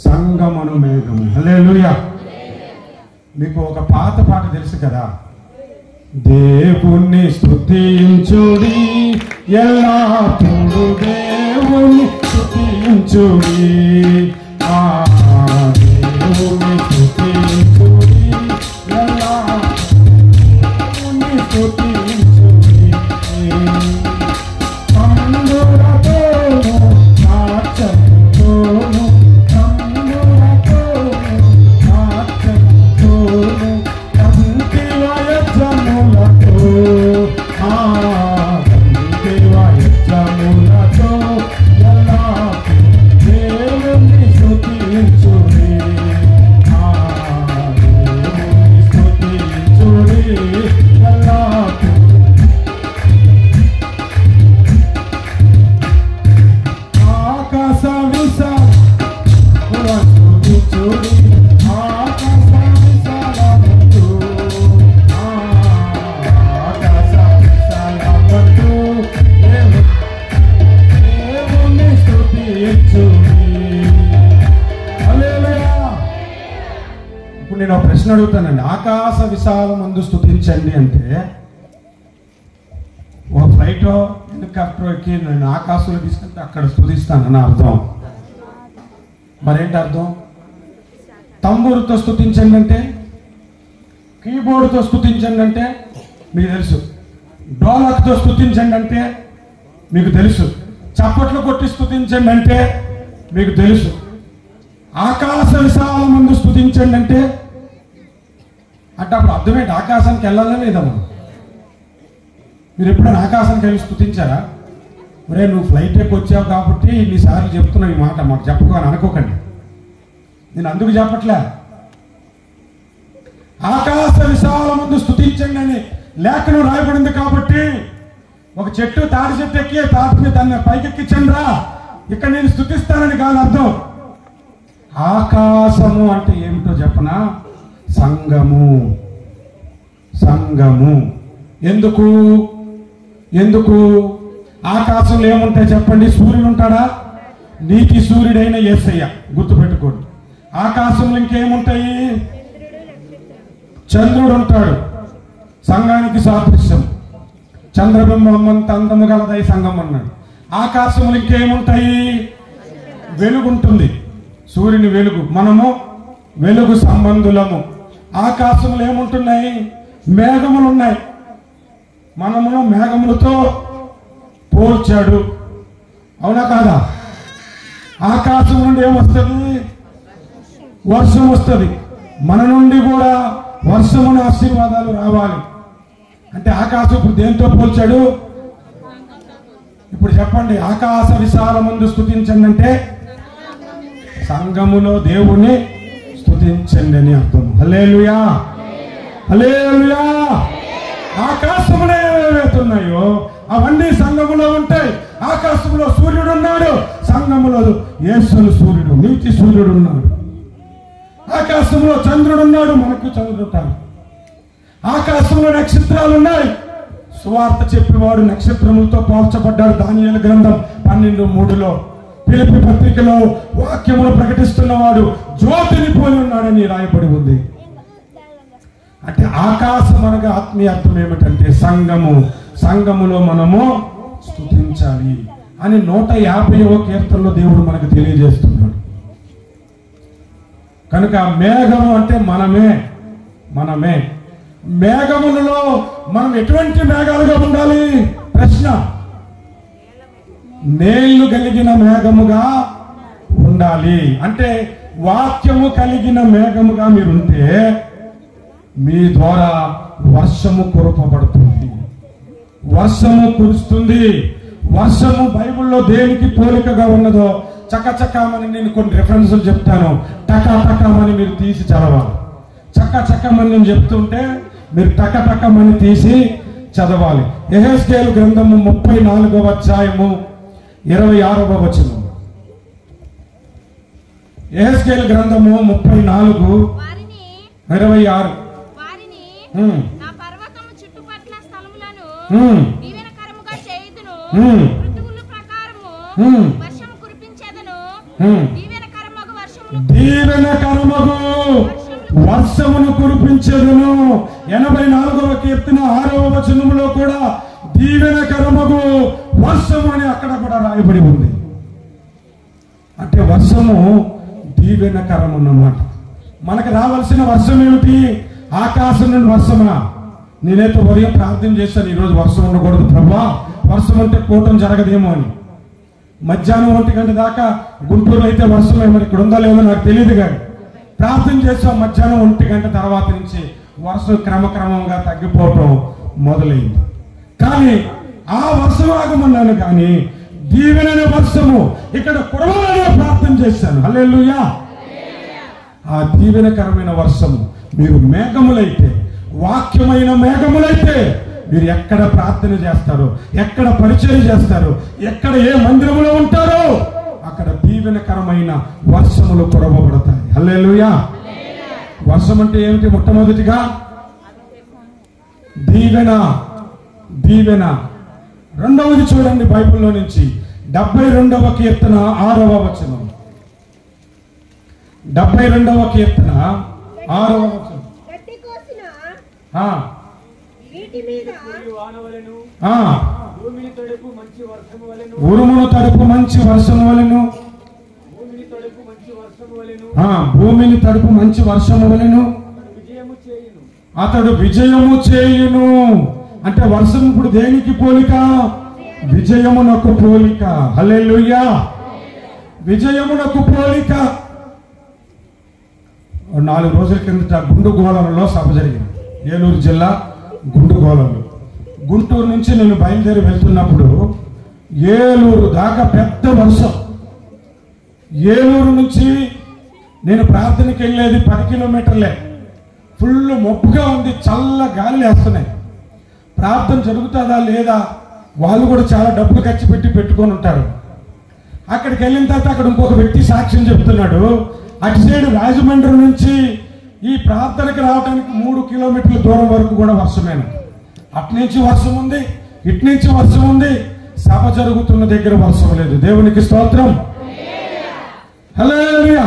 సంగమను మేఘము. హల్లెలూయా. మీకు ఒక పాత పాట తెలుసు కదా, దేవుణ్ణి స్తుతించుడి ఎల్లప్పుడూ, దేవుణ్ణి స్తుతించుడి, దేవుణ్ణి స్తుతించుడి ఎల్లప్పుడూ స్తుతించుడి. దేవుని స్తుతించుడి. ప్రశ్న అడుగుతానండి. ఆకాశ విశాలమందు స్తుతించండి అంటే ఒక ఫ్లైట్ హెలికాప్టర్ ఎక్కి నేను ఆకాశంలో తీసుకెళ్తే అక్కడ స్తుతిస్తానని అర్థం. మరేంటి అర్థం? తంబూరుతో స్తుతించండి అంటే, కీబోర్డుతో స్తుతించండి అంటే మీకు తెలుసు, డోలక్తో స్తుతించండి అంటే మీకు తెలుసు, చప్పట్లు కొట్టి స్తుతించండి అంటే మీకు తెలుసు. ఆకాశ విశాలమందు స్తుతించండి అంటే అప్పుడు అర్థమేంటి? ఆకాశానికి వెళ్ళాలా లేదా? మీరు ఎప్పుడైనా ఆకాశానికి వెళ్ళి స్తుతించారా? ఒరే నువ్వు ఫ్లైట్ ఎక్కి వచ్చావు కాబట్టి ఇన్నిసార్లు చెప్తున్నావు ఈ మాట, మాకు చెప్పుకోని అనుకోకండి, నేను అందుకు చెప్పట్లే. ఆకాశ విశాలమందు స్తుతించండి అని లేఖనం రాయబడింది కాబట్టి ఒక చెట్టు తాడి చెట్టు ఎక్కి తాటిని దాన్ని పైకెక్కించండి రా, ఇక్కడ నేను స్తుతిస్తానని కాదు అర్థం. ఆకాశము అంటే ఏమిటో చెప్పనా? సంఘము. సంఘము ఎందుకు? ఎందుకు? ఆకాశంలో ఏముంటాయి చెప్పండి? సూర్యుడు ఉంటాడా? నీతి సూర్యుడైన యేసయ్య, గుర్తుపెట్టుకోండి. ఆకాశంలో ఇంకేముంటాయి? చంద్రుడు ఉంటాడు, సంఘానికి సాదృశ్యం. చంద్రబింబం అంత అందము గలదై సంఘం అన్నాడు. ఆకాశంలో ఇంకేముంటాయి? వెలుగు ఉంటుంది, సూర్యుని వెలుగు. మనము వెలుగు సంబంధులము. ఆకాశంలో ఏముంటున్నాయి? మేఘములు ఉన్నాయి. మనమును మేఘములతో పోల్చాడు, అవునా కాదా? ఆకాశం నుండి ఏమొస్తుంది? వర్షం వస్తుంది. మన నుండి కూడా వర్షమున ఆశీర్వాదాలు రావాలి అంటే ఆకాశం ఇప్పుడు దేంతో పోల్చాడు? ఇప్పుడు చెప్పండి, ఆకాశ విశాలమందు స్తుతించండి అంటే సంఘములో దేవుణ్ణి స్తుతించండి అని అర్థం. హల్లెలూయా, హల్లెలూయా. ఆకాశములో ఏవైతున్నాయో అవన్నీ సంఘములో ఉంటాయి. ఆకాశంలో సూర్యుడు ఉన్నాడు, సంఘములో యేసు సూర్యుడు, నీతి సూర్యుడు ఉన్నాడు. ఆకాశంలో చంద్రుడు ఉన్నాడు, మనకు చంద్రుడు ఉంటాడు. ఆకాశంలో నక్షత్రాలు ఉన్నాయి. సువార్త చెప్పేవాడు నక్షత్రములతో పోల్చబడ్డాడు. దానియేలు గ్రంథం 12:3లో. ఫిలిప్పీ పత్రికలో వాక్యమును ప్రకటిస్తున్నవాడు జ్యోతిని పోలి ఉన్నాడని రాయబడి ఉంది. అంటే ఆకాశం అనగా ఆత్మీయ అర్థం ఏమిటంటే సంఘము. సంఘములో మనము స్తుతించాలి అని 150వ కీర్తనలో దేవుడు మనకు తెలియజేస్తున్నాడు. కనుక మేఘము అంటే మనమే. మనమే మేఘములలో మనం ఎటువంటి మేఘాలుగా ఉండాలి? ప్రశ్న. నేళ్లు కలిగిన మేఘముగా ఉండాలి. అంటే వాక్యము కలిగిన మేఘముగా మీరుంటే మీ ద్వారా వర్షము కురపబడుతుంది, వర్షము కురుస్తుంది. వర్షము బైబిల్లో దేనికి పోలికగా ఉన్నదో చకచకమని నేను కొన్ని రిఫరెన్సులు చెప్తాను. టకాటకమని మీరు తీసి చదవాలి. చకచకమని నేను చెప్తుంటే మీరు టకటకమని తీసి చదవాలి. యెహెజ్కేలు గ్రంథము 34వ అధ్యాయము 26వ వచనం. యెహెజ్కేలు గ్రంథము 34:26. నా పర్వతము చుట్టుపట్ల స్థలములను దీవెనకరముగా చేయుదును, ఋతువుల ప్రకారము వర్షము కురిపించేదను, దీవెనకరమగు వర్షమును కురిపించేదను. 84వ కీర్తన 6వ వచనములో కూడా దీవెనకరమగు వర్షము అని అక్కడ కూడా రాయబడి ఉంది. అంటే వర్షము దీవెనకరం అన్నమాట. మనకు రావాల్సిన వర్షం ఏమిటి? ఆకాశం నుండి వర్షమా? నేనైతే ఉదయం ప్రార్థన చేశాను, ఈరోజు వర్షం ఉండకూడదు ప్రభువా, వర్షం అంటే కూటం జరగదేమో అని. మధ్యాహ్నం 1 గంట దాకా గుంటూరులో అయితే వర్షం ఏమని ఇక్కడ ఉందో లేదో నాకు తెలియదు, కానీ ప్రార్థన చేసాం. మధ్యాహ్నం 1 గంట తర్వాత నుంచి వర్షం క్రమక్రమంగా తగ్గిపోవటం మొదలైంది. కానీ ఆ వర్షం ఆగమన్నాను, కానీ దీవెనైన వర్షము ఇక్కడ కురవాలని ప్రార్థన చేశాను. హల్లెలూయా. ఆ దీవెనకరమైన వర్షము మీరు మేఘములైతే, వాక్యమైన మేఘములైతే మీరు ఎక్కడ ప్రార్థన చేస్తారో, ఎక్కడ పరిచయం చేస్తారో, ఎక్కడ ఏ మందిరములో ఉంటారో అక్కడ దీవెనకరమైన వర్షములు కురవబడతాయి. హల్లెలూయా. వర్షం అంటే ఏమిటి? మొట్టమొదటిగా దీవెన. దీవెన. రెండవది చూడండి బైబిల్లో నుంచి 72వ కీర్తన 6వ వచనం. 72వ కీర్తన 6వ వచనం. ఉరుమును తడుపు మంచి వర్షము వలెను, భూమిని తడుపు మంచి వర్షము వలెను అతడు విజయము చేయును. అంటే వర్షం ఇప్పుడు దేనికి పోలిక? విజయమునకు పోలిక. హల్లెలూయా. విజయమునకు పోలిక. 4 రోజుల కిందట గుండుగోళంలో సభ జరిగింది. ఏలూరు జిల్లా గుండుగోళంలో. గుంటూరు నుంచి నేను బయలుదేరి వెళ్తున్నప్పుడు ఏలూరు దాకా పెద్ద వర్షం. ఏలూరు నుంచి నేను ప్రార్థనకి వెళ్ళేది 10 కిలోమీటర్లే. ఫుల్ మబ్బుగా ఉంది, చల్ల గాలి వేస్తున్నాయి. ప్రార్థన జరుగుతుందా లేదా? వాళ్ళు కూడా చాలా డబ్బులు ఖర్చు పెట్టుకొని ఉంటారు. అక్కడికి వెళ్ళిన తర్వాత అక్కడ ఇంకొక వ్యక్తి సాక్ష్యం చెప్తున్నాడు. అటు సైడ్ రాజమండ్రి నుంచి ఈ ప్రార్థనకి రావడానికి 3 కిలోమీటర్ల దూరం వరకు కూడా వర్షమేనా. అటు నుంచి వర్షం ఉంది, ఇటు నుంచి వర్షం ఉంది. సభ జరుగుతున్న దగ్గర వర్షం లేదు. దేవునికి స్తోత్రం. హల్లెలూయా.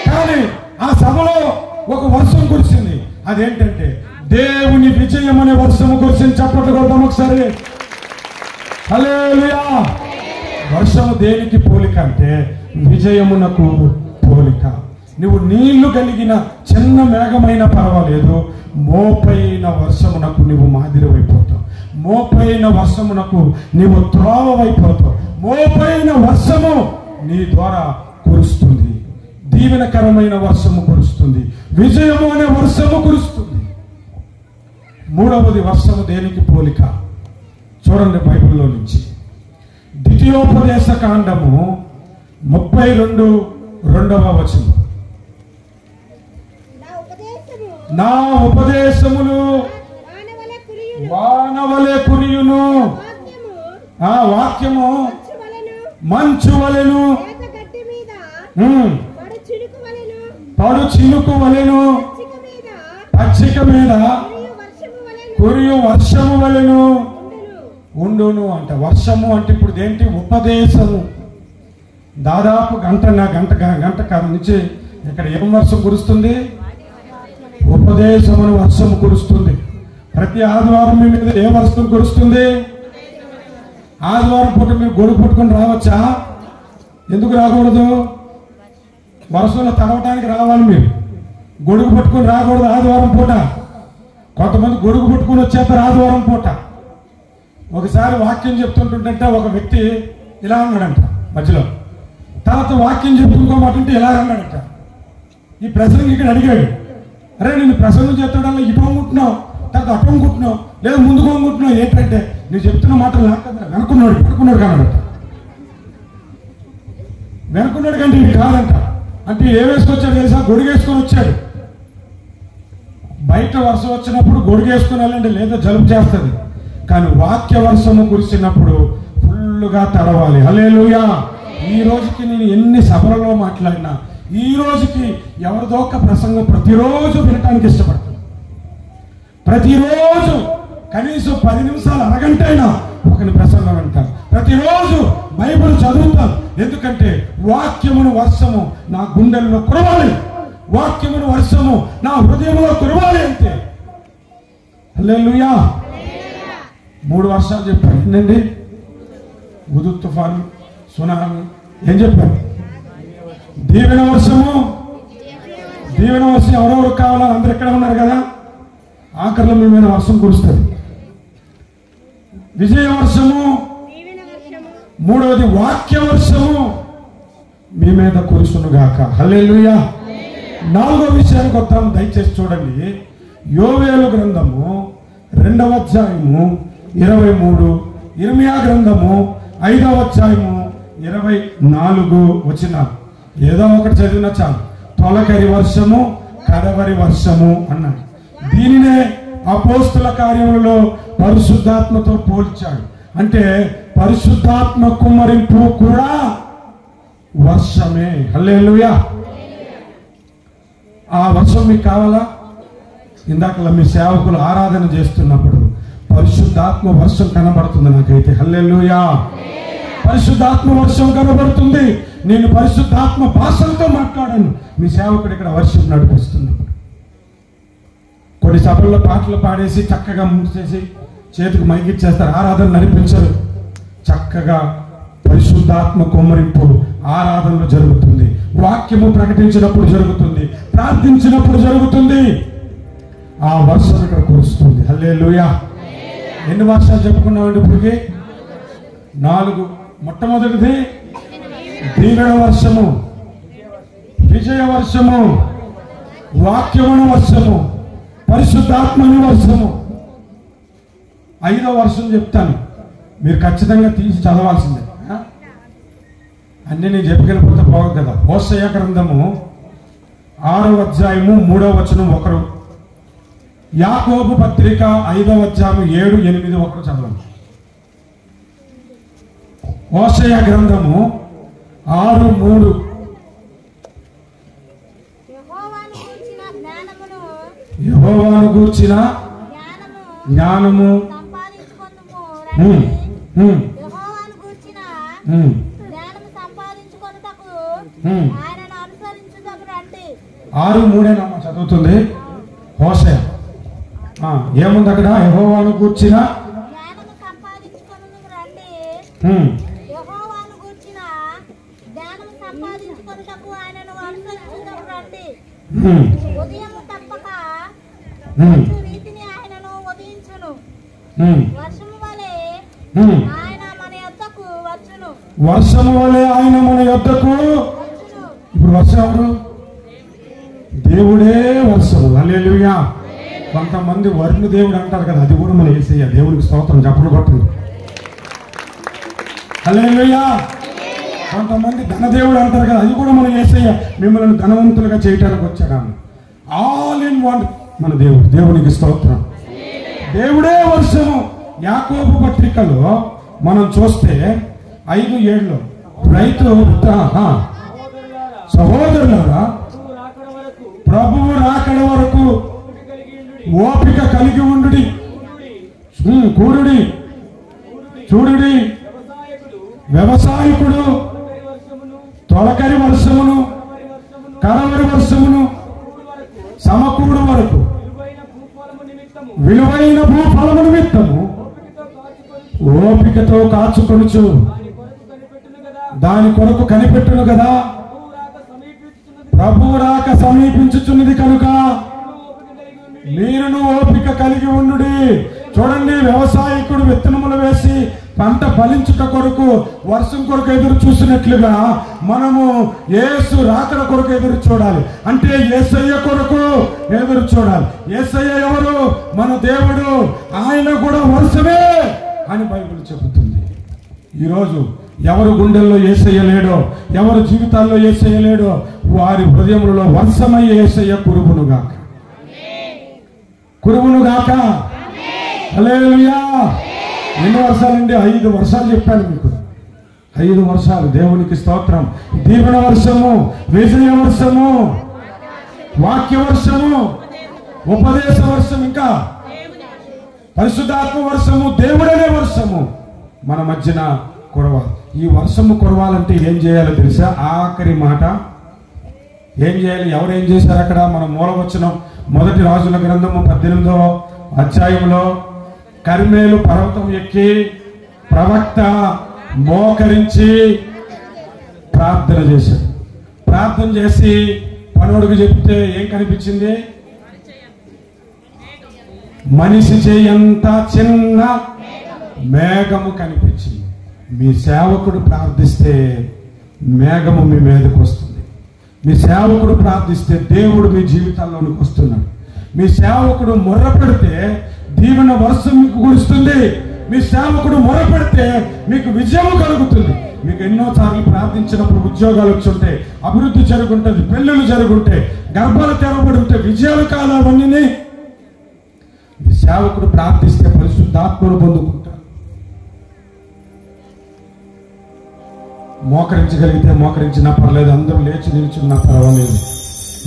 కానీ ఆ సభలో ఒక వర్షం కురిసింది. అదేంటంటే దేవుని విజయం అనే వర్షము కురిసింది. చప్పట్లు కొడదాం ఒకసారి. హల్లెలూయా. వర్షము దేనికి పోలిక అంటే విజయమునకు పోలిక. నువ్వు నీళ్లు కలిగిన చిన్న మేఘమైన పర్వాలేదు, మోపైన వర్షమునకు నువ్వు మాదిరివైపోతావు. మోపైన వర్షమునకు నీవు త్రోవైపోతావు. మోపైన వర్షము నీ ద్వారా కురుస్తుంది. దీవెనకరమైన వర్షము కురుస్తుంది. విజయము అనే వర్షము కురుస్తుంది. 3వది వర్షము దేనికి పోలిక? చూడండి బైబిల్లో నుంచి ద్వితీయోపదేశ కాండము 32:2 వచనం. నా ఉపదేశములు వానవలే కురియును, ఆ వాక్యము మంచు వలెను, పడు చినుకు వలెను, పచ్చిక మీద కురియు వర్షము వలెను ఉండును అంట. వర్షము అంటే ఇప్పుడు ఏంటి? ఉపదేశము. దాదాపు గంట కాలం నుంచి ఇక్కడ ఏం వర్షం కురుస్తుంది? ఉపదేశమును వర్షము కురుస్తుంది. ప్రతి ఆదివారం మీ మీద ఏ వర్షం కురుస్తుంది? ఆదివారం పూట మీరు గొడుగు పట్టుకొని రావచ్చా? ఎందుకు రాకూడదు? వర్షంలో తడవటానికి రావాలి. మీరు గొడుగు పట్టుకొని రాకూడదు ఆదివారం పూట. కొంతమంది గొడుగు పట్టుకొని వచ్చేస్తారు ఆదివారం పూట. ఒకసారి వాక్యం చెప్తుంటుంటే ఒక వ్యక్తి ఇలా అన్నాడంట మధ్యలో. తర్వాత వాక్యం చెప్పుకోమంటుంటే ఇలా అన్నాడంట. ఈ ప్రసంగం ఇక్కడ అడిగాడు, అరే నేను ప్రసంగం చేస్తాడల్లా ఇటు అమ్ముకుంటున్నావు, తర్వాత అటు అమ్ముకుంటున్నావు, లేదా ముందుకు అమ్ముకుంటున్నావు, ఏంటంటే నువ్వు చెప్తున్న మాటలు వెనుకున్నాడు కానట. వెనుకున్నాడు కంటే ఇది కాదంట. అంటే ఏ వేసుకొచ్చాడు తెలుసా? గొడుగేసుకొని వచ్చాడు. బయట వర్షం వచ్చినప్పుడు గొడుగేసుకుని వెళ్ళండి, లేదా జలుబు చేస్తుంది. కానీ వాక్య వర్షము కురిసినప్పుడు ఫుల్లుగా తడవాలి. హల్లెలూయా. ఈ రోజుకి నేను ఎన్ని సభలలో మాట్లాడినా, ఈ రోజుకి ఎవరిదో ఒక ప్రసంగం ప్రతిరోజు వినటానికి ఇష్టపడతాను. ప్రతిరోజు కనీసం 10 నిమిషాలు, అరగంట అయినా ఒకని ప్రసంగం వింటాను. ప్రతిరోజు బైబిల్ చదువుతాను. ఎందుకంటే వాక్యమును వర్షము నా గుండెల్లో కురవాలి, వాక్యమును వర్షము నా హృదయంలో కురవాలి అంతే. హల్లెలూయా. 3 వర్షాలు చెప్పాను ఏంటండి? ఉదు తుఫాను, సునామీ. ఏం చెప్పాను? దీవెన వర్షము. దీవెన వర్షం ఎవరెవరు కావాలో అందరు ఎక్కడ ఉన్నారు కదా. ఆఖరిలో మీ మీద వర్షం కురుస్తుంది. విజయ వర్షము. 3వది వాక్య వర్షము మీ మీద కురుసునుగాక. హల్లెలూయా. 4వ విషయానికి వద్దాం, దయచేసి చూడండి. యోవేలు గ్రంథము 2వ అధ్యాయము 23, ఇర్మియా గ్రంథము 5వ అధ్యాయము 24 వచనాలు. ఏదో ఒకటి చదివినా చాలు. తొలకరి వర్షము, కడవరి వర్షము అన్నాడు. దీనినే అపోస్తుల కార్యములలో పరిశుద్ధాత్మతో పోల్చాడు. అంటే పరిశుద్ధాత్మ కుమ్మరింపు కూడా వర్షమే. హల్లెలూయా. ఆ వర్షం మీకు కావాలా? ఇందాక మీ సేవకులు ఆరాధన చేస్తున్నప్పుడు పరిశుద్ధాత్మ వర్షం కనబడుతుంది నాకైతే. హల్లెలూయా. పరిశుద్ధాత్మ వర్షం కనబడుతుంది. నేను పరిశుద్ధాత్మ భాషలతో మాట్లాడాను మీ సేవకుడు ఇక్కడ వర్షం నడిపిస్తున్నప్పుడు. కొన్ని సభల్లో పాటలు పాడేసి చక్కగా మూసేసి చేతికి మైకిచ్చేస్తారు, ఆరాధన నడిపించరు. చక్కగా పరిశుద్ధాత్మ కుమ్మరింపు ఆరాధనలో జరుగుతుంది, వాక్యము ప్రకటించినప్పుడు జరుగుతుంది, ప్రార్థించినప్పుడు జరుగుతుంది. ఆ వర్షం ఇక్కడ కురుస్తుంది. హల్లెలూయా. ఎన్ని వర్షాలు చెప్పుకున్నామండి ఇప్పటికి? 4. మొట్టమొదటిది దీవెన వర్షము, విజయ వర్షము, వాక్యమును వర్షము, పరిశుద్ధాత్మని వర్షము. 5వ వర్షం చెప్తాను, మీరు ఖచ్చితంగా తీసి చదవాల్సిందే. అన్ని నేను చెప్పుకెళ్ళిపోతే బాగు కదా. హోషేయ గ్రంథము 6వ అధ్యాయము 3వ వచనం ఒకరు, యాకోబు పత్రిక 5వ అధ్యాయం 7, 8 ఒకరు చదవండి. హోషేయ గ్రంథము 6:3. యెహోవాను గూర్చిన జ్ఞానము ఆరు 3 చదువుతుంది హోషేయ. ఏముంది అక్కడ? యెహోవాను గూర్చిన వర్షము వలె ఆయన మన యొద్దకు. ఇప్పుడు వర్షం ఎవరు? దేవుడే వర్షము. హల్లెలూయా. కొంతమంది వరుణ దేవుడు అంటారు కదా, అది కూడా మన యేసయ్య. దేవునికి స్తోత్రం, చప్పట్లు కొట్టండి. హల్లెలూయా. కొంతమంది ధనదేవుడు అంటారు కదా, అది కూడా మన యేసయ్య. మిమ్మల్ని ధనవంతులుగా చేయటానికి వచ్చాడు. ఆల్ ఇన్ వన్ మన దేవుడు. దేవునికి స్తోత్రం. దేవుడే వర్షము. యాకోబు పత్రికలో మనం చూస్తే 5:7 రైతు సహోదరులారా, ప్రభువు రాకడ వరకు ఓపిక కలిగి ఉండుడి. కూడుడి, చూడుడి. వ్యవసాయకుడు తొలకరి వర్షమును కరవరి వర్షమును సమకూడు వరకు విలువైన భూఫలము నిమిత్తము ఓపికతో కాచుకొనుచు దాని కొరకు కనిపెట్టును కదా. ప్రభువు రాక సమీపించుచున్నది కనుక మీరును ఓపిక కలిగి ఉండుడి. చూడండి, వ్యవసాయకుడు విత్తనములు వేసి పంట ఫలించుట కొరకు వర్షం కొరకు ఎదురు చూసినట్లుగా మనము యేసు రాకడ కొరకు ఎదురు చూడాలి. అంటే యేసయ్య కొరకు ఎదురు చూడాలి. యేసయ్య ఎవరు? మన దేవుడు. ఆయన కూడా వర్షమే అని బైబిల్ చెబుతుంది. ఈరోజు ఎవరు గుండెల్లో యేసయ్య లేడో, ఎవరు జీవితాల్లో యేసయ్య లేడో, వారి హృదయములలో వర్షమయ్యే యేసయ్య కురువునుగాక, కురువునుగాక. హల్లెలూయా. ఎన్ని వర్షాలండి? 5 వర్షాలు చెప్పాను మీకు. 5 వర్షాలు. దేవునికి స్తోత్రం. దీవెన వర్షము, విజయ వర్షము, వాక్య వర్షము, ఉపదేశ వర్షం, ఇంకా పరిశుద్ధాత్మ వర్షము, దేవుడనే వర్షము మన మధ్యన కురవాలి. ఈ వర్షము కురవాలంటే ఏం చేయాలో తెలుసా? ఆఖరి మాట ఏం చేయాలి? ఎవరేం చేశారు అక్కడ? మన మూలవచనం 1 రాజుల గ్రంథము 18వ అధ్యాయంలో కర్మేలు పర్వతం ఎక్కి ప్రవక్త మోకరించి ప్రార్థన చేశాడు. ప్రార్థన చేసి పనుడికి చెప్తే ఏం కనిపించింది? మనిషి చేయంత చిన్న మేఘము కనిపించింది. మీ సేవకుడు ప్రార్థిస్తే మేఘము మీ మీదకు వస్తుంది. మీ సేవకుడు ప్రార్థిస్తే దేవుడు మీ జీవితాల్లోనికి వస్తున్నాడు. మీ సేవకుడు మొర్ర పెడితే దీవెన వర్షం మీకు కురుస్తుంది. మీ సేవకుడు మొర్ర పెడితే మీకు విజయం కలుగుతుంది. మీకు ఎన్నోసార్లు ప్రార్థించినప్పుడు ఉద్యోగాలు వచ్చి ఉంటే, అభివృద్ధి జరుగుంటుంది, పెళ్ళిళ్ళు జరుగుంటే, గర్భాలు తెరవబడి ఉంటే, విజయాలు కాదు అవన్నీ. మీ సేవకుడు ప్రార్థిస్తే పరిశుద్ధాత్మను పొందుకుంటారు. మోకరించగలిగితే మోకరించినా పర్లేదు, అందరూ లేచి నిల్చున్నా పర్వాలేదు.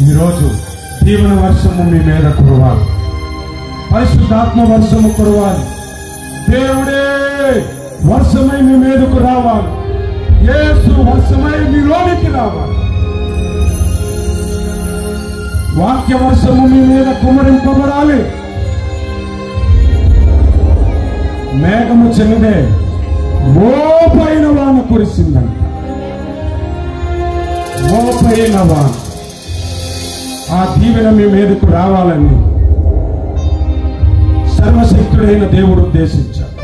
ఈరోజు దీవెన వర్షము మీ మీద కురవాలి, పరిశుద్ధాత్మ వర్షము కురవాలి. దేవుడే వర్షమై మీ మీదకు రావాలి. యేసు వర్షమై మీలోనికి రావాలి. వాక్య వర్షము మీ మీద కుమరింపబడాలి. మేఘము చెందే మోపైన వాన కురిసిందంట. మోపైన వాన. ఆ దీవెన మీ మీదకు రావాలని సర్వశక్తుడైన దేవుడు ఉద్దేశించాడు.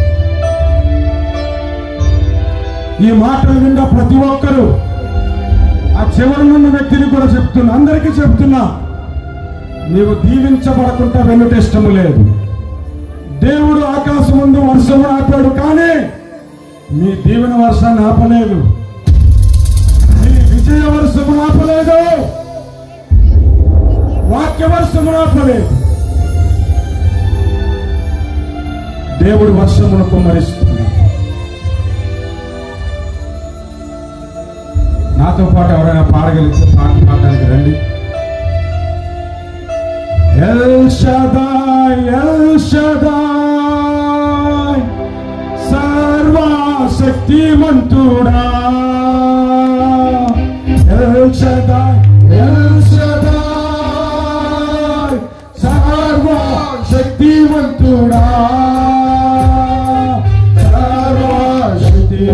ఈ మాటలు విన్న ప్రతి ఒక్కరూ, ఆ చివరనున్న వ్యక్తిని కూడా చెప్తున్నా, అందరికీ చెప్తున్నా, నీవు దీవించబడకుండా వెనుట ఇష్టము లేదు. దేవుడు ఆకాశం ముందు వర్షం ఆపాడు, కానీ మీ దీవెన వర్షాన్ని ఆపలేదు. మీ విజయ వర్షము ఆపలేదు. వాక్య వర్షము ఆపలేదు. దేవుడు వర్షమును కుమ్మరిస్తున్నాడు. నాతో పాటు ఎవరైనా పాడగలిగితే పాట పాడడానికి రండి. ఎల్ షదాయ్, ఎల్ షదాయ్, సర్వశక్తిమంతుడా. ఎల్ షదాయ్, ఎల్ షదాయ్, సర్వశక్తిమంతుడా, సర్వశక్తిమంతుడా.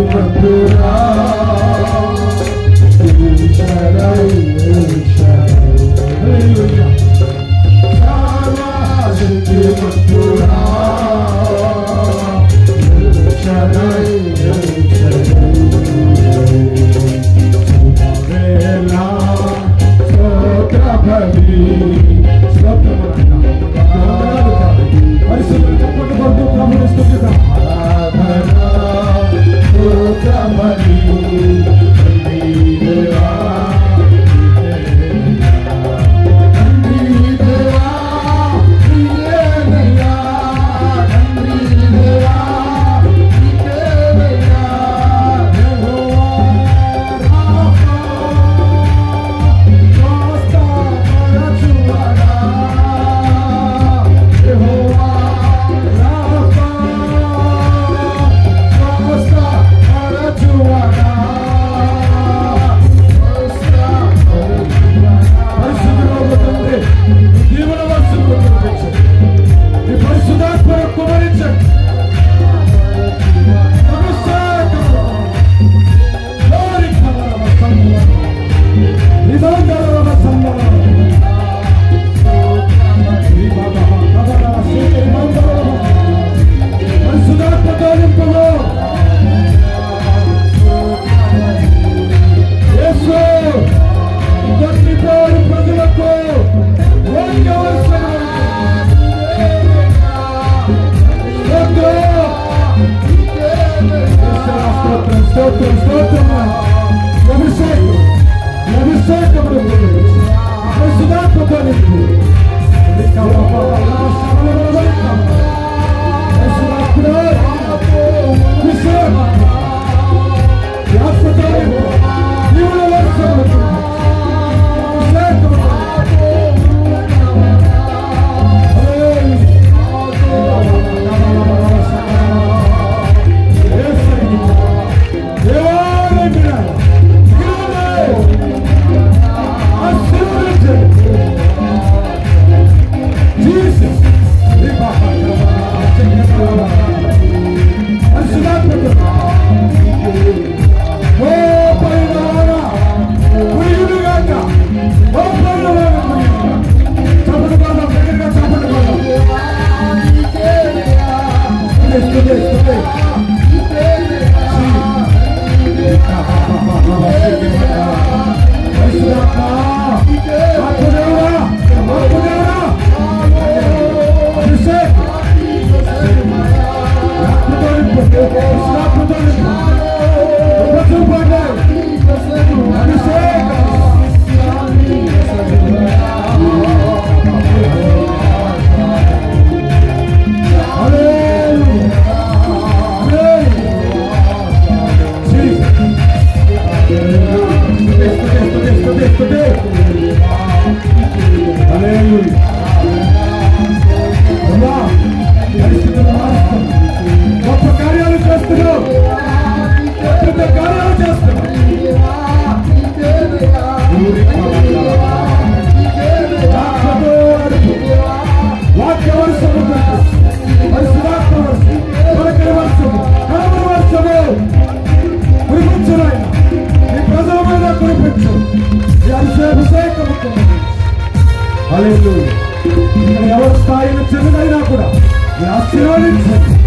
ఇక్కడ ఎవరి స్థాయిలో చిన్నదైనా కూడా మీరు ఆశీర్వదించండి.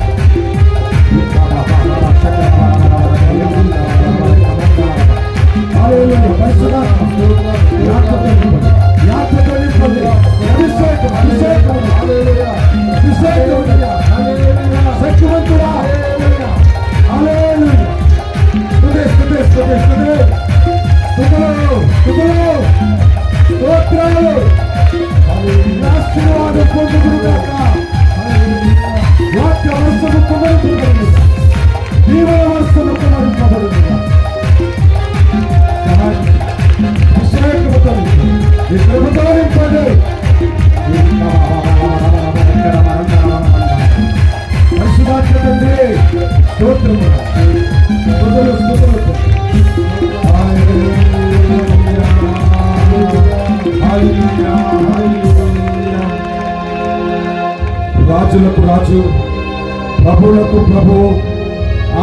రాజులకు రాజు, ప్రభువులకు ప్రభువు,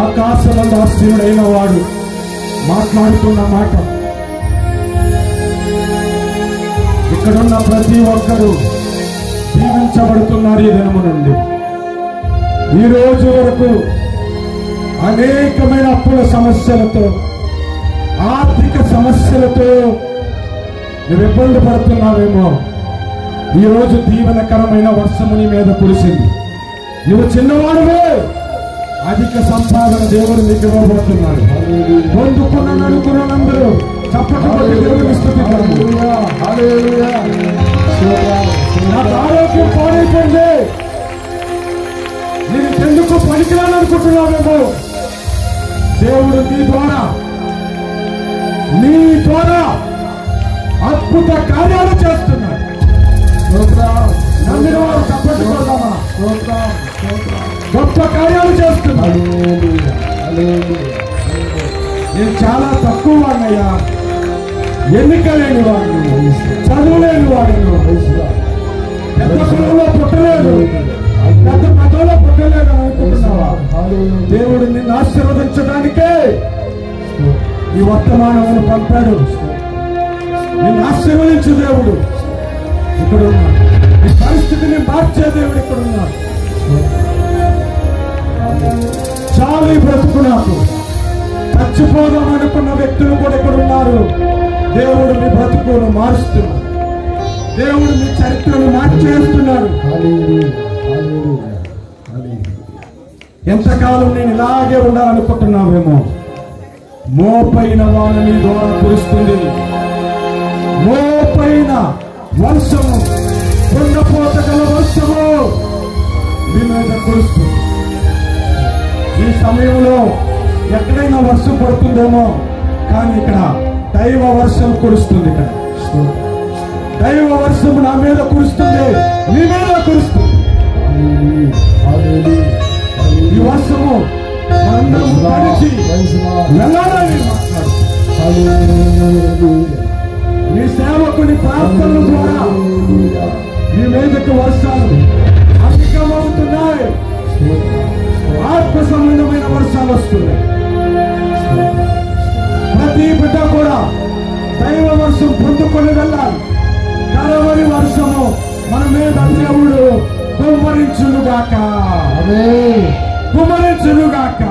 ఆకాశమందాసీనుడైన వాడు మాట్లాడుతున్న మాట ఇక్కడున్న ప్రతి ఒక్కరూ దీవించబడుతున్నారు. ఈ దినము నుండి ఈ రోజు వరకు అనేకమైన అప్పుల సమస్యలతో, ఆర్థిక సమస్యలతో నువ్వు ఇబ్బంది పడుతున్నావేమో. ఈ రోజు దీవెనకరమైన వర్షము నీ మీద కురిసింది. నువ్వు చిన్నవాడువే, అధిక సంపాదన దేవుడు నీకు ఇవ్వబడుతున్నాడు. పొందుకున్న నడుకున్నందరూ చప్పటి దేవుడిని స్తుతించండి. నాకు ఆరోగ్యం పాడైపోయింది, నేను ఎందుకు పనికిరాలనుకుంటున్నావేమో. దేవుడు నీ ద్వారా అద్భుత కార్యాలు చేస్తున్నాడు. నమ్మిన వారు చప్పటి కొడదామా? గొప్ప కార్యాలు చేస్తున్నాడు. నేను చాలా తక్కువ వాడినయ్యా, ఎన్నిక లేని వాడిని, చదువు లేని వాడిని, పెద్ద కులంలో పుట్టలేదు, పెద్ద మతంలో పుట్టలేదు అనుకుంటున్నావా? దేవుడు నిన్ను ఆశీర్వదించడానికే ఈ వర్తమానమును పంపాడు. నిన్ను ఆశీర్వదించు దేవుడు ఇక్కడ ఉన్నాడు. ఈ పరిస్థితిని మార్చే దేవుడు ఇక్కడ ఉన్నాడు. చాలు ఈ బ్రతుకు, నాకు చచ్చిపోదాం అనుకున్న వ్యక్తులు కూడా ఇక్కడ ఉన్నారు. దేవుడు మీ బ్రతుకును మారుస్తున్నాడు. దేవుడు మీ చరిత్రను మార్చేస్తున్నాడు. ఎంతకాలం నేను ఇలాగే ఉండాలనుకుంటున్నావేమో. మోపైన వాన నీ ద్వారా కురుస్తుంది. మోపైన వర్షము, కొండపోత గల వర్షము నీ మీద కురుస్తుంది. ఈ సమయంలో ఎక్కడైనా వర్షం పడుతుందేమో, కానీ ఇక్కడ దైవ వర్షం కురుస్తుంది. ఇక్కడ దైవ వర్షం నా మీద కురుస్తుంది, నీ మీద కురుస్తుంది. ఈ వర్షము మనందరం తడిచి వెళ్ళాలని మాట్లాడు. మీ సేవకుని ప్రార్థనల ద్వారా మీ మీదకు వర్షాలు అధికమవుతున్నాయి. ఆత్మ సంబంధమైన వర్షాలు వస్తున్నాయి. ప్రతి బిడ్డ కూడా దైవ వర్షం పొందుకొని వెళ్ళాలి. కరవరి వర్షము మన మీద దేవుడు కుమ్మరించునుగాక, కుమ్మరించునుగాక,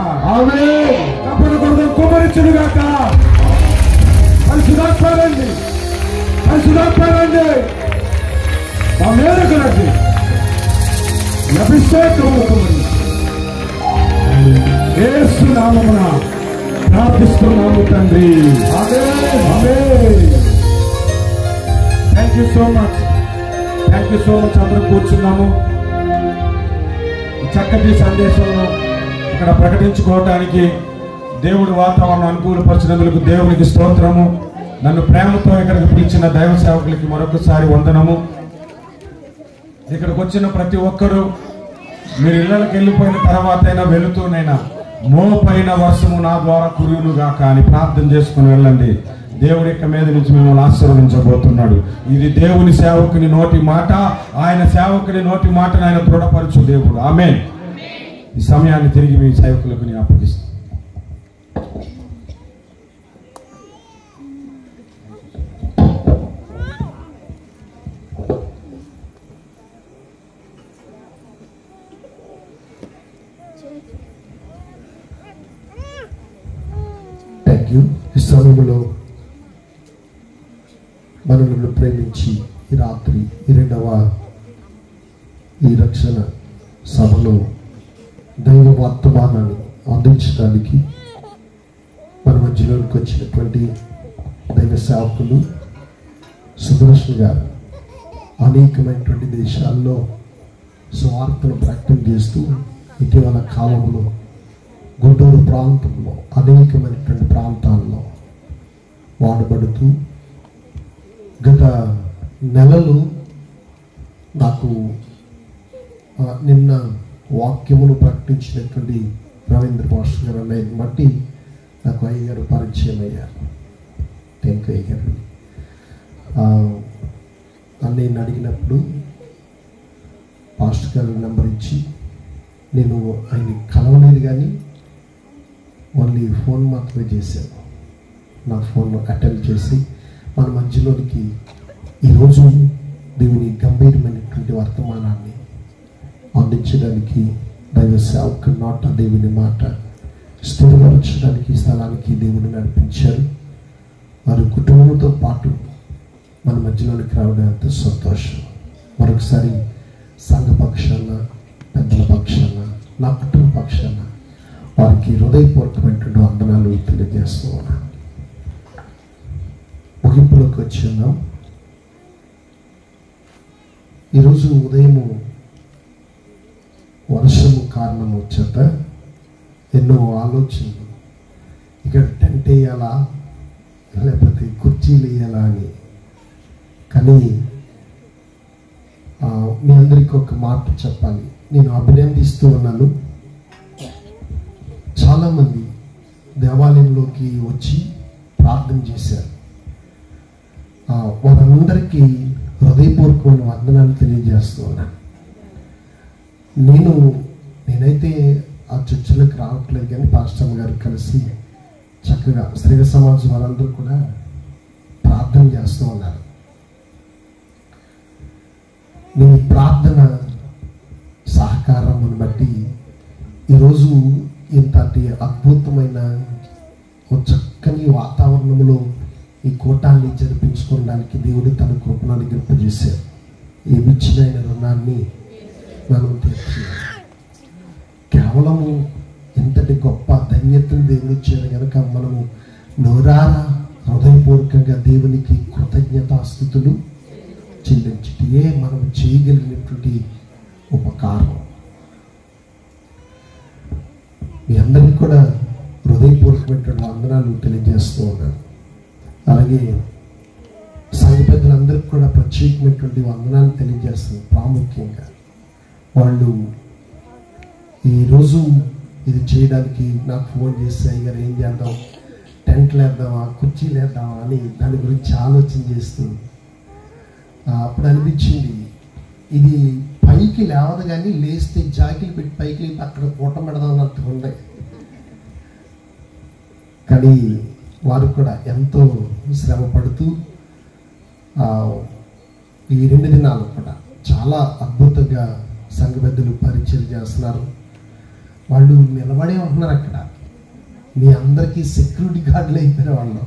కప్పుడు కొడుకు కుమ్మరించునుగాక. పరిశుధాత్మరండి, పరిశుధాత్మరండి, మా మీదకు రండి. అభిషేకం యేసు నామమున ప్రార్థిస్తున్నాము తండ్రి. Thank you so much, thank you so much. అందరూ కూర్చున్నాము. చక్కటి సందేశంలో ఇక్కడ ప్రకటించుకోవటానికి దేవుడు వాతావరణం అనుకూలపరిచినందుకు దేవునికి స్తోత్రము. నన్ను ప్రేమతో ఇక్కడికి పిలిచిన దైవ సేవకులకి మరొకసారి వందనము. ఇక్కడికి వచ్చిన ప్రతి ఒక్కరూ మీరు ఇళ్ళకి వెళ్ళిపోయిన తర్వాత అయినా వెళుతూనైనా మోపైన వర్షము నా ద్వారా కురువునుగాక అని ప్రార్థన చేసుకుని వెళ్ళండి. దేవుడి యొక్క మీద నుంచి మిమ్మల్ని ఆశీర్వదించబోతున్నాడు. ఇది దేవుని సేవకుని నోటి మాట, ఆయన సేవకుని నోటి మాటను ఆయన దృఢపరచు దేవుడు. ఆమేన్. ఈ సమయాన్ని తిరిగి మీ సేవకులకు నేను అప్పగిస్తాను. యూ. ఈ సమయంలో మనల్ని ప్రేమించి ఈ రాత్రి ఈ రెండవ ఈ రక్షణ సభలో దైవ వర్తమానాన్ని అందించడానికి మన మధ్యలోకి వచ్చినటువంటి దైవ సేవకులు సుదర్శన్ గారు అనేకమైనటువంటి దేశాల్లో స్వార్థను ప్రకటన చేస్తూ ఇటీవల కాలంలో గుంటూరు ప్రాంతంలో అనేకమైనటువంటి ప్రాంతాల్లో వాడబడుతూ గత నెలలు నాకు నిన్న వాక్యమును ప్రకటించినటువంటి రవీంద్ర మాస్టర్ గారు అన్నయ్యని బట్టి నాకు అయ్యగారు పరిచయం అయ్యారు. థ్యాంక్ యూ అయ్యగారు. అన్నయ్యని అడిగినప్పుడు పాస్టర్ గారు నెంబర్ ఇచ్చి నేను ఆయన్ని కలవలేదు కానీ ఓన్లీ ఫోన్ మాత్రమే చేశాను. నా ఫోన్ అటెండ్ చేసి మన మధ్యలోనికి ఈరోజు దేవుని గంభీరమైనటువంటి వర్తమానాన్ని అందించడానికి దైవ సేవకు నాట దేవుని మాట స్థిరపరచడానికి స్థలానికి దేవుని నడిపించారు. వారి కుటుంబంతో పాటు మన మధ్యలోనికి రావడం ఎంత సంతోషం. మరొకసారి సంఘ పక్షాన, పెద్దల పక్షాన, నా కుటుంబ పక్షాన వారికి హృదయపూర్వకమైనటువంటి వందనాలు తెలియజేస్తూ ఉన్నాను. ముగింపులోకి వచ్చి ఉన్నాం. ఈరోజు ఉదయము వర్షము కారణము చేత ఎన్నో ఆలోచనలు, ఇక్కడ టెంట్ వేయాలా లేకపోతే కుర్చీలు వేయాలా అని. కానీ మీ అందరికీ ఒక మాట చెప్పాలి. నేను అభినందిస్తూ ఉన్నాను. చాలామంది దేవాలయంలోకి వచ్చి ప్రార్థన చేశారు. వారందరికీ హృదయపూర్వకమైన వందనాలు తెలియజేస్తూ ఉన్నాను. నేనైతే ఆ చర్చలకు రావట్లేదు కానీ పాస్టర్ గారు కలిసి చక్కగా స్త్రీ సమాజం వారందరూ కూడా ప్రార్థన చేస్తూ ఉన్నారు. మీ ప్రార్థన సహకారం బట్టి ఈరోజు ఇంతటి అద్భుతమైన ఒక చక్కని వాతావరణంలో ఈ కూటాన్ని జరిపించుకోవడానికి దేవుడు తన కృపను అనుగ్రహింపజేశారు. ఏమిచ్చిన రుణాన్ని మనం తీర్చాలి. కేవలము ఇంతటి గొప్ప ధన్యతను దేవుడు ఇచ్చారు కనుక మనము నోరారా హృదయపూర్వకంగా దేవునికి కృతజ్ఞతాస్తుతులు చెల్లించటే మనం చేయగలిగినటువంటి ఉపకారం. మీ అందరికీ కూడా హృదయపూర్వకమైనటువంటి వందనాలు తెలియజేస్తూ ఉన్నాను. అలాగే సంఘ పెద్దలందరికీ కూడా ప్రత్యేకమైనటువంటి వందనాలు తెలియజేస్తుంది. ప్రాముఖ్యంగా వాళ్ళు ఈరోజు ఇది చేయడానికి నాకు ఫోన్ చేసి అయ్యారు ఏం చేద్దాం, టెంట్లు వేద్దామా, కుర్చీలు వేద్దామా అని దాని గురించి ఆలోచన చేస్తూ అప్పుడు అనిపించింది ఇది పైకి లేవదు కానీ లేస్తే జాకిలు పెట్టి పైకి లేపి అక్కడ కూట పెడదాం అన్నట్టు ఉండే. కానీ వారు కూడా ఎంతో శ్రమ పడుతూ ఈ 2 దినాలు కూడా చాలా అద్భుతంగా సంఘ పెద్దలు పరిచయం చేస్తున్నారు. వాళ్ళు నిలబడే ఉంటున్నారు అక్కడ. మీ అందరికీ సెక్యూరిటీ గార్డులు అయిపోయిన వాళ్ళు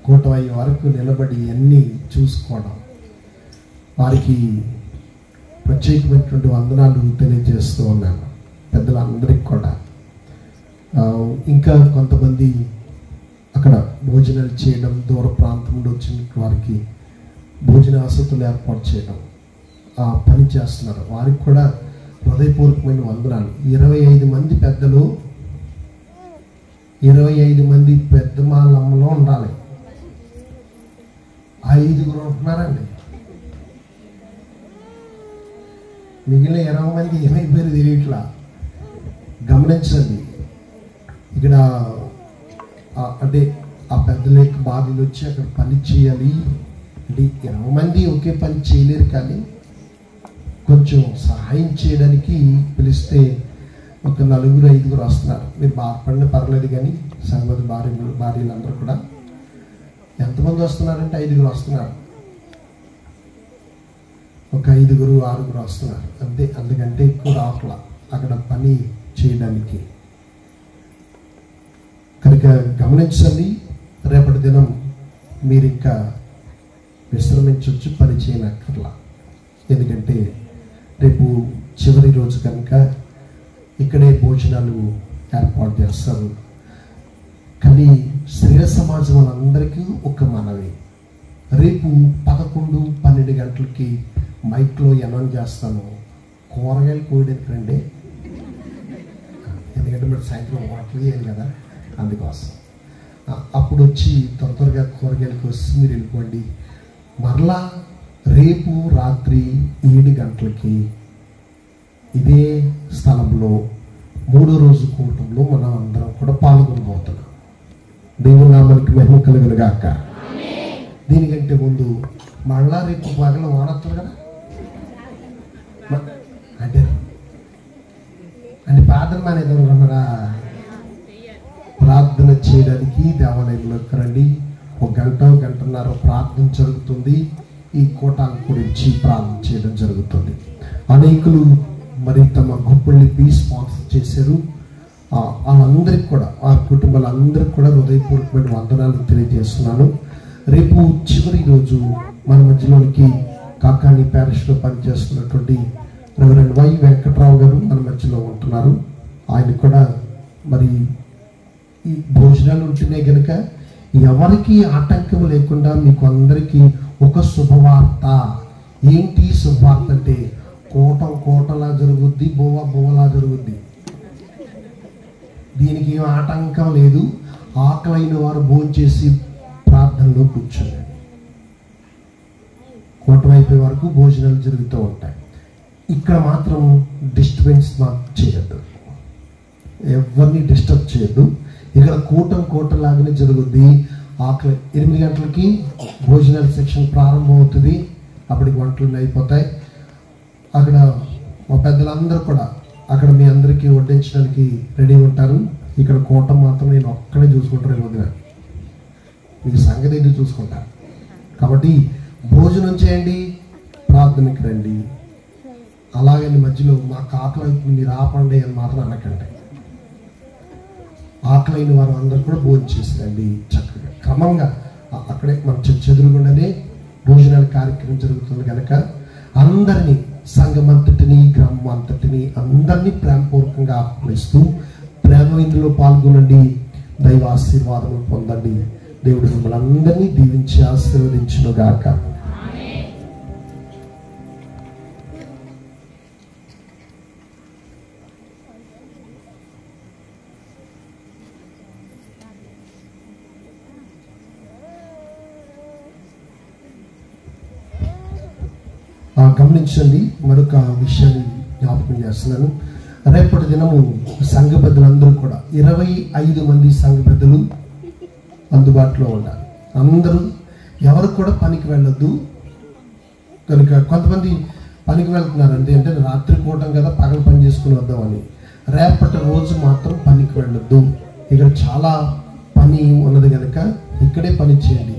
కూటమి అయ్యే వరకు నిలబడి అన్నీ చూసుకోవడం. వారికి ప్రత్యేకమైనటువంటి వందనాలు తెలియజేస్తూ ఉన్నాను పెద్దలందరికీ కూడా. ఇంకా కొంతమంది అక్కడ భోజనాలు చేయడం, దూర ప్రాంతం నుండి వచ్చిన వారికి భోజన వసతులు ఏర్పాటు చేయడం పని చేస్తున్నారు. వారికి కూడా హృదయపూర్వకమైన వందనాలు. 25 మంది పెద్దలు 25 మంది పెద్ద మాలమ్మలో ఉండాలి. 5 ఉంటున్నారండి. మిగిలిన 20 మంది ఏమైపోయారు తెలియట్లా. గమనించండి. ఇక్కడ అంటే ఆ పెద్దల యొక్క బాధలు వచ్చి అక్కడ పని చేయాలి అంటే 20 మంది ఒకే పని చేయలేరు. కానీ కొంచెం సహాయం చేయడానికి పిలిస్తే ఒక 4-5 వస్తున్నారు. మీరు బాధపడిన పర్లేదు కానీ సంగతి భార్యలందరూ కూడా ఎంతమంది వస్తున్నారంటే 5 వస్తున్నారు. ఒక 5-6 వస్తున్నారు అంతే. అందుకంటే ఎక్కువ రావట్లా అక్కడ పని చేయడానికి. కనుక గమనించండి. రేపటి దినం మీరు ఇంకా విశ్రమించవచ్చు, పని చేయనక్కర్లా. ఎందుకంటే రేపు చివరి రోజు కనుక ఇక్కడే భోజనాలు ఏర్పాటు చేస్తారు. కానీ స్త్రీల సమాజం వాళ్ళందరికీ ఒక మనవి, రేపు 11-12 గంటలకి మైక్లో అనౌన్స్ చేస్తాను, కూరగాయలు కోయడానికి రండి. ఎందుకంటే మీరు సాయంత్రం హోటల్ చేయాలి కదా, అందుకోసం అప్పుడు వచ్చి త్వరగా కూరగాయలు కోసి మీరు వెళ్ళిపోండి. మరలా రేపు రాత్రి 7 గంటలకి ఇదే స్థలంలో 3వ రోజు కూటంలో మనం అందరం కూడా పాల్గొనబోతున్నాం. దేవుని నామానికి మహిమ కలుగును గాక. దీనికంటే ముందు మళ్ళా రేపు పగల వానొస్తుంది కదా, అంటే ప్రార్థన అనేది అనుకున్నారా? ప్రార్థన చేయడానికి దేవాలయంలోకి రండి. 1-1.5 ప్రార్థన జరుగుతుంది. ఈ కోటాల గురించి ప్రార్థన చేయడం జరుగుతుంది. అనేకులు మరి తమ గుంపుల్ని స్పాన్సర్ చేశారు. వాళ్ళందరికీ కూడా, ఆ కుటుంబాలందరికీ కూడా హృదయపూర్వకమైన వందనాలు తెలియజేస్తున్నాను. రేపు చివరి రోజు మన మధ్యలోనికి కాకాని ప్యారిష్లో పనిచేస్తున్నటువంటి రెవరెండ్ వై వెంకట్రావు గారు మన మధ్యలో ఉంటున్నారు. ఆయన కూడా మరి ఈ భోజనాలు ఉంటేనే కనుక ఎవరికి ఆటంకం లేకుండా మీకు అందరికీ ఒక శుభవార్త. ఏంటి శుభవార్త అంటే కోటలా జరుగుద్ది, బోవలా జరుగుద్ది. దీనికి ఏం ఆటంకం లేదు. ఆకలైన వారు భోంచేసి ప్రార్థనలో కూర్చోండి. కోటం అయిపోయే వరకు భోజనాలు జరుగుతూ ఉంటాయి. ఇక్కడ మాత్రం డిస్టర్బెన్స్ చేయొద్దు, ఎవరిని డిస్టర్బ్ చేయొద్దు. ఇక్కడ కోటలాగానే జరుగుద్ది. ఆకలి 8 గంటలకి భోజనాల సెక్షన్ ప్రారంభం అవుతుంది. అప్పటికి వంటలు అయిపోతాయి. అక్కడ మా పెద్దలందరూ కూడా అక్కడ మీ అందరికీ వడ్డించడానికి రెడీ ఉంటారు. ఇక్కడ కోటం మాత్రం నేను ఒక్కడే చూసుకుంటాను. వదిన మీ సంగతి ఏంటి చూసుకుంటాను. కాబట్టి భోజనం చేయండి, ప్రార్థనకి రండి. అలాగని మధ్యలో మాకు ఆకలి అవుతుంది మీరు ఆపండి అని మాత్రం అనకండి. ఆకలైన వారు అందరూ కూడా భోజనం చేసిరండి. చక్కగా క్రమంగా అక్కడే మన ఎదురుగుండానే భోజనాల కార్యక్రమం జరుగుతుంది కనుక అందరినీ, సంఘం అంతటిని, గ్రామం అంతటిని అందరినీ ప్రేమపూర్వకంగా ఆహ్వానిస్తూ ప్రేమ ఇందులో పాల్గొనండి, దైవ ఆశీర్వాదం పొందండి. దేవుడు మిమ్మల్ని అందరినీ దీవించి ఆశీర్వదించును గాక. గమనించండి, మరొక విషయాన్ని జ్ఞాపకం చేస్తున్నాను. రేపటి దినము సంఘ పెద్దలందరూ కూడా 25 మంది సంఘ పెద్దలు అందుబాటులో ఉన్నారు. అందరూ ఎవరు కూడా పనికి వెళ్ళొద్దు. కనుక కొంతమంది పనికి వెళ్తున్నారండి, అంటే రాత్రి కూటం కదా పగలు పని చేసుకుని వద్దామని. రేపటి రోజు మాత్రం పనికి వెళ్ళొద్దు. ఇక్కడ చాలా పని ఉన్నది కనుక ఇక్కడే పని చేయండి.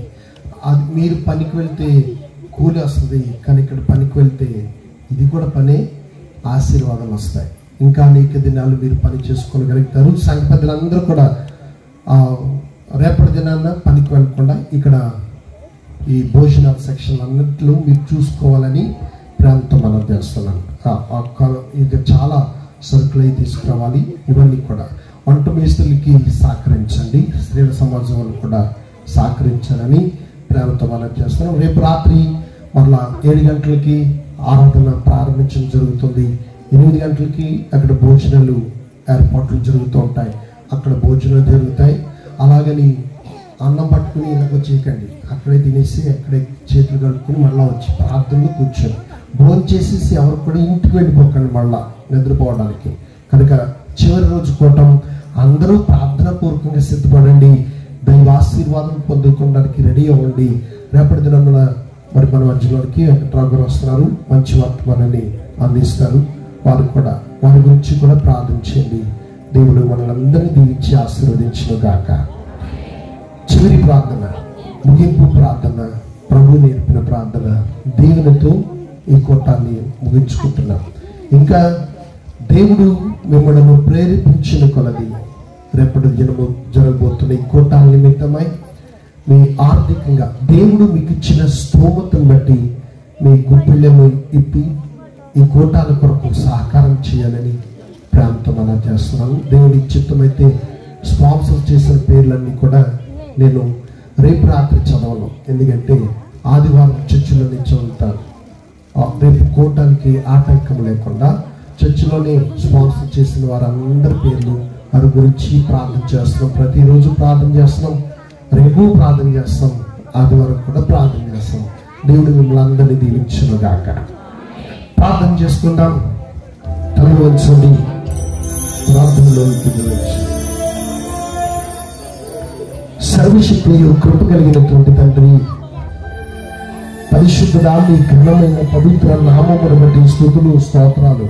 అది మీరు పనికి వెళ్తే కూలి వస్తుంది, కానీ ఇక్కడ పనికి వెళ్తే ఇది కూడా పనే, ఆశీర్వాదాలు వస్తాయి. ఇంకా అనేక దినాలు మీరు పని చేసుకోగలుగుతారు. సంఘ పెద్దలందరూ కూడా రేపటి దినాన్న పనికి వెళ్ళకుండా ఇక్కడ ఈ భోజనాల సెక్షన్ అన్నింటిలో మీరు చూసుకోవాలని ప్రేమతో మనం చేస్తున్నాను. ఇక చాలా సరుకులు అయి తీసుకురావాలి. ఇవన్నీ కూడా వంట మేస్తులకి సహకరించండి, స్త్రీల సమాజం వాళ్ళు కూడా సహకరించాలని ప్రేమతో మనం చేస్తున్నాం. రేపు రాత్రి మరలా 7 గంటలకి ఆరాధన ప్రారంభించడం జరుగుతుంది. 8 గంటలకి అక్కడ భోజనాలు ఏర్పాట్లు జరుగుతూ ఉంటాయి. అక్కడ భోజనాలు జరుగుతాయి. అలాగని అన్నం పట్టుకుని ఇలాగ చేయకండి, అక్కడే తినేసి అక్కడే చేతులు కడుక్కుని మళ్ళీ వచ్చి ప్రార్థనలో కూర్చొని భోజనం చేసేసి ఎవరు కూడా ఇంటికి వెళ్ళిపోకండి మళ్ళా నిద్రపోవడానికి. కనుక చివరి రోజు కూటం అందరూ ప్రార్థన పూర్వకంగా సిద్ధపడండి. దైవ ఆశీర్వాదం పొందుకోవడానికి రెడీ అవ్వండి. రేపటి దినంలో మరి మన మధ్యలోకి వెంకట్రావు గారు వస్తున్నారు, మంచి వర్తమానాన్ని అందిస్తారు. వారు కూడా వారి గురించి కూడా ప్రార్థించండి. దేవుడు మనల్ని దీవించి ఆశీర్వదించును గాక. చివరి ప్రార్థన, ముగింపు ప్రార్థన, ప్రభు నేర్పిన ప్రార్థన దేవునితో ఈ కూటాన్ని ముగించుకుంటున్నాం. ఇంకా దేవుడు మిమ్మల్ని ప్రేరేపించిన కొలది రేపటి దినము జరగబోతున్న ఈ కూటాల నిమిత్తమై మీ ఆర్థికంగా దేవుడు మీకు ఇచ్చిన స్తోమతను బట్టి మీ గుప్పిళ్ళను ఇప్పి ఈ కూటాల కొరకు సహకారం చేయాలని ప్రేమతో మనం చేస్తున్నాను. దేవుడి చిత్తమైతే స్పాన్సర్ చేసిన పేర్లన్నీ కూడా నేను రేపు రాత్రి చదవను, ఎందుకంటే ఆదివారం చర్చిలోనే చదువుతాను. రేపు కూటానికి ఆటంకం లేకుండా చర్చిలోనే స్పాన్సర్ చేసిన వారందరి పేర్లు వారి గురించి ప్రార్థన చేస్తున్నాం. ప్రతిరోజు ప్రార్థన చేస్తున్నాం, రేపు ప్రార్థన చేస్తాం, ఆదివారం కూడా ప్రార్థన చేస్తాం. దేవుడు మిమ్మల్ని అందరినీ దీవించునుగాక. ప్రార్థన చేసుకుందాం. తల వంచండి, ప్రార్థనలోకి వెళ్ళవచ్చు. సర్వశక్తియు కృప కలిగినటువంటి తండ్రి, పరిశుద్ధుడా, మీ ఘనమైన పవిత్ర నామమును బట్టి స్తుతులు స్తోత్రాలు.